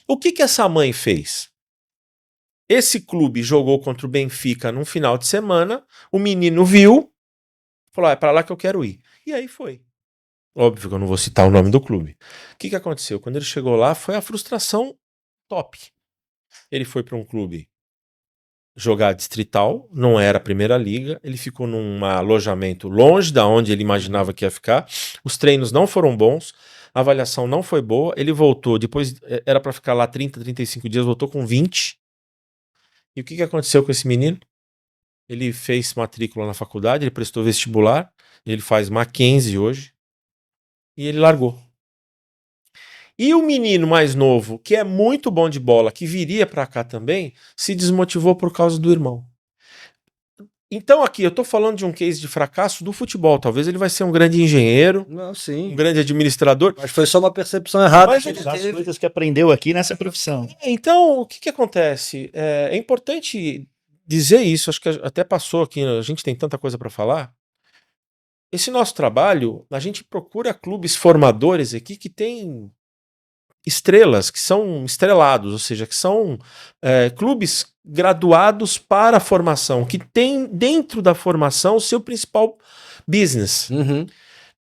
O que essa mãe fez? Esse clube jogou contra o Benfica num final de semana, o menino viu, falou, é para lá que eu quero ir. E aí foi. Óbvio que eu não vou citar o nome do clube. O que aconteceu? Quando ele chegou lá, foi a frustração top. Ele foi para um clube jogar distrital, não era a Primeira Liga, ele ficou num alojamento longe da onde ele imaginava que ia ficar, os treinos não foram bons, a avaliação não foi boa, ele voltou, depois era para ficar lá 30, 35 dias, voltou com 20. E o que aconteceu com esse menino? Ele fez matrícula na faculdade, ele prestou vestibular, ele faz Mackenzie hoje, e ele largou. E o menino mais novo, que é muito bom de bola, que viria para cá também, se desmotivou por causa do irmão. Então aqui, eu tô falando de um case de fracasso do futebol. Talvez ele vai ser um grande engenheiro, Não, sim. um grande administrador. Mas foi só uma percepção errada Mas que ele As teve. coisas que aprendeu aqui nessa profissão. Então, o que acontece? É importante dizer isso, acho que até passou aqui, a gente tem tanta coisa para falar. Esse nosso trabalho, a gente procura clubes formadores aqui que têm estrelas, que são estrelados, ou seja, que são clubes graduados para a formação, que tem dentro da formação o seu principal business, Uhum.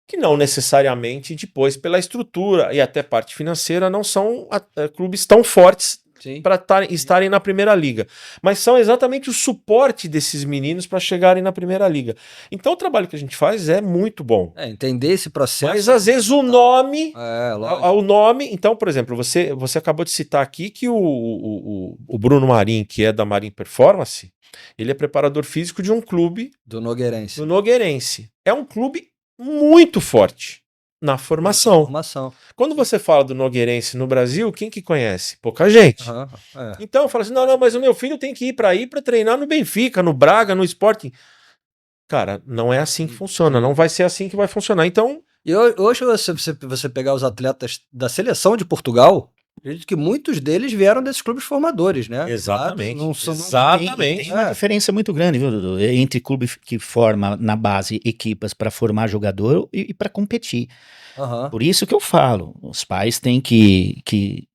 que não necessariamente depois pela estrutura e até parte financeira não são clubes tão fortes Sim. para estarem na primeira liga, mas são exatamente o suporte desses meninos para chegarem na primeira liga. Então o trabalho que a gente faz é muito bom. Entender esse processo. Mas às vezes o nome, lógico. então, por exemplo, você acabou de citar aqui que o Bruno Marim, que é da Marim Performance, ele é preparador físico de um clube Do Nogueirense. do Nogueirense. É um clube muito forte na formação. Quando você fala do Nogueirense no Brasil, quem que conhece? Pouca gente. Então eu falo assim, não, mas o meu filho tem que ir para treinar no Benfica, no Braga, no Sporting. Cara, não é assim que funciona, não vai ser assim que vai funcionar. Então, e hoje você pegar os atletas da seleção de Portugal, acredito que muitos deles vieram desses clubes formadores, né? Exatamente. Tem uma diferença muito grande, viu, Dudu? Entre clube que forma na base equipas para formar jogador e para competir. Por isso que eu falo, os pais têm que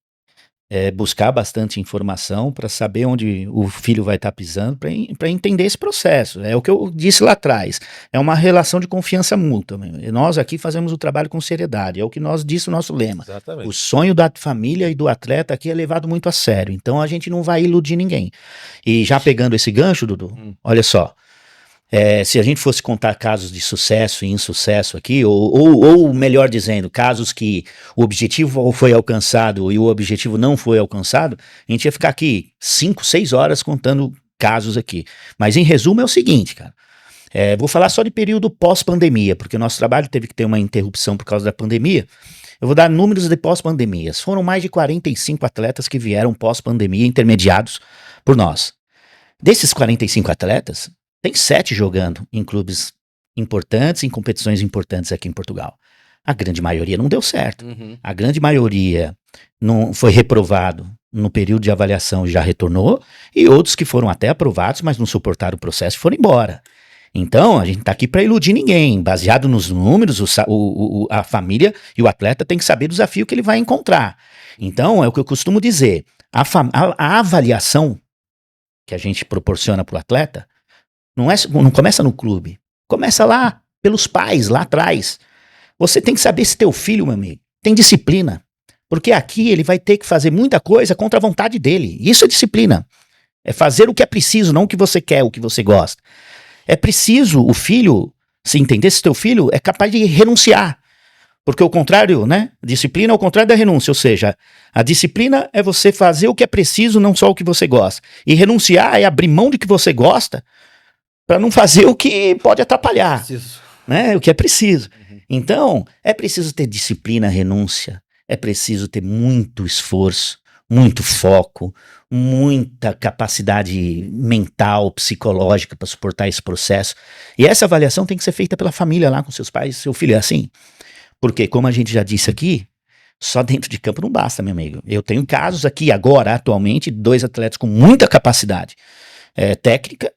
buscar bastante informação para saber onde o filho vai estar pisando, para entender esse processo. É o que eu disse lá atrás, é uma relação de confiança mútua. E nós aqui fazemos o trabalho com seriedade, é o que nós disse o nosso lema. Exatamente. O sonho da família e do atleta aqui é levado muito a sério, então a gente não vai iludir ninguém. E já pegando esse gancho, Dudu, olha só, se a gente fosse contar casos de sucesso e insucesso aqui, ou melhor dizendo, casos que o objetivo foi alcançado e o objetivo não foi alcançado, a gente ia ficar aqui 5, 6 horas contando casos aqui. Mas em resumo é o seguinte, cara. Vou falar só de período pós-pandemia, porque o nosso trabalho teve que ter uma interrupção por causa da pandemia. Eu vou dar números de pós-pandemias. Foram mais de 45 atletas que vieram pós-pandemia intermediados por nós. Desses 45 atletas, tem 7 jogando em clubes importantes, em competições importantes aqui em Portugal. A grande maioria não deu certo. A grande maioria não foi reprovado no período de avaliação e já retornou, e outros que foram até aprovados, mas não suportaram o processo e foram embora. Então, a gente está aqui para iludir ninguém. Baseado nos números, a família e o atleta tem que saber o desafio que ele vai encontrar. Então, é o que eu costumo dizer. A avaliação que a gente proporciona para o atleta não começa no clube. Começa lá, pelos pais, lá atrás. Você tem que saber se teu filho, meu amigo, tem disciplina. Porque aqui ele vai ter que fazer muita coisa contra a vontade dele. Isso é disciplina. É fazer o que é preciso, não o que você quer, o que você gosta. É preciso o filho, se entender se teu filho é capaz de renunciar. Porque o contrário, né? Disciplina é o contrário da renúncia. Ou seja, a disciplina é você fazer o que é preciso, não só o que você gosta. E renunciar é abrir mão de que você gosta para não fazer o que pode atrapalhar, né? O que é preciso. Então, é preciso ter disciplina, renúncia, é preciso ter muito esforço, muito foco, muita capacidade mental, psicológica para suportar esse processo. E essa avaliação tem que ser feita pela família lá com seus pais. Seu filho é assim? Porque, como a gente já disse aqui, só dentro de campo não basta, meu amigo. Eu tenho casos aqui agora, atualmente, de 2 atletas com muita capacidade técnica,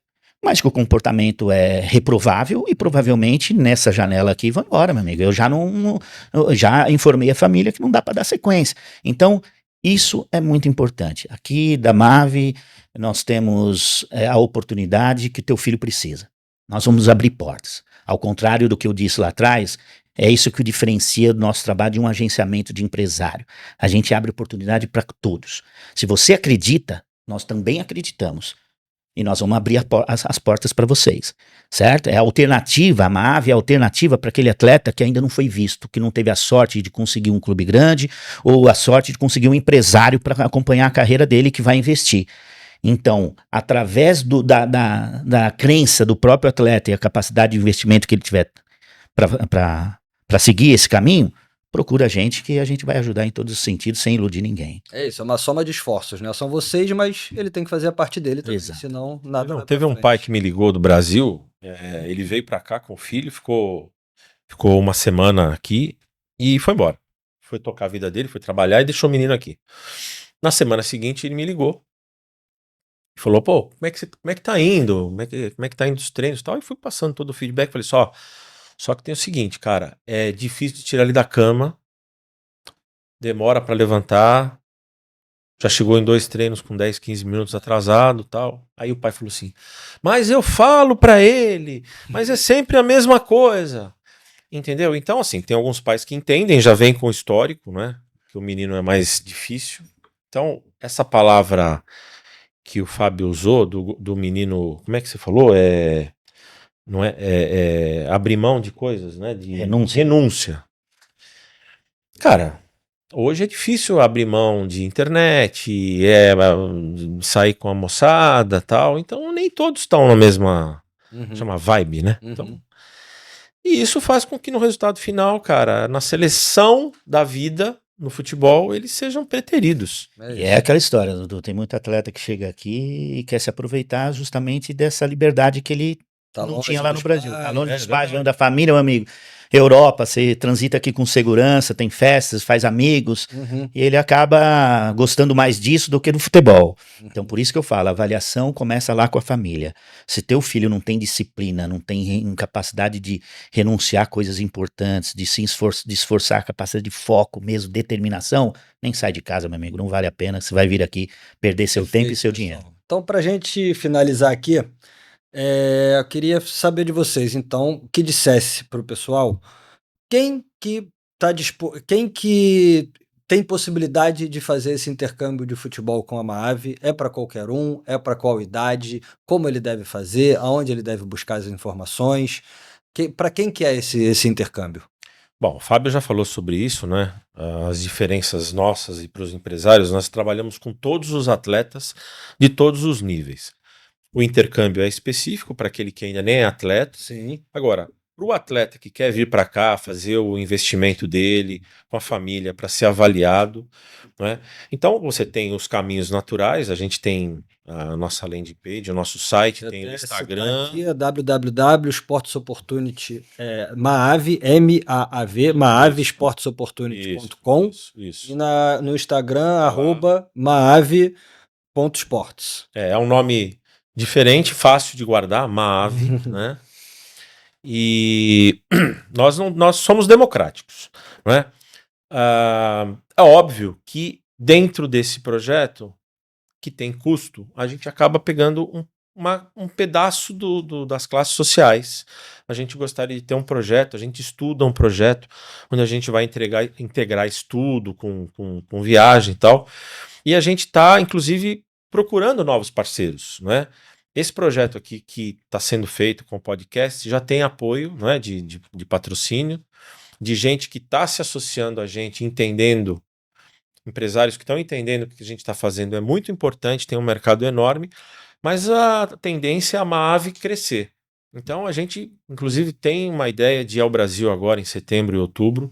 mas que o comportamento é reprovável e provavelmente nessa janela aqui vão embora, meu amigo. Eu já informei a família que não dá para dar sequência. Então, isso é muito importante. Aqui da MAV, nós temos a oportunidade que teu filho precisa. Nós vamos abrir portas. Ao contrário do que eu disse lá atrás, é isso que o diferencia do nosso trabalho de um agenciamento de empresário. A gente abre oportunidade para todos. Se você acredita, nós também acreditamos. E nós vamos abrir as portas para vocês, certo? É a alternativa, a MAV é a alternativa para aquele atleta que ainda não foi visto, que não teve a sorte de conseguir um clube grande ou a sorte de conseguir um empresário para acompanhar a carreira dele que vai investir. Então, através da crença do próprio atleta e a capacidade de investimento que ele tiver para seguir esse caminho, procura a gente que a gente vai ajudar em todos os sentidos, sem iludir ninguém. É isso, é uma soma de esforços, né? São vocês, mas ele tem que fazer a parte dele também, Exato. senão nada vai Teve pra um frente. pai que me ligou do Brasil, ele veio pra cá com o filho, ficou uma semana aqui e foi embora. Foi tocar a vida dele, foi trabalhar e deixou o menino aqui. Na semana seguinte ele me ligou e falou, pô, como é que tá indo? Como é que tá indo os treinos e tal? E fui passando todo o feedback, falei só que tem o seguinte, cara, é difícil de tirar ele da cama, demora pra levantar, já chegou em 2 treinos com 10, 15 minutos atrasado e tal. Aí o pai falou assim, mas eu falo pra ele, mas é sempre a mesma coisa. Entendeu? Então, assim, tem alguns pais que entendem, já vem com o histórico, né? Que o menino é mais difícil. Então, essa palavra que o Fábio usou do menino, como é que você falou? Não é abrir mão de coisas, né? De Renúncia. renúncia. Cara, hoje é difícil abrir mão de internet, sair com a moçada, tal. Então, nem todos estão na mesma, chama vibe, né? Então, e isso faz com que no resultado final, cara, na seleção da vida, no futebol, eles sejam preteridos. E é aquela história, Dudu, tem muito atleta que chega aqui e quer se aproveitar justamente dessa liberdade que ele Tá não longe tinha lá dos no Brasil. Tá pais, longe dos pais, verdade. longe da família, meu amigo. Europa, você transita aqui com segurança, tem festas, faz amigos, e ele acaba gostando mais disso do que do futebol. Então, por isso que eu falo, a avaliação começa lá com a família. Se teu filho não tem disciplina, não tem capacidade de renunciar a coisas importantes, de de esforçar, capacidade de foco mesmo, determinação, nem sai de casa, meu amigo, não vale a pena. Você vai vir aqui perder seu tempo e seu dinheiro. Então, pra gente finalizar aqui, eu queria saber de vocês, então, que dissesse pro pessoal quem que quem que tem possibilidade de fazer esse intercâmbio de futebol com a Maave? É para qualquer um? É para qual idade? Como ele deve fazer? Aonde ele deve buscar as informações? Para quem que é esse intercâmbio? Bom, o Fábio já falou sobre isso, né? As diferenças nossas e para os empresários, nós trabalhamos com todos os atletas de todos os níveis. O intercâmbio é específico para aquele que ainda nem é atleta. Sim. Agora, para o atleta que quer vir para cá, fazer o investimento dele com a família para ser avaliado, né? Então você tem os caminhos naturais, a gente tem a nossa landing page, o nosso site, tem o Instagram. Aqui é www.sportsopportunity, Maave, M-A-A-V, maavesportsopportunity.com Isso. e no Instagram, lá. @maave.sports. É um nome diferente, fácil de guardar, Maave, né? E nós somos democráticos, né? É óbvio que dentro desse projeto, que tem custo, a gente acaba pegando um pedaço das classes sociais. A gente gostaria de ter um projeto, a gente estuda um projeto onde a gente vai integrar estudo com viagem e tal. E a gente está, inclusive, procurando novos parceiros, né? Esse projeto aqui que está sendo feito com o podcast já tem apoio, né, de patrocínio, de gente que está se associando a gente, entendendo, empresários que estão entendendo que o que a gente está fazendo é muito importante, tem um mercado enorme, mas a tendência é a Maave crescer. Então a gente, inclusive, tem uma ideia de ir ao Brasil agora em setembro e outubro,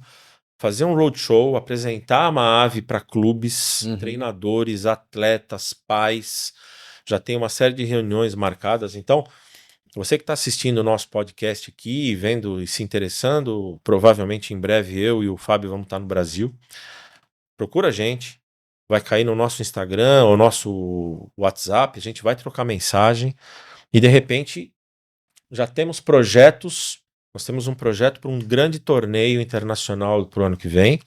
fazer um roadshow, apresentar a Maave para clubes, treinadores, atletas, pais. Já tem uma série de reuniões marcadas. Então, você que está assistindo o nosso podcast aqui, vendo e se interessando, provavelmente em breve eu e o Fábio vamos estar no Brasil. Procura a gente, vai cair no nosso Instagram, ou nosso WhatsApp, a gente vai trocar mensagem e de repente já temos projetos. Nós temos um projeto para um grande torneio internacional para o ano que vem.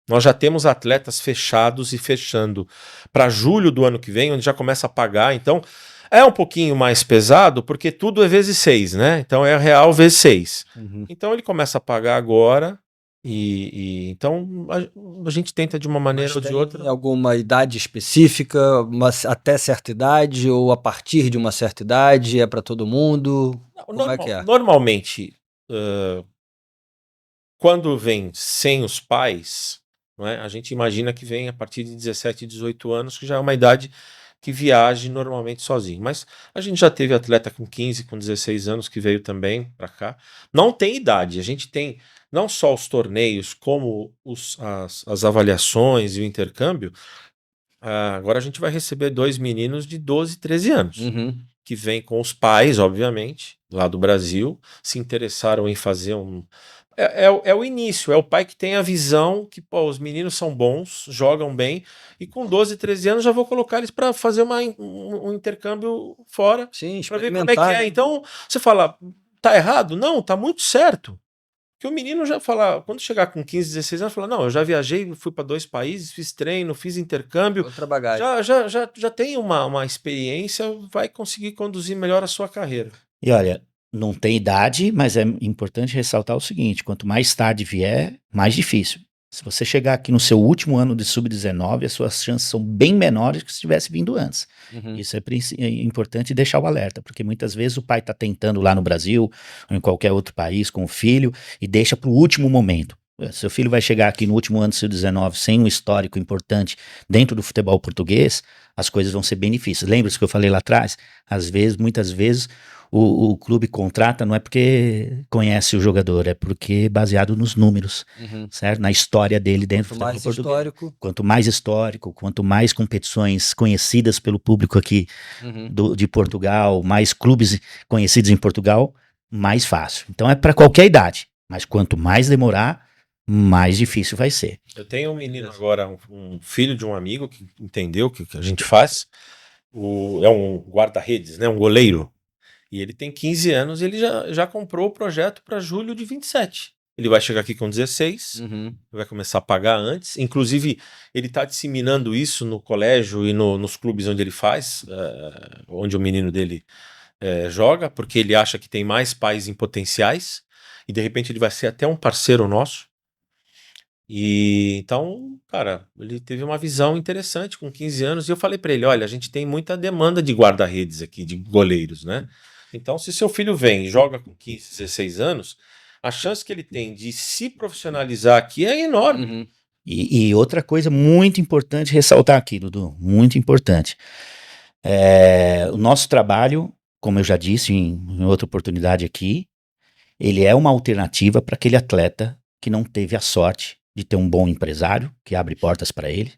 Nós já temos atletas fechados e fechando para julho do ano que vem, onde já começa a pagar. Então, é um pouquinho mais pesado, porque tudo é vezes 6, né? Então, é real vezes 6. Então, ele começa a pagar agora. Então, a gente tenta de uma maneira ou de outra. Alguma idade específica, até certa idade, ou a partir de uma certa idade? É para todo mundo? Como é que é? Normalmente, quando vem sem os pais, não é, a gente imagina que vem a partir de 17, 18 anos, que já é uma idade que viaje normalmente sozinho. Mas a gente já teve atleta com 15, com 16 anos que veio também para cá. Não tem idade, a gente tem não só os torneios, como as avaliações e o intercâmbio. Agora a gente vai receber 2 meninos de 12, 13 anos, que vêm com os pais, obviamente, lá do Brasil, se interessaram em fazer um... É o início, é o pai que tem a visão que, pô, os meninos são bons, jogam bem, e com 12, 13 anos já vou colocar eles para fazer um intercâmbio fora, Sim, para ver como é que experimentar, é. Então, você fala, tá errado? Não, tá muito certo. Porque o menino já fala, quando chegar com 15, 16 anos, fala, não, eu já viajei, fui para 2 países, fiz treino, fiz intercâmbio, outra bagagem. já tem uma experiência, vai conseguir conduzir melhor a sua carreira. E olha, não tem idade, mas é importante ressaltar o seguinte: quanto mais tarde vier, mais difícil. Se você chegar aqui no seu último ano de sub-19, as suas chances são bem menores que se tivesse vindo antes. Isso é importante deixar o alerta, porque muitas vezes o pai está tentando lá no Brasil ou em qualquer outro país com o filho e deixa para o último momento. Seu filho vai chegar aqui no último ano de sub-19 sem um histórico importante dentro do futebol português, as coisas vão ser bem difíceis. Lembra-se que eu falei lá atrás? Muitas vezes, o clube contrata não é porque conhece o jogador, é porque baseado nos números, certo? Na história dele dentro do futebol português. Quanto mais histórico, quanto mais competições conhecidas pelo público aqui de Portugal, mais clubes conhecidos em Portugal, mais fácil. Então é para qualquer idade, mas quanto mais demorar, mais difícil vai ser. Eu tenho um menino agora, um filho de um amigo que entendeu o que a gente faz, é um guarda-redes, né, um goleiro. E ele tem 15 anos e ele já comprou o projeto para julho de 27. Ele vai chegar aqui com 16, vai começar a pagar antes. Inclusive, ele está disseminando isso no colégio e nos clubes onde ele faz, onde o menino dele joga, porque ele acha que tem mais pais em potenciais. E de repente ele vai ser até um parceiro nosso. E então, cara, ele teve uma visão interessante com 15 anos. E eu falei para ele: olha, a gente tem muita demanda de guarda-redes aqui, de goleiros, né? Então, se seu filho vem e joga com 15, 16 anos, a chance que ele tem de se profissionalizar aqui é enorme. E outra coisa muito importante ressaltar aqui, Dudu, muito importante. O nosso trabalho, como eu já disse em outra oportunidade aqui, ele é uma alternativa para aquele atleta que não teve a sorte de ter um bom empresário que abre portas para ele.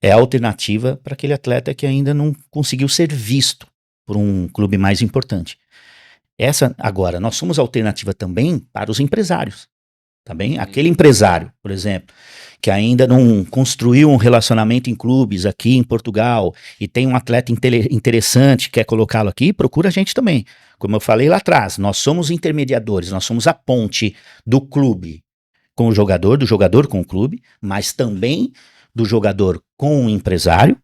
É a alternativa para aquele atleta que ainda não conseguiu ser visto por um clube mais importante. Agora, nós somos alternativa também para os empresários. Tá bem? Aquele empresário, por exemplo, que ainda não construiu um relacionamento em clubes aqui em Portugal e tem um atleta interessante, quer colocá-lo aqui, procura a gente também. Como eu falei lá atrás, nós somos intermediadores, nós somos a ponte do clube com o jogador, do jogador com o clube, mas também do jogador com o empresário,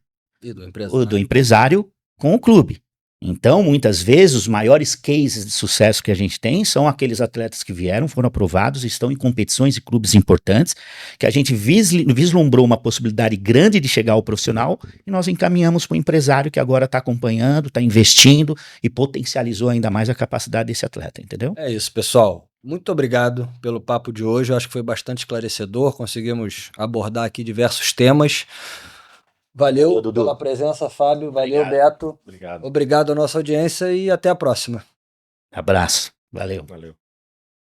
e do empresário com o clube. Então, muitas vezes, os maiores cases de sucesso que a gente tem são aqueles atletas que vieram, foram aprovados, estão em competições e clubes importantes, que a gente vislumbrou uma possibilidade grande de chegar ao profissional e nós encaminhamos para o empresário que agora está acompanhando, está investindo e potencializou ainda mais a capacidade desse atleta, entendeu? É isso, pessoal. Muito obrigado pelo papo de hoje. Eu acho que foi bastante esclarecedor. Conseguimos abordar aqui diversos temas. Valeu pela presença, Fábio. Valeu, Beto. Obrigado. Obrigado à nossa audiência e até a próxima. Abraço. Valeu. Valeu.